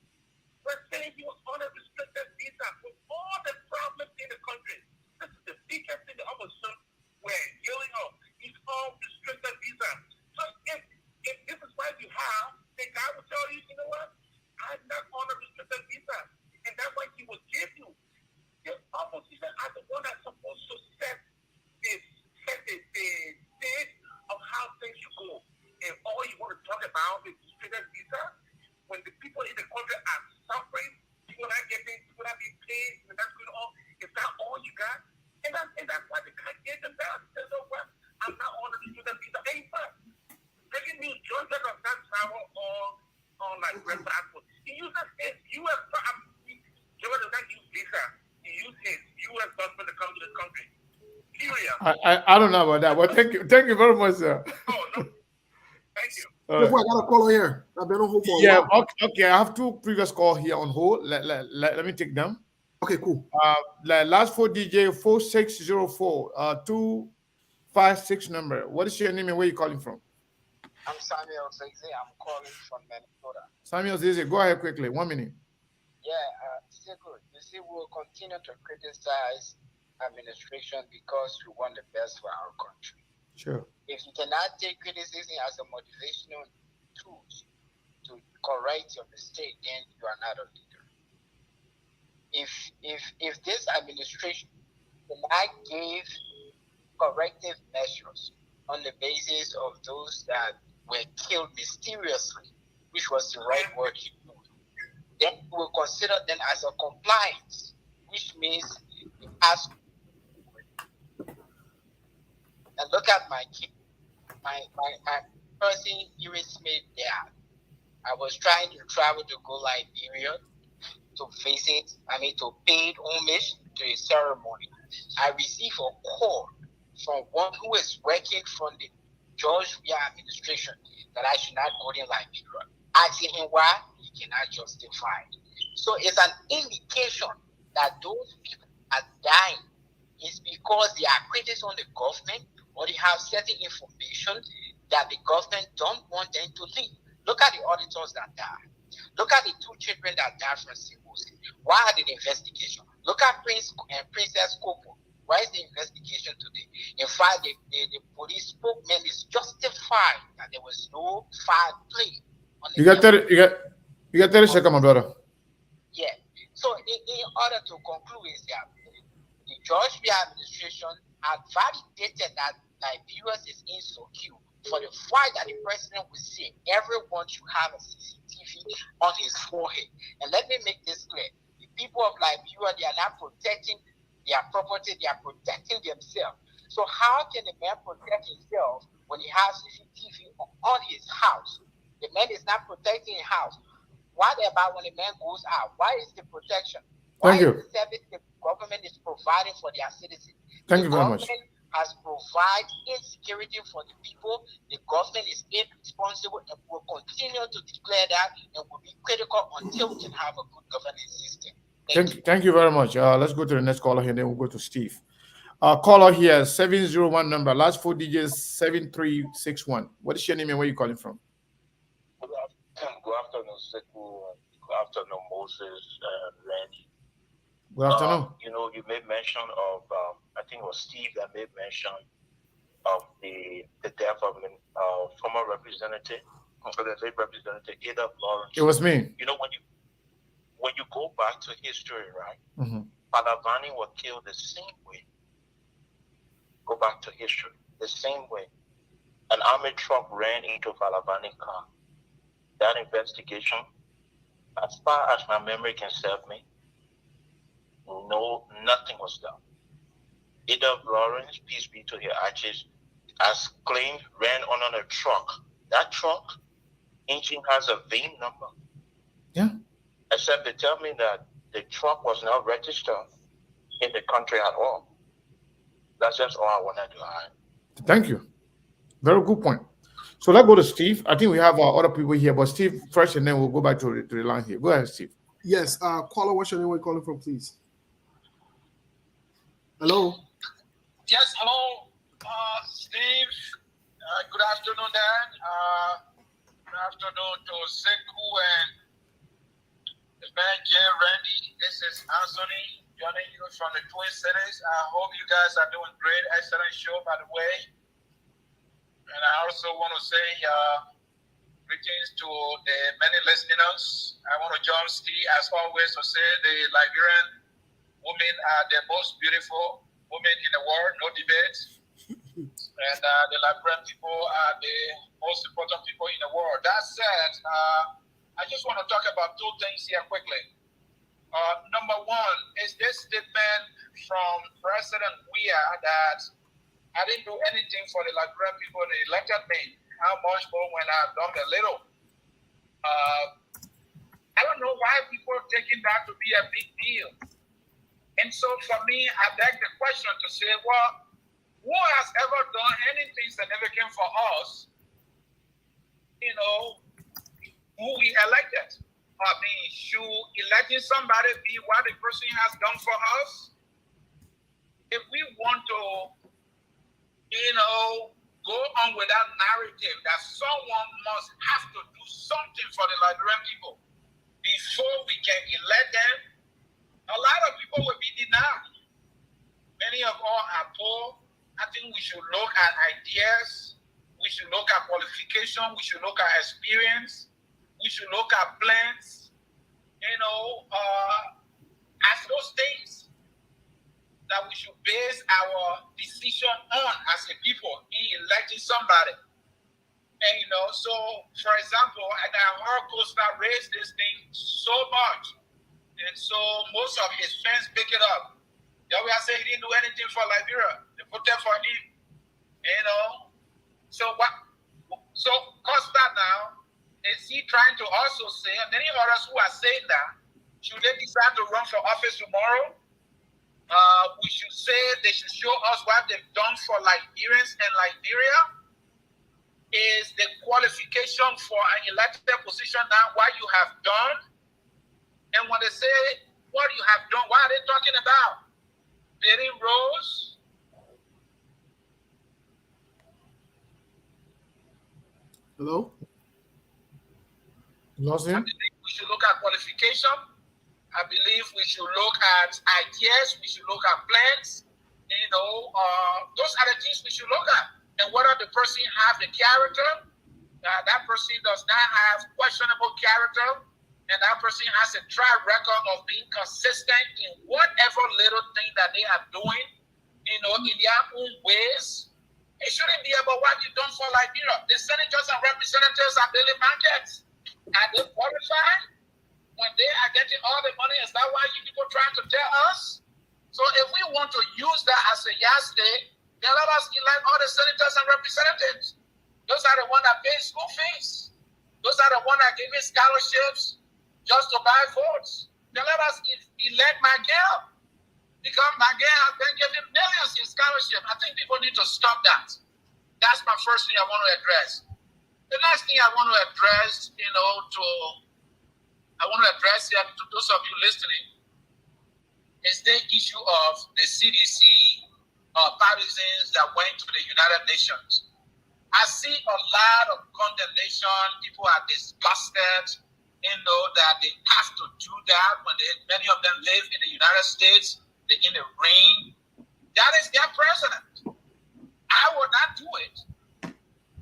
We're saying he was on a restricted visa with all the problems in the country. This is the biggest thing the opposition were yelling out. He's on restricted visa. So if this is what you have, the guy will tell you, you know what? I'm not on a restricted visa. And that's why he will give you. The opposition are the one that's supposed to set the stage of how things should go. And all you want to talk about is restricted visa, when the people in the country are suffering, people not getting, people not being paid, and that's going on. Is that all you got? And that's why the guy gave them that. He said, no, well, I'm not on the student visa. In fact, breaking news, John Jacob does travel on like red passport. He uses his U.S. John does not use visa. He uses his U.S. government to come to the country. Period. I don't know about that, but thank you very much, sir. Oh, no. Thank you. I got a caller here. I've been on hold for a Yeah, while. okay. I have 2 previous calls here on hold. Let me take them. Okay, cool. Last 4 DJ 4604 256 number. What is your name and where you calling from? I'm Samuel Zizi. I'm calling from Minnesota. Samuel Zizi, go ahead quickly. 1 minute. Yeah, so good. You see, we'll continue to criticize administration because we want the best for our country. Sure. If you cannot take criticism as a motivational tool to correct your mistake, then you are not a leader. If this administration cannot give corrective measures on the basis of those that were killed mysteriously, which was the right word to use, then we'll consider them as a compliance, which means it has. And look at my kid, my person, Iris Smith, there. I was trying to travel to go Liberia to visit, to pay homage to a ceremony. I received a call from one who is working from the George Weah administration that I should not go in Liberia. Asking him why, he cannot justify it. So it's an indication that those people are dying is because they are critics on the government, or they have certain information that the government don't want them to leave. Look at the auditors that died. Look at the 2 children that died from cirrhosis. Why are the investigation? Look at Prince and Princess Coco. Why is the investigation today? In fact, the police spokesman is justified that there was no foul play. You got 30 seconds, my brother. Yeah. So in order to conclude is that the George Weah administration had validated that Liberia is insecure for the fact that the president will say everyone should have a CCTV on his forehead. And let me make this clear. The people of Liberia, they are not protecting their property, they are protecting themselves. So how can a man protect himself when he has CCTV on his house? The man is not protecting his house. What about when a man goes out? Why is the protection? Why Thank you. is the service government is providing for their citizens. Thank you very much. The government has provided insecurity for the people. The government is irresponsible and will continue to declare that and will be critical until we can have a good governance system. Thank you very much. Let's go to the next caller here, then we'll go to Steve. Caller here, 701 number, last 4 digits, 7361. What is your name and where are you calling from? Good afternoon, Sekou. Good afternoon, Moses and Randy. Good afternoon. You made mention of, I think it was Steve that made mention of the death of former representative, the late representative Ada Lawrence. It was me. When you go back to history, right? Mm-hmm. Palavani was killed the same way. Go back to history, the same way. An army truck ran into Palavani's car. That investigation, as far as my memory can serve me, nothing was done. Ada Lawrence, peace be to her ashes, as claimed, ran on a truck. That truck engine has a VIN number. Yeah. Except they tell me that the truck was not registered in the country at all. That's just all I wanted to add. Thank you. Very good point. So let's go to Steve. I think we have other people here, but Steve first, and then we'll go back to the line here. Go ahead, Steve. Yes. Caller, what's your name? Where you calling from, please? Hello. Yes, hello, Steve. Good afternoon, Dan. Good afternoon to Sekou and the man, Jay, Randy. This is Anthony joining you from the Twin Cities. I hope you guys are doing great. Excellent show, by the way. And I also want to say greetings to the many listeners. I want to join Steve, as always, to say the Liberian women are the most beautiful women in the world, no debate. And the Liberian people are the most important people in the world. That said, I just want to talk about two things here quickly. Number one is this statement from President Weah that I didn't do anything for the Liberian people. They elected me. How much more when I've done a little? I don't know why people are taking that to be a big deal. And so for me, I beg the question to say, well, who has ever done anything significant for us, who we elected? I mean, should electing somebody be what the person has done for us? If we want to, go on with that narrative that someone must have to do something for the Liberian people before we can elect them, a lot of people will be denied. Many of all are poor. I think we should look at ideas. We should look at qualification. We should look at experience. We should look at plans. As those things that we should base our decision on as a people in electing somebody. And, so, for example, I heard Costa raise this thing so much. And so most of his friends pick it up. They always say he didn't do anything for Liberia. They voted for him. So what? So Costa now, is he trying to also say, and many others who are saying that, should they decide to run for office tomorrow, we should say they should show us what they've done for Liberians and Liberia. Is the qualification for an elected position now what you have done? And when they say what you have done, what are they talking about? Building roads? Hello? Lost him? I believe we should look at qualification. I believe we should look at ideas. We should look at plans. Those are the things we should look at. And whether the person has the character, that person does not have questionable character, and that person has a track record of being consistent in whatever little thing that they are doing, in their own ways. It shouldn't be about what you've done for Liberia. The senators and representatives are building markets. Are they qualified? When they are getting all the money, is that why you people trying to tell us? So if we want to use that as a yardstick, then let us elect all the senators and representatives. Those are the ones that pay school fees. Those are the ones that give me scholarships just to buy votes. Then let us elect my girl. Because McGill has been giving millions in scholarship. I think people need to stop that. That's my first thing I want to address. The next thing I want to address, here to those of you listening, is the issue of the CDC partisans that went to the United Nations. I see a lot of condemnation. People are disgusted, that they have to do that when many of them live in the United States. They're in the rain. That is their president. I will not do it.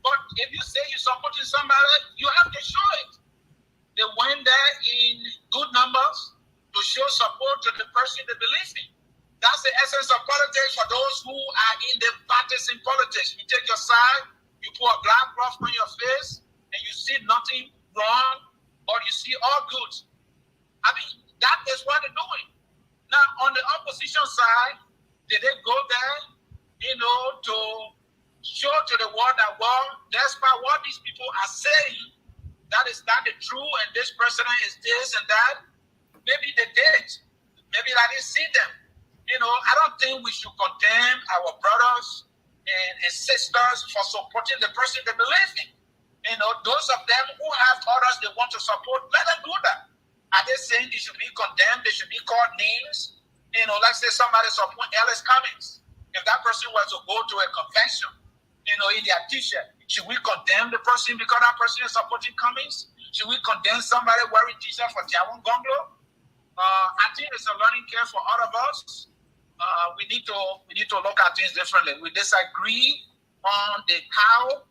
But if you say you're supporting somebody, you have to show it. They went there in good numbers to show support to the person they believe in. That's the essence of politics for those who are in the partisan politics. You take your side, you put a black cloth on your face, and you see nothing wrong, or you see all good. I mean, that is what they're doing. Now, on the opposition side, did they go there, to show to the world that, well, despite what these people are saying, that is not the truth, and this president is this and that? Maybe they did. Maybe I didn't see them. I don't think we should condemn our brothers and sisters for supporting the person they believe in. Those of them who have others they want to support, let them do that. Are they saying they should be condemned? They should be called names? Let's say somebody support Ellis Cummings. If that person was to go to a convention, in their t-shirt, should we condemn the person because that person is supporting Cummings? Should we condemn somebody wearing t-shirt for Tiawan Gonglo? I think it's a learning curve for all of us. We need to look at things differently. We disagree on the how,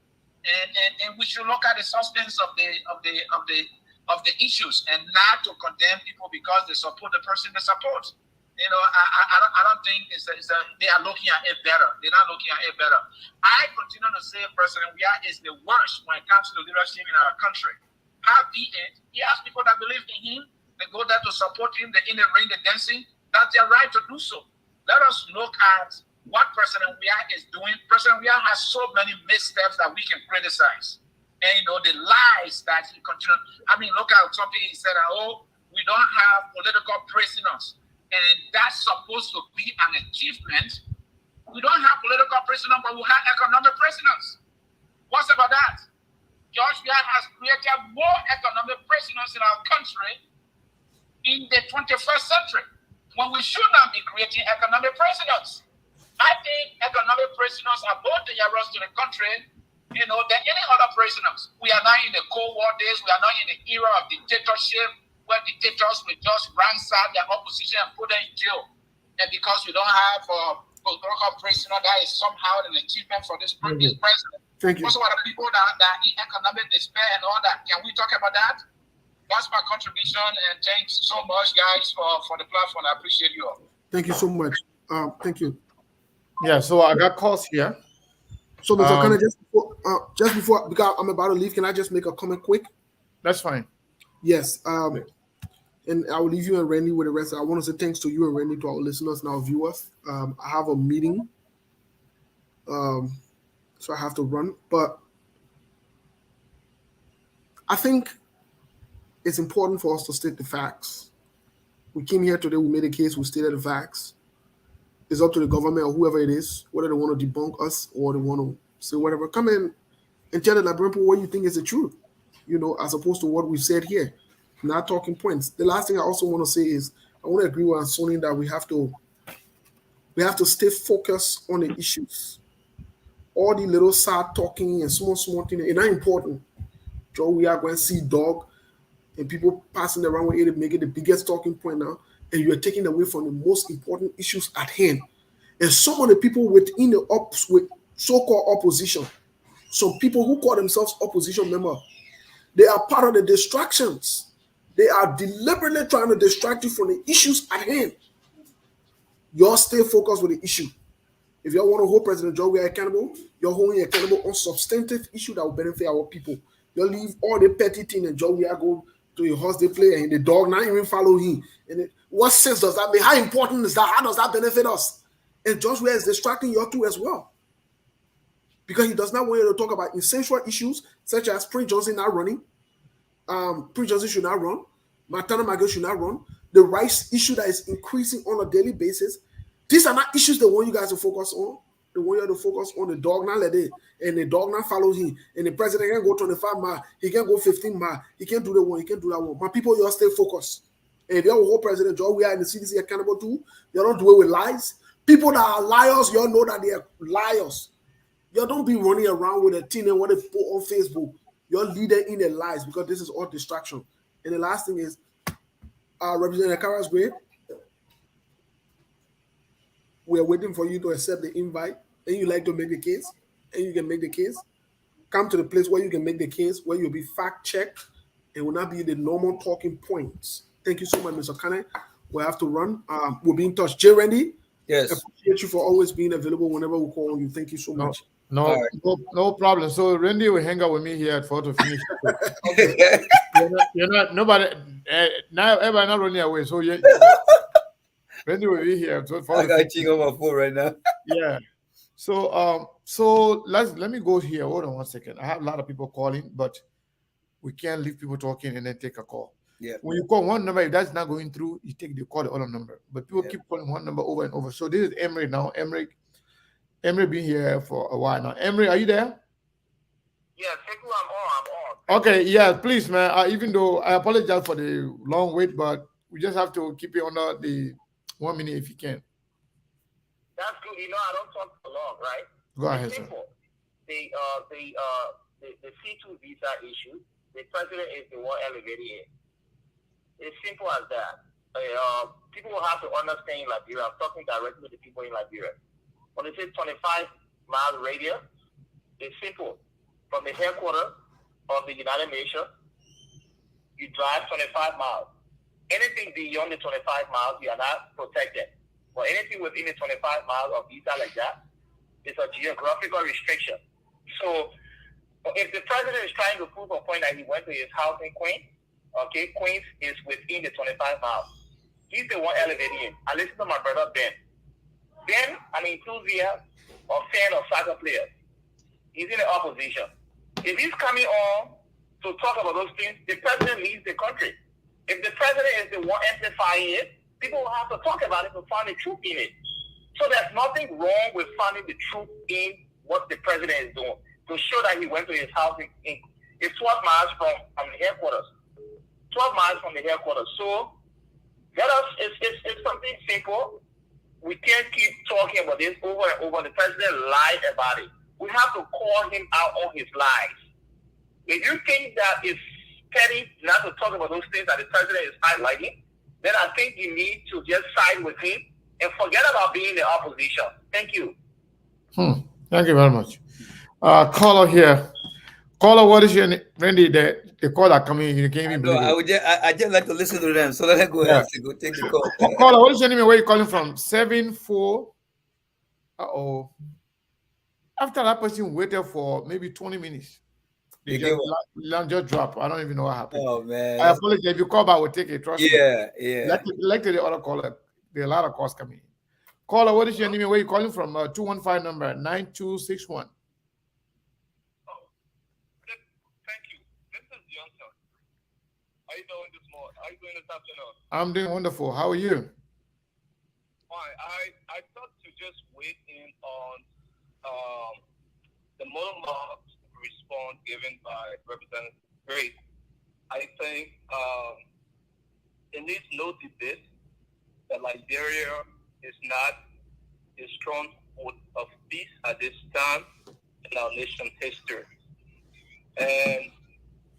and we should look at the substance of the issues, and not to condemn people because they support the person they support. I don't think they are looking at it better. They're not looking at it better. I continue to say President Weah is the worst when it comes to leadership in our country. How be it? He has people that believe in him. They go there to support him. They're in the ring, they're dancing. That's their right to do so. Let us look at what President Weah is doing. President Weah has so many missteps that we can criticize. And, the lies that he continues. I mean, look at something he said, we don't have political prisoners. And that's supposed to be an achievement. We don't have political prisoners, but we have economic prisoners. What's about that? George Weah has created more economic prisoners in our country in the 21st century, when we should not be creating economic prisoners. I think economic prisoners are both dangerous to the country, than any other prisoners. We are not in the Cold War days. We are not in the era of dictatorship, where dictators will just ransack their opposition and put them in jail. And because we don't have a political prisoner, that is somehow an achievement for this president. Thank you. Also, are the people that are in economic despair and all that. Can we talk about that? That's my contribution, and thanks so much, guys, for the platform. I appreciate you all. Thank you so much. Thank you. Yeah, so I got calls here. So, Mr. Connor, just before, because I'm about to leave, can I just make a comment quick? That's fine. Yes. And I will leave you and Randy with the rest. I want to say thanks to you and Randy, to our listeners and our viewers. I have a meeting, so I have to run. But I think it's important for us to state the facts. We came here today, we made a case, we stated the facts. It's up to the government or whoever it is, whether they want to debunk us or they want to say whatever. Come in and tell the Liberian people what you think is the truth, as opposed to what we've said here. Not talking points. The last thing I also want to say is I want to agree with Ansonin that we have to stay focused on the issues. All the little sad talking and small things, it's not important. Joe, we are going to see dog and people passing around with it, make it the biggest talking point now, and you're taking away from the most important issues at hand. And some of the people within with so-called opposition, some people who call themselves opposition members, they are part of the distractions. They are deliberately trying to distract you from the issues at hand. Y'all stay focused with the issue. If y'all want to hold President Joe Weah accountable, you're holding accountable on substantive issue that will benefit our people. You'll leave all the petty thing and Joe Weah go to a horse they play and the dog not even follow him. And what sense does that make? How important is that? How does that benefit us? And Joe Weah is distracting you too as well. Because he does not want you to talk about essential issues such as Prince Johnson not running. Prince Johnson should not run. Matana Mago should not run. The rice issue that is increasing on a daily basis. These are not issues they want you guys to focus on. They want you to focus on the dog not let it, and the dog not follow him. And the president can go 25 miles, he can go 15 miles, he can't do the one, he can't do that one. My people, you all stay focused. And if you're a whole president, Joe, we are in the CDC accountable too. You don't do it with lies. People that are liars, you all know that they are liars. You all don't be running around with a thing and what they put on Facebook. You're leading in the lies because this is all distraction. And the last thing is, Representative Kara's great. We are waiting for you to accept the invite, and you like to make the case, and you can make the case. Come to the place where you can make the case, where you'll be fact-checked. It will not be the normal talking points. Thank you so much, Mr. Kane. We have to run. We'll be in touch. J. Randy, yes, appreciate you for always being available whenever we call you. Thank you so much. No problem. So Randy will hang out with me here at 4 to finish. you're not nobody now. Everybody not running away. So Randy will be here. I got cheating on my phone right now. Yeah. So let me go here. Hold on 1 second. I have a lot of people calling, but we can't leave people talking and then take a call. Yeah. When you call one number, if that's not going through, you call the other number. But people keep calling one number over and over. So this is Emery now. Emery been here for a while now. Emery, are you there? Yeah, Sekou, I'm on. Okay, yeah, please, man. Even though I apologize for the long wait, but we just have to keep it under the 1 minute if you can. That's good. You know, I don't talk for long, right? Go ahead, it's sir. simple. The C2 visa issue, the president is the one elevating it. It's simple as that. People will have to understand in Liberia. I'm talking directly to the people in Liberia. When they say 25-mile radius, it's simple. From the headquarters of the United Nations, you drive 25 miles. Anything beyond the 25 miles, you are not protected. But anything within the 25 miles of visa like that is a geographical restriction. So if the president is trying to prove a point that he went to his house in Queens, okay, Queens is within the 25 miles. He's the one elevating it. I listen to my brother Ben. Ben, an enthusiast or fan of soccer players. He's in the opposition. If he's coming on to talk about those things, the president leaves the country. If the president is the one amplifying it, people will have to talk about it to find the truth in it. So there's nothing wrong with finding the truth in what the president is doing. To show that he went to his house it's 12 miles from the headquarters. 12 miles from the headquarters. So it's something simple. We can't keep talking about this over and over. The president lied about it. We have to call him out on his lies. If you think that it's petty not to talk about those things that the president is highlighting, then I think you need to just side with him and forget about being in the opposition. Thank you. Thank you very much. Caller here. Caller, what is your name? Randy, the caller coming in. You can't even believe it. I just like to listen to them. So let her go ahead. Go take the call. Caller, what is your name and where are you calling from? 74. After that person waited for maybe 20 minutes. They just drop. I don't even know what happened. Oh, man. I apologize. If you call back, we'll take it. Trust me. Yeah. Like the other caller. There are a lot of calls coming in. Caller, what is your name and where are you calling from? 215 number 9261. Thank you. This is Johnson. How are you doing this morning? How are you doing this afternoon? I'm doing wonderful. How are you? Fine. I thought to just weigh in on the monologue response given by Representative Gray. I think it needs no debate that Liberia is not a stronghold of peace at this time in our nation's history. And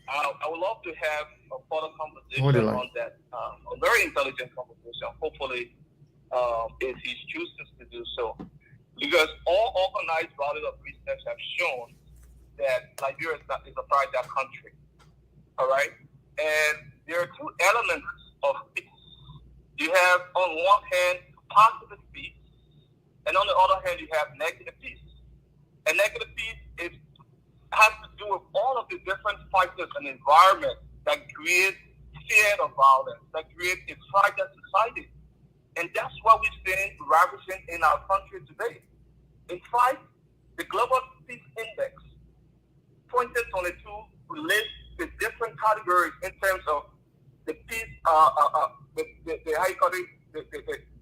I would love to have a further conversation on that, a very intelligent conversation, hopefully, if he chooses to do so. Because all organized bodies of research have shown that Liberia is a fragile country. All right? And there are two elements of peace. You have, on one hand, positive peace, and on the other hand, you have negative peace. And negative peace has to do with all of the different factors and environments that create fear of violence, that create a fragile society. And that's what we're seeing ravishing in our country today. In fact, the Global Peace Index 2022 lists the different categories in terms of the peace,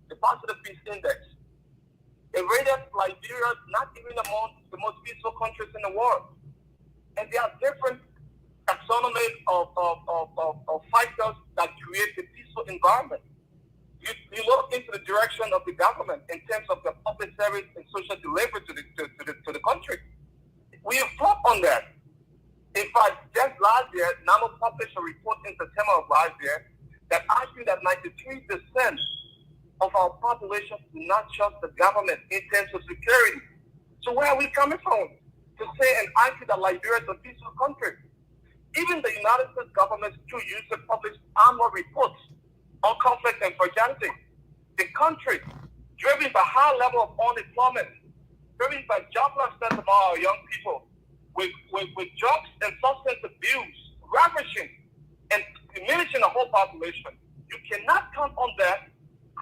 the positive peace index. It rated Liberia not even among the most peaceful countries in the world. And there are different taxonomies of factors that create a peaceful environment. You look into the direction of the government in terms of the public service and social delivery to the country. We have fought on that. In fact, just last year, NAMO published a report in September of last year that argued that 93% of our population do not trust the government in terms of security. So where are we coming from to say and argue that Liberia is a peaceful country? Even the United States government still used to publish annual reports on conflict and fragility. The country, driven by high level of unemployment, driven by joblessness among our young people, with drugs and substance abuse, ravishing and diminishing the whole population. You cannot count on that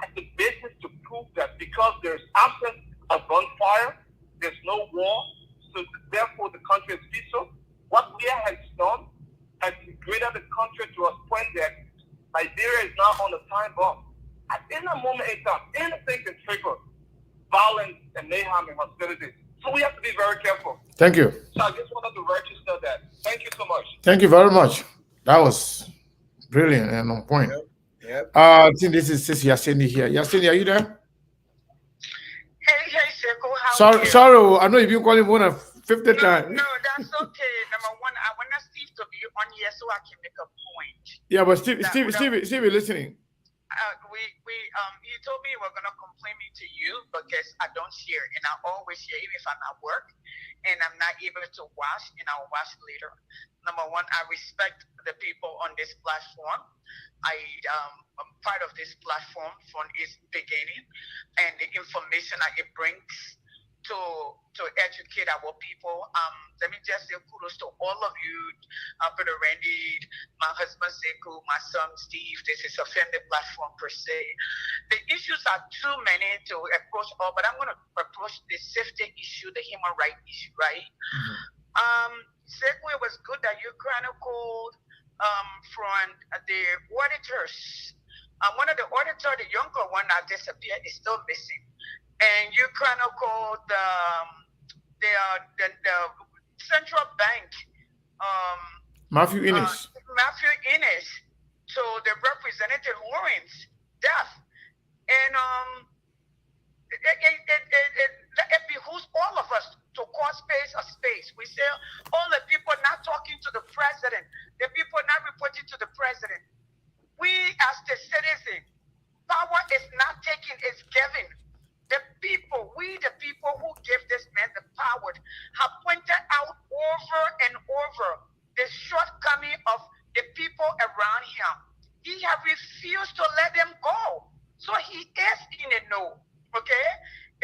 as the basis to prove that because there's absence of gunfire, there's no war, so therefore the country is peaceful. What Leah has done has degraded the country to a point that Liberia is now on the time bomb. At any moment in time, anything can trigger violence and mayhem and hostility. So we have to be very careful. Thank you. So I just wanted to register that. Thank you so much. Thank you very much. That was brilliant and on point. Yep. I think this is Yasini here. Yasini, are you there? Hey, Sekou, how are you? Sorry, I know you've been calling more than 50 times. No, that's okay. Number one, I want Steve to be on here so I can make a point. Yeah, but Steve is listening. You told me you were gonna complain me to you because I don't share, and I always share even if I'm at work and I'm not able to watch, and I'll watch later. Number one, I respect the people on this platform. I'm part of this platform from its beginning, and the information that it brings to educate our people. Let me just say kudos to all of you, Brother Randy, my husband Sekou, my son Steve. This is a family platform per se. The issues are too many to approach all, but I'm going to approach the safety issue, the human rights issue, right? Sekou, it was good that you chronicled from the auditors. One of the auditors, the younger one that disappeared, is still missing. And you chronicled the central bank, Matthew Innes. So the representative Lawrence death, and it behooves all of us to call space a space. We say all the people not talking to the president, the people not reporting to the president. We as the citizen, power is not taken, it's given. The people, we the people who give this man the power, have pointed out over and over the shortcoming of the people around him. He have refused to let them go. So he is in the know, okay?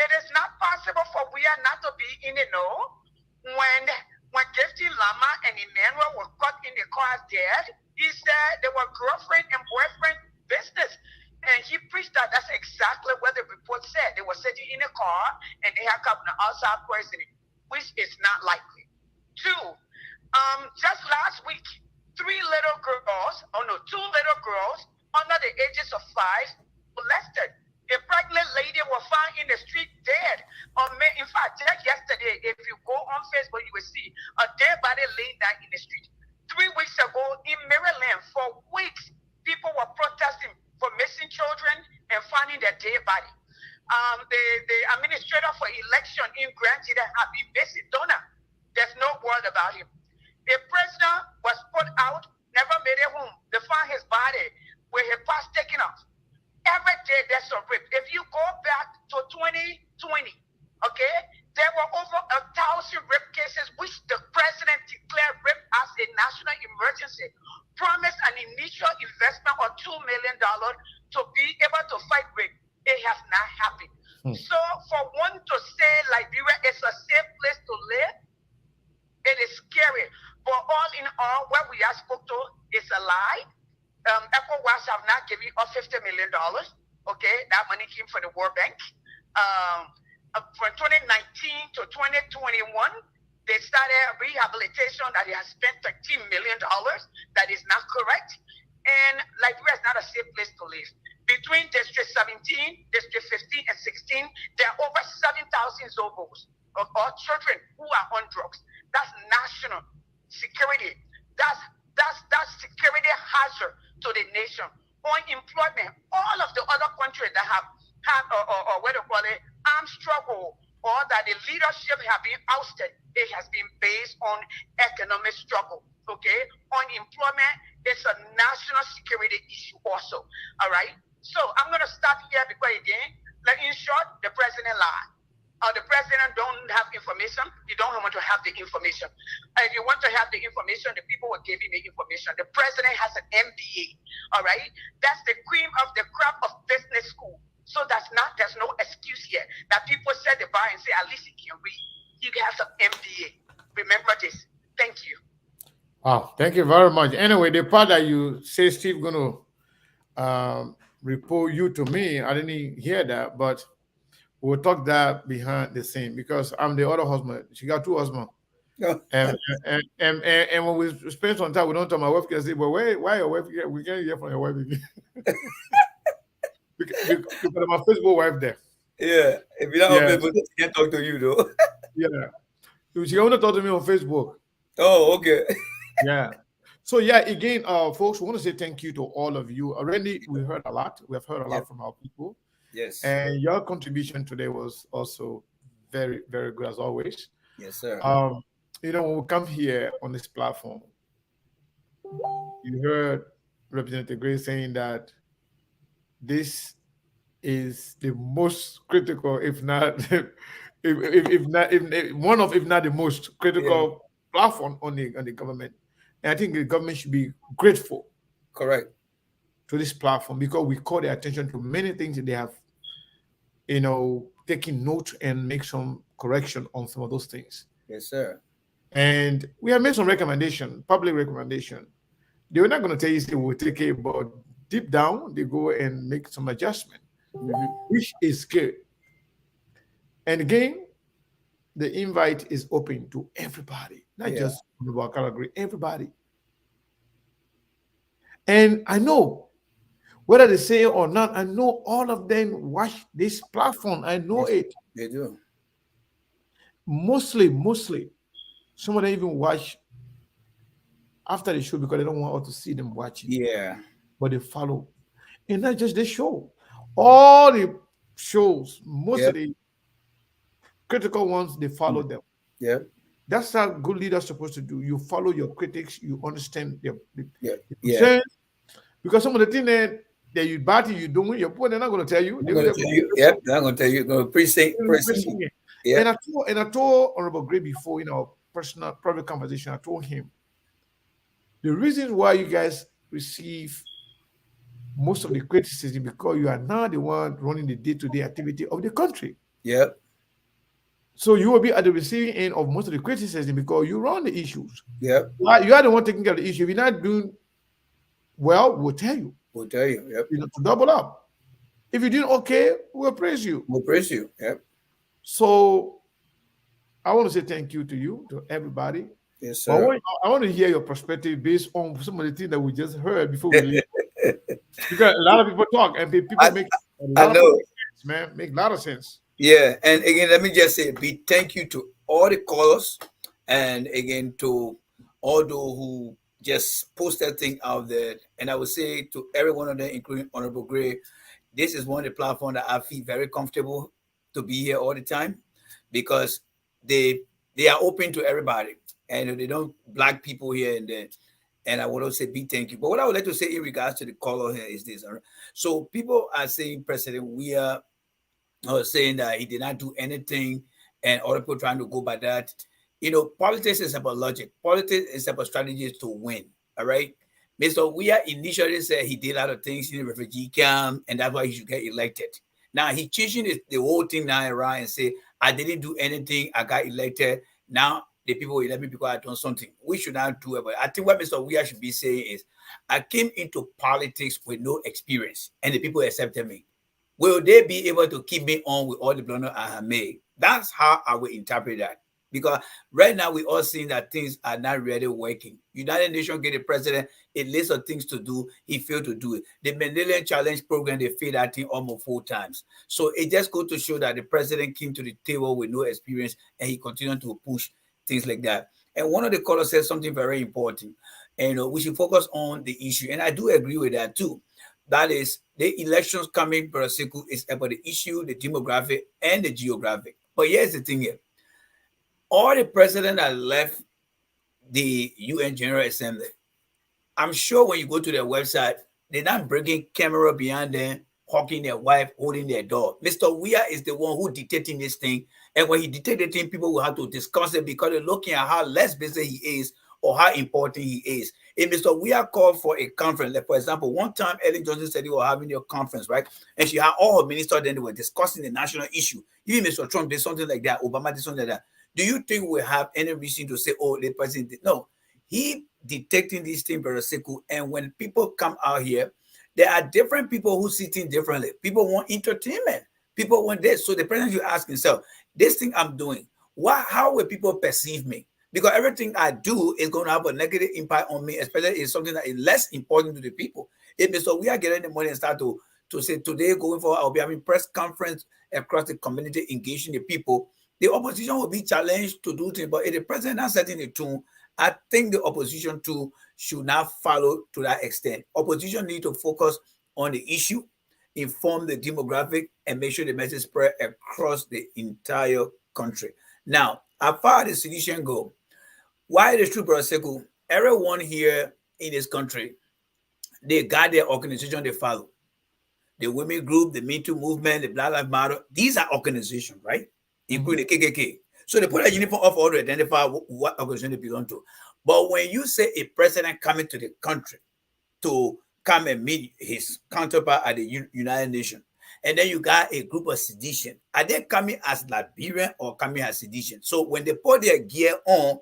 It is not possible for we are not to be in the know. When Gifty Lama and Emmanuel were caught in the car dead, he said they were girlfriend and boyfriend business. And he preached that that's exactly what the report said. They were sitting in a car and they had carbon outside poisoning, which is not likely. Two, just last week, two little girls under the ages of 5 molested. A pregnant lady was found in the street dead. In fact, just yesterday, if you go on Facebook, you will see a dead body laying down in the street. 3 weeks ago in Maryland, for weeks, people were protesting for missing children and finding their dead body. The administrator for election in Grand City have been missing. There's no word about him. The president was put out, never made it home. They found his body with his past taken off. Every day there's a rape. If you go back to 2020, okay, there were over 1,000 rape cases which the president declared rape as a national emergency, promised an initial investment of $2 million to be able to fight rape. It has not happened. So for one to say Liberia is a safe place to live, it is scary. But all in all, what we have spoke to is a lie. ECOWAS have not given us $50 million. Okay, that money came from the World Bank. From 2019 to 2021, they started rehabilitation that they have spent $13 million. That is not correct. And Liberia is not a safe place to live. Between District 17, District 15, and 16, there are over 7,000 Zobos or children who are on drugs. That's national security. That's security hazard to the nation. Unemployment. All of the other countries that have had what do you call it, armed struggle, or that the leadership have been ousted, it has been based on economic struggle. Okay, unemployment is a national security issue also. All right. So I'm gonna start here because again, like in short, the president lied. The president don't have information. You don't want to have the information. If you want to have the information, the people will give you the information. The president has an MBA. All right, that's the cream of the crop of business school. So there's no excuse here that people set the bar and say, at least he can read. He has an MBA. Remember this. Thank you. Wow, thank you very much. Anyway, the part that you say Steve gonna report you to me, I didn't hear that, but we'll talk that behind the scene because I'm the other husband. She got two husbands. And when we spend some time, we don't tell my wife can say, well, why your wife? We can't hear from your wife again. because of my Facebook wife there. Yeah, if you're not on Facebook, she can't talk to you though. Yeah, she only talk to me on Facebook. Oh, okay. Yeah. So yeah, again, folks, we want to say thank you to all of you. Already, we heard a lot. We have heard a lot from our people. Yes. And your contribution today was also very, very good as always. Yes, sir. When we come here on this platform, you heard Representative Gray saying that this is the most critical, if not, if one of, if not the most critical platform on the government. And I think the government should be grateful. Correct. To this platform because we call their attention to many things that they have, taken note and make some correction on some of those things. Yes, sir. And we have made some recommendation, public recommendation. They were not going to tell you they will take it, but deep down they go and make some adjustment, which is good. And again, the invite is open to everybody, not just about category, everybody. And I know, whether they say it or not, I know all of them watch this platform. I know it. They do. Mostly, some of them even watch after the show because they don't want us to see them watching. Yeah. But they follow. And not just the show. All the shows, most of the critical ones, they follow them. Yeah. That's how good leaders are supposed to do. You follow your critics, you understand the yeah. Because some of the things that you doing, you're poor, they're not going to tell you. They're going to tell you. Yep, they're not going to tell you. They're going to precinct. Yeah. And I told Honorable Gray before in our personal private conversation, I told him the reason why you guys receive most of the criticism because you are now the one running the day-to-day activity of the country. Yep. So you will be at the receiving end of most of the criticism because you run the issues. Yep. You are the one taking care of the issue. If you're not doing well, we'll tell you. We'll tell you. Yep. To double up. If you're doing okay, we'll praise you. We'll praise you. Yep. So I want to say thank you to you, to everybody. Yes, sir. I want to hear your perspective based on some of the things that we just heard before we leave. Because a lot of people talk and people make a lot of sense, man. Make a lot of sense. Yeah. And again, let me just say a big thank you to all the callers and again to all those who just post that thing out there. And I would say to every one of them, including Honorable Gray, this is one of the platforms that I feel very comfortable to be here all the time because they are open to everybody and they don't black people here and there. And I would also say big thank you. But what I would like to say in regards to the caller here is this. So people are saying President Weah saying that he did not do anything and other people trying to go by that. Politics is about logic. Politics is about strategies to win. All right. Mr. Weah initially said he did a lot of things in the refugee camp and that's why he should get elected. Now he's changing the whole thing now around and say, I didn't do anything. I got elected. Now the people will elect me because I done something. We should not do it. But I think what Mr. Weah should be saying is, I came into politics with no experience and the people accepted me. Will they be able to keep me on with all the blunders I have made? That's how I will interpret that. Because right now we all seeing that things are not really working. United Nations get the president a list of things to do. He failed to do it. The Mandela Challenge program, they failed that thing almost 4 times. So it just goes to show that the president came to the table with no experience and he continued to push things like that. And one of the callers said something very important. And we should focus on the issue. And I do agree with that too. That is, the elections coming, Barasiku, is about the issue, the demographic, and the geographic. But here's the thing here. All the president that left the UN General Assembly, I'm sure when you go to their website, they're not bringing camera behind them, hawking their wife, holding their dog. Mr. Weir is the one who dictating this thing. And when he dictates the thing, people will have to discuss it because they're looking at how less busy he is or how important he is. If Mr. Weir called for a conference, like for example, one time Ellen Johnson said they were having a conference, right? And she had all her ministers, then they were discussing the national issue. Even Mr. Trump did something like that, Obama did something like that. Do you think we have any reason to say, oh, the president did? No. He detecting these things very simple. And when people come out here, there are different people who see things differently. People want entertainment. People want this. So the president should ask himself, this thing I'm doing, how will people perceive me? Because everything I do is going to have a negative impact on me, especially if it's something that is less important to the people. If Mr. We are getting the money and start to say today going forward, I'll be having press conference across the community, engaging the people, the opposition will be challenged to do things. But if the president not setting the tone, I think the opposition too should not follow to that extent. Opposition need to focus on the issue, inform the demographic, and make sure the message spread across the entire country. Now, as far as the solution go, why it is true, Brother Sekou, everyone here in this country, they got their organization they follow. The women group, the Me Too movement, the Black Lives Matter, these are organizations, right? Including the KKK. So they put a uniform off order to identify what organization they belong to. But when you say a president coming to the country to come and meet his counterpart at the United Nations, and then you got a group of sedition, are they coming as Liberian or coming as sedition? So when they put their gear on,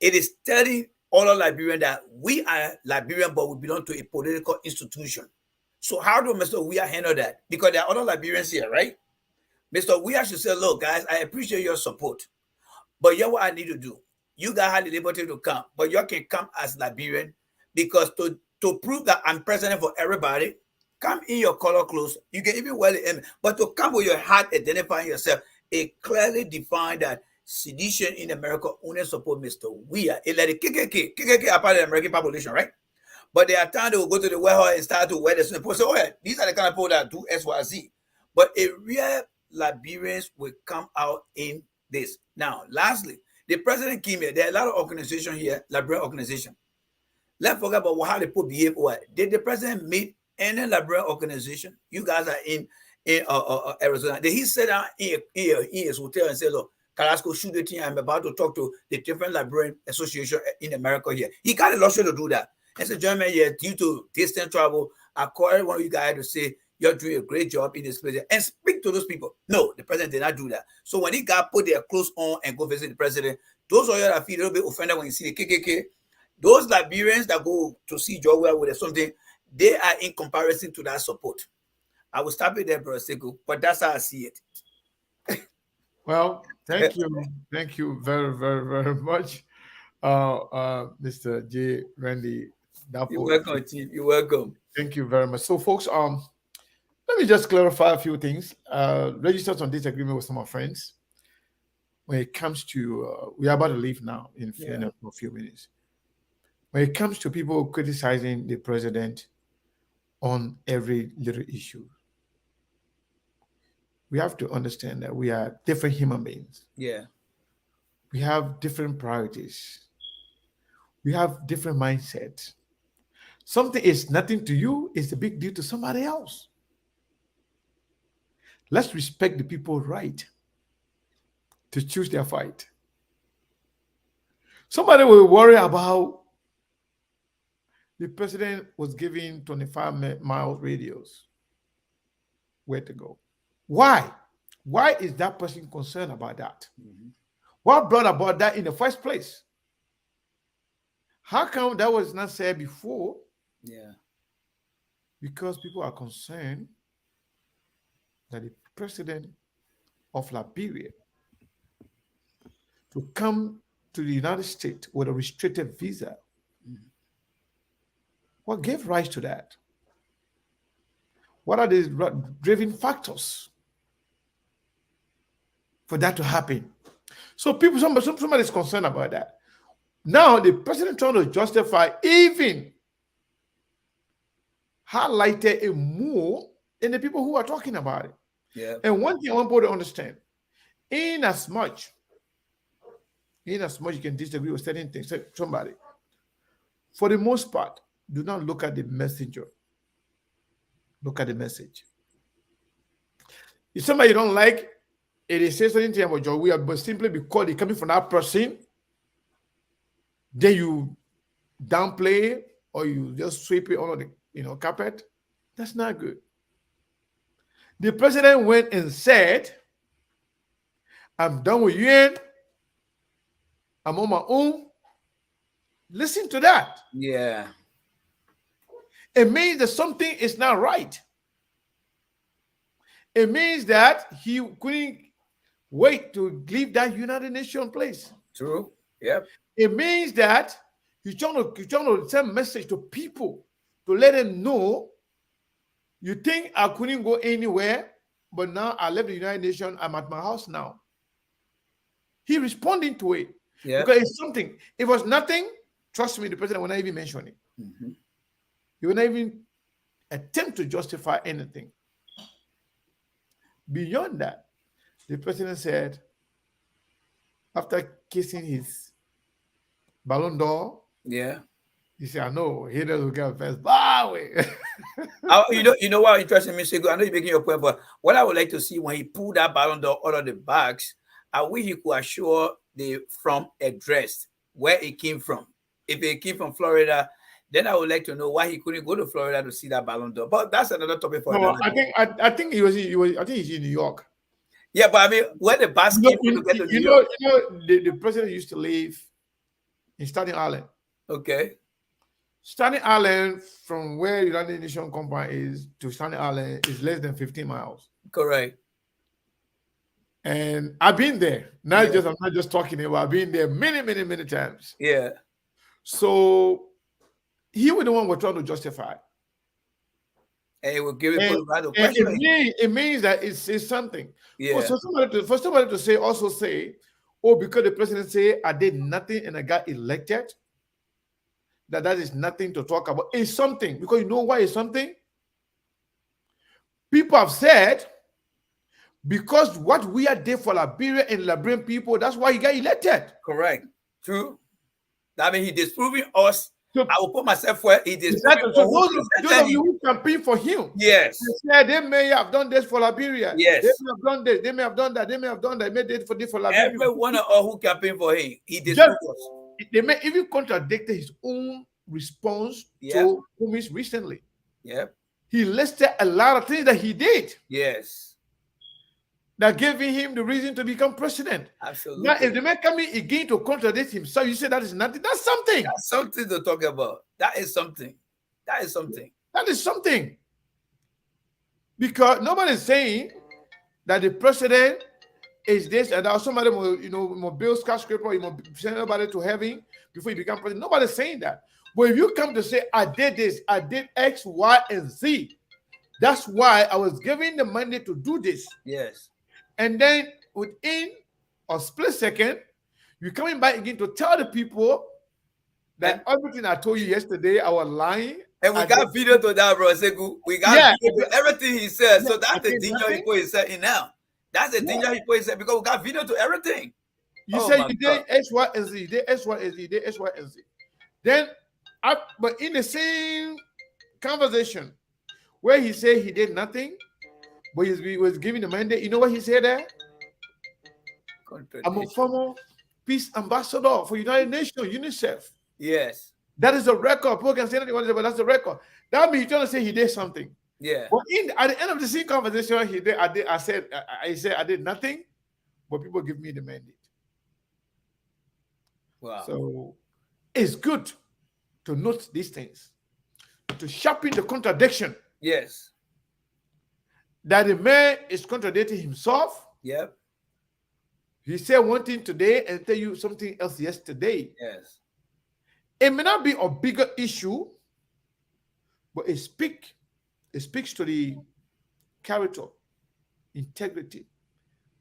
it is telling all of Liberian that we are Liberian, but we belong to a political institution. So how do Mr. Weir handle that? Because there are other Liberians here, right? Mr. Weir should say, look, guys, I appreciate your support, but here's what I need to do. You guys have the liberty to come, but you can come as Liberian because to prove that I'm president for everybody, come in your color clothes. You can even wear the image, but to come with your hat identifying yourself, it clearly defined that sedition in America only support Mr. Weir. It let the KKK are part of the American population, right? But there are times they will go to the warehouse and start to wear the same. People say, oh, yeah, these are the kind of people that do XYZ. But a real Liberians will come out in this. Now, lastly, the president came here. There are a lot of organizations here, Liberian organization. Let's forget about how the people behave. What did the president meet any Liberian organization? You guys are in Arizona. Did he sit down in his hotel and say, look, Carrasco, shoot the team. I'm about to talk to the different Liberian association in America here. He got a luxury to do that. As a German here, due to distant travel, I call every one of you guys to say, you're doing a great job in this place and speak to those people. No, the president did not do that. So when he got put their clothes on and go visit the president, those of you that feel a little bit offended when you see the KKK, those Liberians that go to see Joe Well with something, they are in comparison to that support. I will stop it there, Brother Sekou, but that's how I see it. Well, thank you. Thank you very, very, very much, Mr. J. Randy Dapo. You're welcome, Chief. You're welcome. Thank you very much. So, folks, let me just clarify a few things. Registered on disagreement with some of my friends. When it comes to, we are about to leave now in a few minutes. When it comes to people criticizing the president on every little issue, we have to understand that we are different human beings. Yeah. We have different priorities. We have different mindsets. Something is nothing to you is a big deal to somebody else. Let's respect the people's right to choose their fight. Somebody will worry about the president was giving 25-mile radios. Where to go? Why? Why is that person concerned about that? Mm-hmm. What brought about that in the first place? How come that was not said before? Yeah. Because people are concerned that the president of Liberia to come to the United States with a restricted visa. What gave rise to that? What are the driving factors for that to happen? So somebody is concerned about that. Now the president trying to justify even highlighted it more than the people who are talking about it. Yeah. And one thing I want people to understand, in as much you can disagree with certain things, somebody, for the most part, do not look at the messenger. Look at the message. If somebody you don't like, it is says something about your way, but simply because it's coming from that person, then you downplay or you just sweep it under the carpet. That's not good. The president went and said, I'm done with UN. I'm on my own. Listen to that. Yeah. It means that something is not right. It means that he couldn't wait to leave that United Nations place. True. Yep. It means that he's trying to send a message to people to let them know, you think I couldn't go anywhere, but now I left the United Nations, I'm at my house now. He responding to it. Yeah. Because it's something. If it was nothing, trust me, the president will not even mention it. Mm-hmm. He will not even attempt to justify anything. Beyond that, the president said, after kissing his Ballon d'Or, yeah, he said, I know haters will get first. Wow. You know what interesting me, Sego? I know you're making your point, but what I would like to see when he pulled that Ballon d'Or out of the bags, I wish he could assure the from address where it came from. If it came from Florida, then I would like to know why he couldn't go to Florida to see that Ballon d'Or. But that's another topic for another day. I think he's in New York. Yeah, but I mean, where the bus came from to get to New York? The president used to live in Staten Island. Okay. Staten Island, from where the United Nations compound is to Staten Island, is less than 15 miles. Correct. And I've been there. I'm not just talking about. I've been there many times. Yeah. So he was the one we're trying to justify. And it will give it question. It means that it's something. Yeah. So for somebody to say, oh, because the president say I did nothing and I got elected, that is nothing to talk about. It's something. Because you know why it's something? People have said, because what we are did for Liberia and Liberian people, that's why he got elected. Correct. True. I mean, he disproving us. So, I will put myself where he disproving us. So those of you who campaign for him, yes, they may have done this for Liberia. Yes, they may have done this. They may have done that. They may have done that. They made it for this for Liberia. Everyone who campaigned for him, he disproved us. They may even contradict his own response to Kumis recently. Yep. He listed a lot of things that he did. Yes. That gave him the reason to become president. Absolutely. Now, if the man coming again to contradict himself, you say that is nothing. That's something. That's something to talk about. That is something. That is something. That is something. Because nobody is saying that the president is this and that. Somebody will build skyscraper, you will send everybody to heaven before you become president. Nobody's saying that. But if you come to say, I did this, I did X, Y, and Z, that's why I was given the money to do this. Yes. And then within a split second, you're coming back again to tell the people that everything I told you yesterday, I was lying. And we got video to that, bro. We got video to everything he said. So that's the danger he put himself in now. That's the danger he put himself because we got video to everything. You said you did X, Y, and Z. You did X, Y, and Z. You did X, Y, and Z. Then, but in the same conversation where he said he did nothing, but he was giving the mandate. You know what he said there? I'm a former peace ambassador for United Nations, UNICEF. Yes. That is a record. People can say anything, but that's the record. That means he's trying to say he did something. Yeah. But at the end of the same conversation, I said I did nothing, but people give me the mandate. Wow. So it's good to note these things, to sharpen the contradiction. Yes. That the man is contradicting himself. Yep. He said one thing today and tell you something else yesterday. Yes. It may not be a bigger issue, but it speaks to the character, integrity,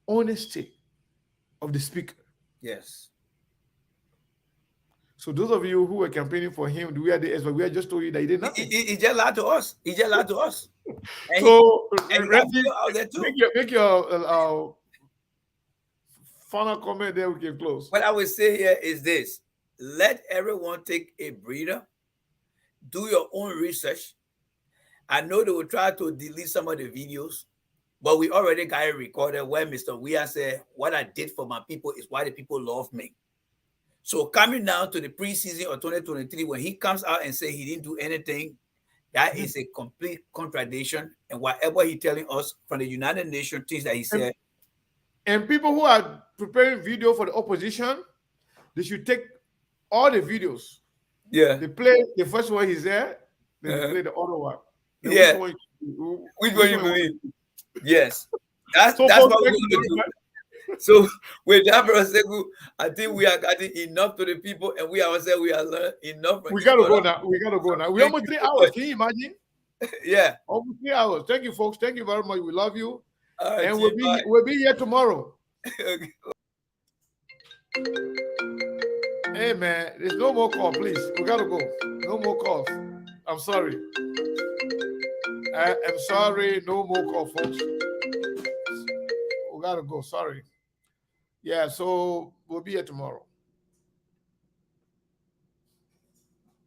honesty of the speaker. Yes. So those of you who were campaigning for him, we are just told you that he did nothing. He just lied to us. He just lied to us. And So Randy, out there too. make your final comment, then we can close. What I would say here is this: let everyone take a breather. Do your own research. I know they will try to delete some of the videos, but we already got it recorded where Mr. Weah said, "What I did for my people is why the people love me." So coming down to the preseason of 2023, when he comes out and say he didn't do anything, that is a complete contradiction. And whatever he's telling us from the United Nations, things that he said. And people who are preparing video for the opposition, they should take all the videos. Yeah. They play the first one he's there, then they play the other one. Then Yeah. Which one you believe? Yes. That's So what folks, we're going to do. So with that, Brother Sekou, I think we are getting enough to the people, and we ourselves we are learning enough. We gotta go now. We gotta go now. We're almost 3 hours. Can you imagine? Yeah. Almost 3 hours. Thank you, folks. Thank you very much. We love you. Right, and we'll be here tomorrow. Okay. Hey man, there's no more call, please. We gotta go. No more calls. I'm sorry. I'm sorry. No more call, folks. We gotta go. Sorry. Yeah, so we'll be here tomorrow.